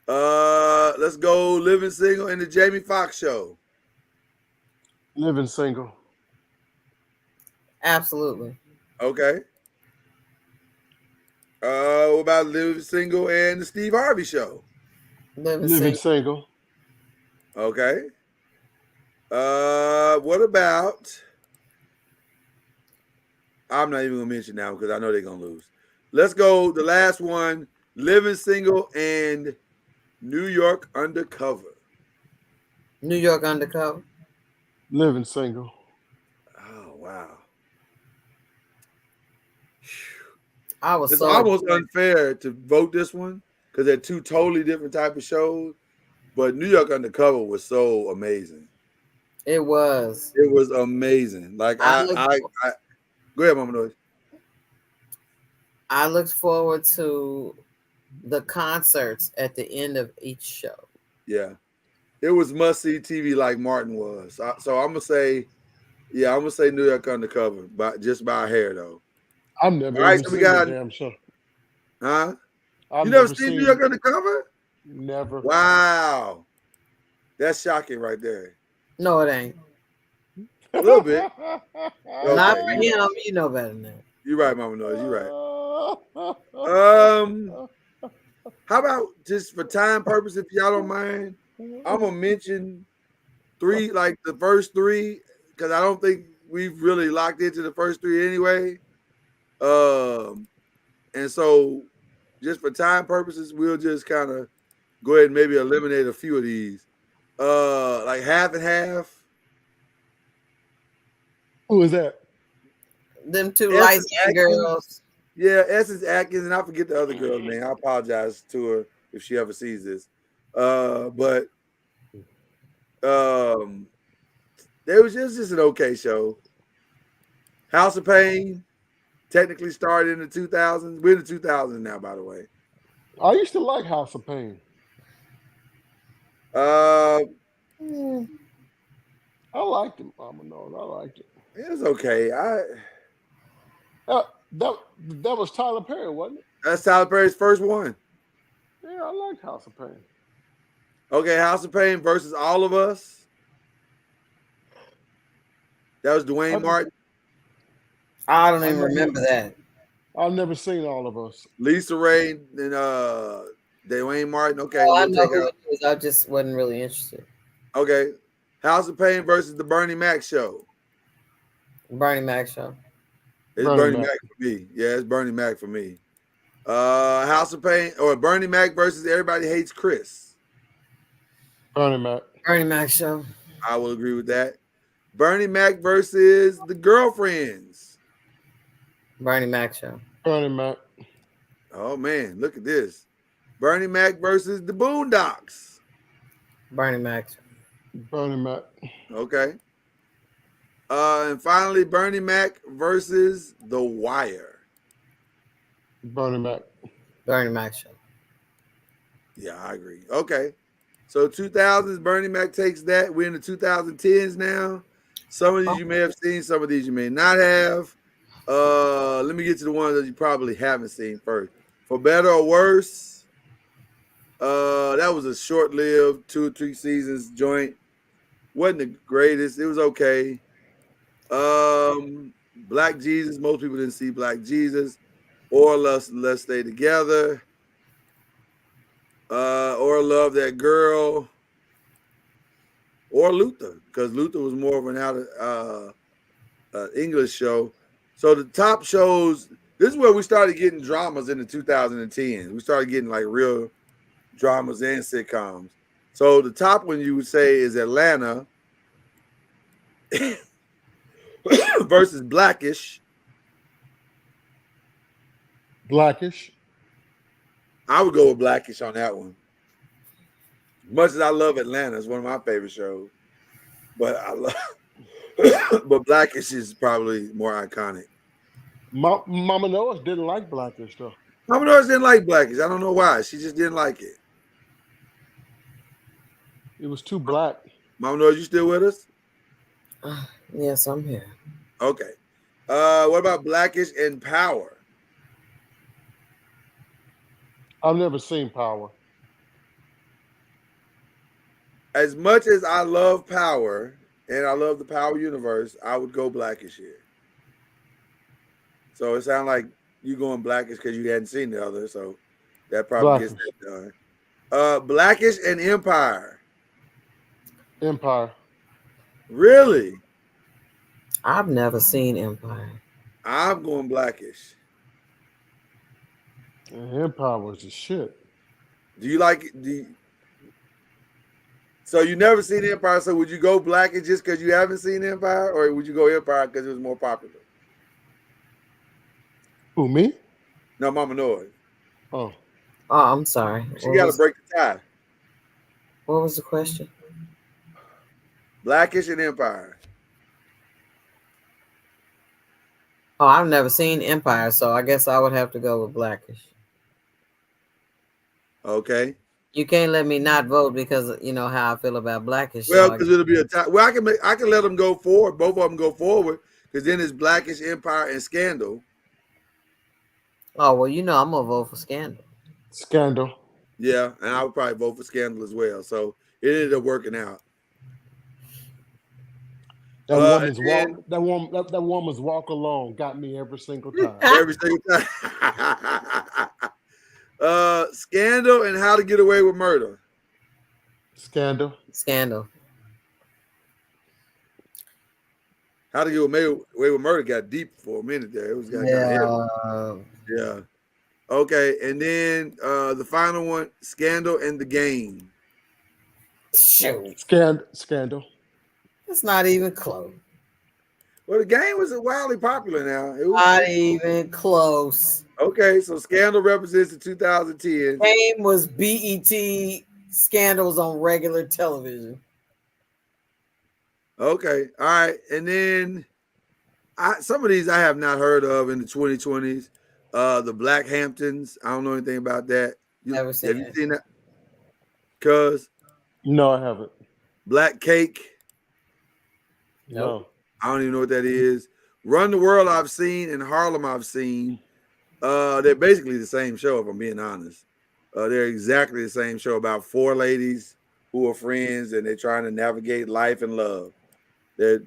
Let's go Living Single and the Jamie Foxx Show. Living Single. Absolutely. Okay. What about Living Single and the Steve Harvey Show? Living Single. Okay. What about? I'm not even gonna mention now because I know they're gonna lose. Let's go. The last one: Living Single and New York Undercover. New York Undercover. Living Single. Oh wow. I was It's so almost unfair to vote this one because they're two totally different type of shows. But New York Undercover was so amazing. It was. It was amazing. Like I go ahead, Mama Noise. I looked forward to the concerts at the end of each show. Yeah, it was must see TV like Martin was. So I'm gonna say, yeah, I'm gonna say New York Undercover, by a hair though. I've never All right, even so we seen the got, damn show. huh? I've You never never seen New seen. York Undercover? Never. Wow, that's shocking right there. No, it ain't. A little bit. Not Okay, for him. You know better than that. you're right, Mama Noise. You're right. How about just for time purpose, if y'all don't mind, I'm gonna mention three, like the first three, because I don't think we've really locked into the first three anyway. And so just for time purposes, we'll just kind of go ahead and maybe eliminate a few of these. Like half and half. Who is that? Them two light Essence skinned Atkins. girls. Yeah, Essence Atkins, and I forget the other girl's name. I apologize to her if she ever sees this. But it was just an okay show. House of Pain technically started in the 2000s. We're in the 2000s now, by the way. I used to like House of Pain. Uh, I liked it, Mama knows. I liked it. It was okay. That was Tyler Perry, wasn't it? That's Tyler Perry's first one. Yeah, I like House of Pain. Okay, House of Pain versus All of Us. That was Dwayne Martin. I don't even remember that. I've never seen All of Us. Lisa Ray and Dwayne Martin. Okay, Oh, I we'll know take who out. it is. I just wasn't really interested. Okay, House of Pain versus the Bernie Mac show. Bernie Mac show. It's Bernie Mac for me. Yeah, it's Bernie Mac for me. House of Pain or Bernie Mac versus Everybody Hates Chris. Bernie Mac. Bernie Mac show. I will agree with that. Bernie Mac versus the Girlfriends. Bernie Mac show. Bernie Mac. Oh man, look at this. Bernie Mac versus the Boondocks. Bernie Mac. Bernie Mac. Okay. And finally, Bernie Mac versus The Wire. Bernie Mac. Bernie Mac show. Yeah, I agree. Okay. So 2000s, Bernie Mac takes that. We're in the 2010s now. Some of these you may have seen, some of these you may not have. Let me get to the ones that you probably haven't seen first. For Better or Worse, that was a short-lived 2 or 3 seasons joint. Wasn't the greatest. It was okay. Black Jesus. Most people didn't see Black Jesus. Or Let's Stay Together. Or Love That Girl. Or Luther, because Luther was more of an English show. So the top shows, this is where we started getting dramas in the 2010s. We started getting like real dramas and sitcoms. So the top one you would say is Atlanta versus Blackish. Blackish. I would go with Blackish on that one. Much as I love Atlanta, it's one of my favorite shows. But but Blackish is probably more iconic. Mama Noah didn't like Blackish though. Mama Noah didn't like Blackish. I don't know why. She just didn't like it. It was too black. Mama Noah, you still with us? Yes, I'm here. Okay. What about Blackish and Power? I've never seen Power. As much as I love Power and I love the Power universe, I would go Blackish here. So it sounds like you going Blackish because you hadn't seen the other, so that probably gets that done. Blackish and Empire. Empire. Really? I've never seen Empire. I'm going Blackish. Empire was the shit. Do you like it? So you never seen Empire, so would you go Blackish just because you haven't seen Empire, or would you go Empire because it was more popular? Who, me? No, Mama Noise. Oh. Oh, I'm sorry. She got to break the tie. What was the question? Blackish and Empire. Oh, I've never seen Empire, so I guess I would have to go with Blackish. Okay. You can't let me not vote because you know how I feel about Blackish. Well, So because it'll be a tie. Well, I can let them go forward. Both of them go forward because then it's Blackish, Empire, and Scandal. oh well, you know I'm gonna vote for Scandal. Scandal. Yeah, and I would probably vote for Scandal as well. So it ended up working out. That woman's walk. That woman's walk alone got me every single time. Every single time. Scandal and How to Get Away with Murder. Scandal. Scandal. How to Get Away with Murder got deep for a minute there. It was kind of heavy. Yeah. Okay, and then the final one, Scandal and the Game. Shoot. Scandal. It's not even close. Well, the Game was wildly popular now. It was Not even close. Okay, so Scandal represents the 2010s. Game was BET Scandals on regular television. Okay, all right, and then some of these I have not heard of in the 2020s. The Black Hamptons. I don't know anything about that. Never seen Have you seen that? Cuz No, I haven't. Black Cake. No. I don't even know what that is. Run the World I've seen and Harlem I've seen. They're basically the same show, if I'm being honest. They're exactly the same show about four ladies who are friends and they're trying to navigate life and love. They're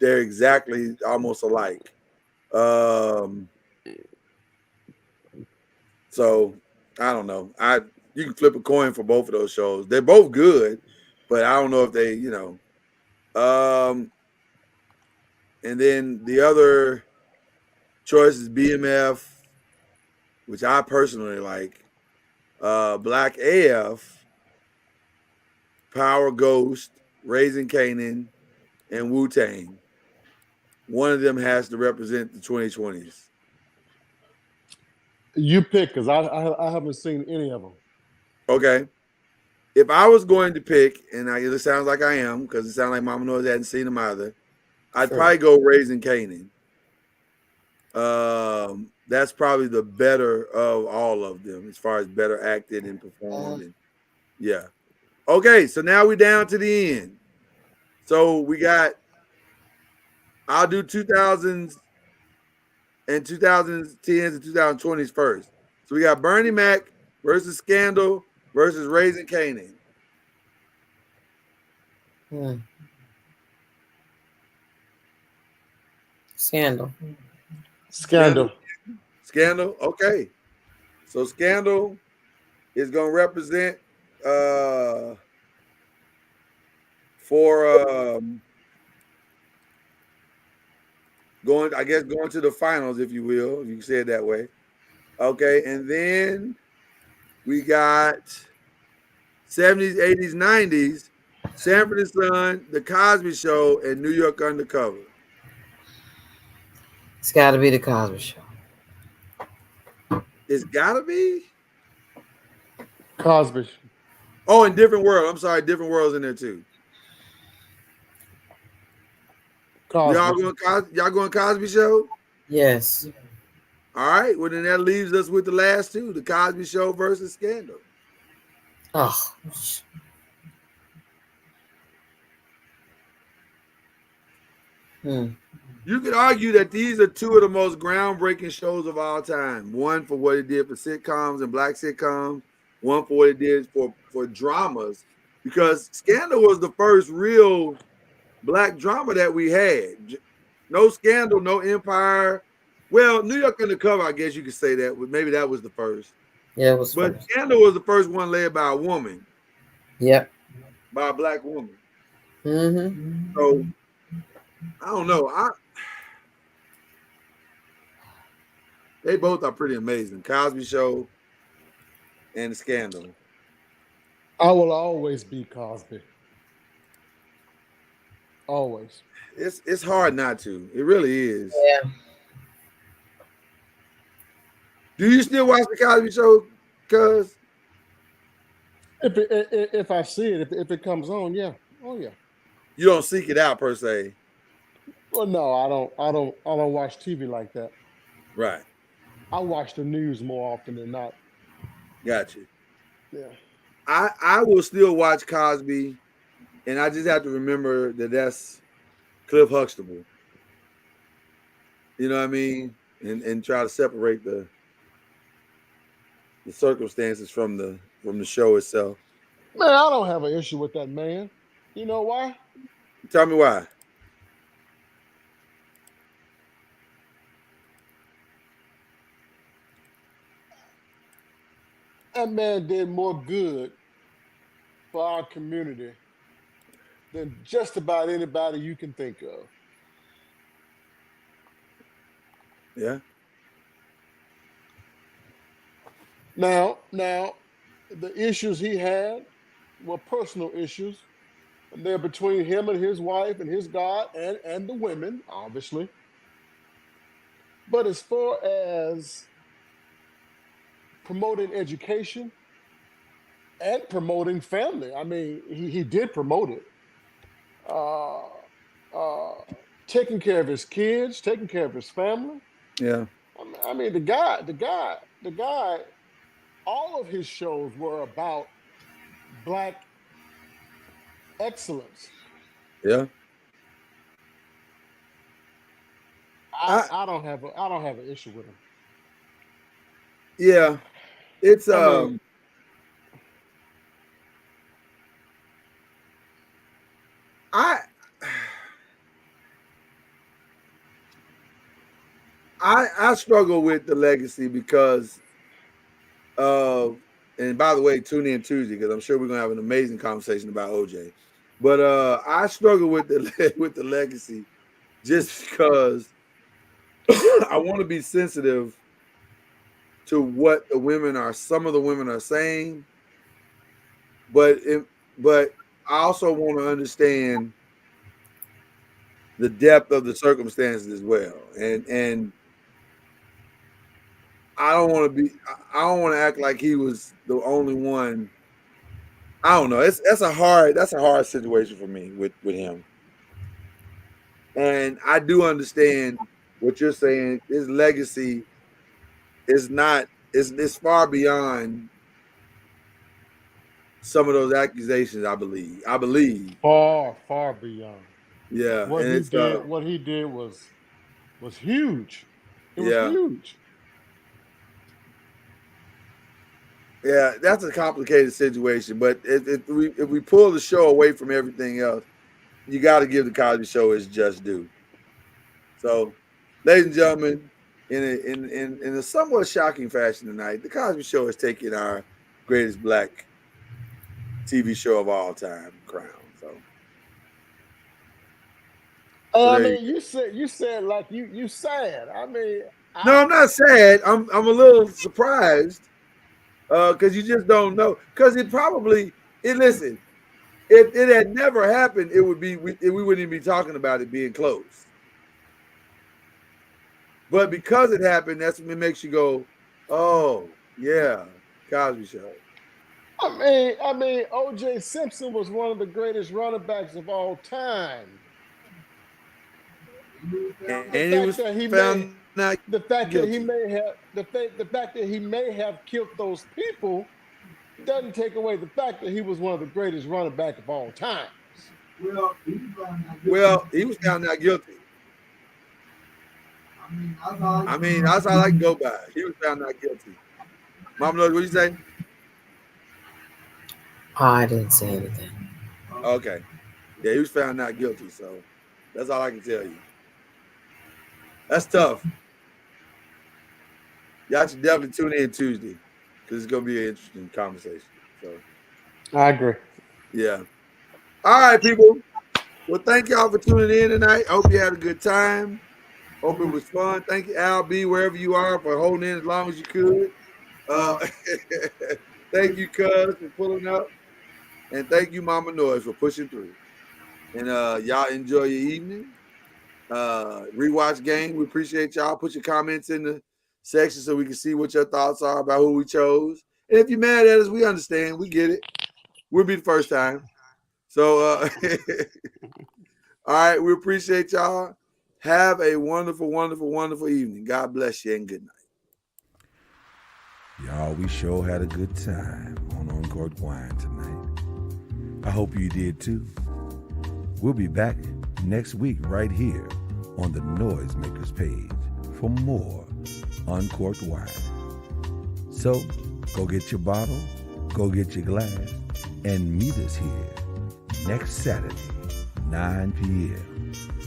exactly almost alike. So I don't know. You can flip a coin for both of those shows. They're both good, but I don't know if they, and then the other choice is BMF, which I personally like. Black AF, Power Ghost, Raising Canaan, and Wu-Tang. One of them has to represent the 2020s. You pick, because I haven't seen any of them. Okay. If I was going to pick, and it sounds like I am, because it sounds like Mama Noise hadn't seen them either, I'd probably go Raising Canaan. That's probably the better of all of them as far as better acted and performed. And, yeah. Okay, so now we're down to the end. So we got, I'll do 2000s and 2010s and 2020s first. So we got Bernie Mac versus Scandal versus Raising Canaan. Scandal. Scandal. Okay. So Scandal is going to represent for going to the finals, if you will, if you can say it that way. Okay, and then we got 70s, 80s, 90s, Sanford and Son, The Cosby Show, and New York Undercover. It's got to be The Cosby Show. It's got to be? Cosby. Oh, and Different World. I'm sorry, Different World's in there too. Cosby. Y'all going Cosby Show? Yes. All right. Well, then that leaves us with the last two, The Cosby Show versus Scandal. Oh. You could argue that these are two of the most groundbreaking shows of all time. One for what it did for sitcoms and black sitcoms. One for what it did for dramas. Because Scandal was the first real black drama that we had. No Scandal, no Empire. Well, New York Undercover, I guess you could say that. Maybe that was the first. Yeah, it was. But first. Scandal was the first one led by a woman. Yep. By a black woman. Mm-hmm. So I don't know. They both are pretty amazing. Cosby Show and Scandal. I will always be Cosby. Always. It's hard not to. It really is. Yeah. Do you still watch the Cosby Show? Cuz If I see it, if it comes on, yeah. Oh yeah. you don't seek it out per se. Well, no, I don't watch TV like that. Right. I watch the news more often than not. Got you. Yeah. I will still watch Cosby, and I just have to remember that that's Cliff Huxtable. You know what I mean? And try to separate the circumstances from the show itself. Man, I don't have an issue with that man. You know why? Tell me why. That man did more good for our community than just about anybody you can think of. Yeah. Now, the issues he had were personal issues. And they're between him and his wife and his God and the women, obviously. But as far as promoting education and promoting family, I mean, he did promote it. Uh, uh, Taking care of his kids, taking care of his family. Yeah. I mean, the guy, all of his shows were about Black excellence. Yeah. I don't have an issue with him. Yeah. It's I mean, I struggle with the legacy because of, and by the way, tune in Tuesday because I'm sure we're gonna have an amazing conversation about OJ. But I struggle with the with the legacy just because I want to be sensitive to what some of the women are saying, but I also want to understand the depth of the circumstances as well, and I don't want to act like he was the only one. I don't know. That's a hard situation for me with him. And I do understand what you're saying. His legacy is not is far beyond some of those accusations, I believe. far beyond. Yeah. What And he it's did, was huge. It was yeah. huge. Yeah, that's a complicated situation. But if we pull the show away from everything else, you got to give the Cosby Show its just due. So, ladies and gentlemen, in a somewhat shocking fashion tonight, the Cosby Show is taking our greatest Black TV show of all time crown. So I there you mean, you said like you sad. I mean, No, I'm not sad. I'm a little surprised because you just don't know. Because listen, if it had never happened, it would be we wouldn't even be talking about it being close. But because it happened, that's what makes you go, oh yeah, Cosby Show. I mean, O.J. Simpson was one of the greatest running backs of all time. And he was found not the fact guilty. that he may have killed those people doesn't take away the fact that he was one of the greatest running back of all times. Well, he was found not guilty. I mean, that's all I can go by. He was found not guilty. Mom knows what you say? Oh, I didn't say anything. Okay. Yeah, he was found not guilty, so that's all I can tell you. That's tough. Y'all should definitely tune in Tuesday because it's gonna be an interesting conversation. So I agree. Yeah. All right, people. Well, thank y'all for tuning in tonight. I hope you had a good time. Hope it was fun. Thank you, Al B, wherever you are, for holding in as long as you could. Thank you, Cuz, for pulling up. And thank you, Mama Noise, for pushing through. And y'all enjoy your evening. Rewatch game. We appreciate y'all. Put your comments in section so we can see what your thoughts are about who we chose. And if you're mad at us, we understand. We get it. We'll be the first time. So, all right, we appreciate y'all. Have a wonderful, wonderful, wonderful evening. God bless you and good night. Y'all, we sure had a good time on Uncorked Wine tonight. I hope you did too. We'll be back next week right here on the Noisemakers page for more Uncorked Wine. So go get your bottle, go get your glass, and meet us here next Saturday, 9 p.m.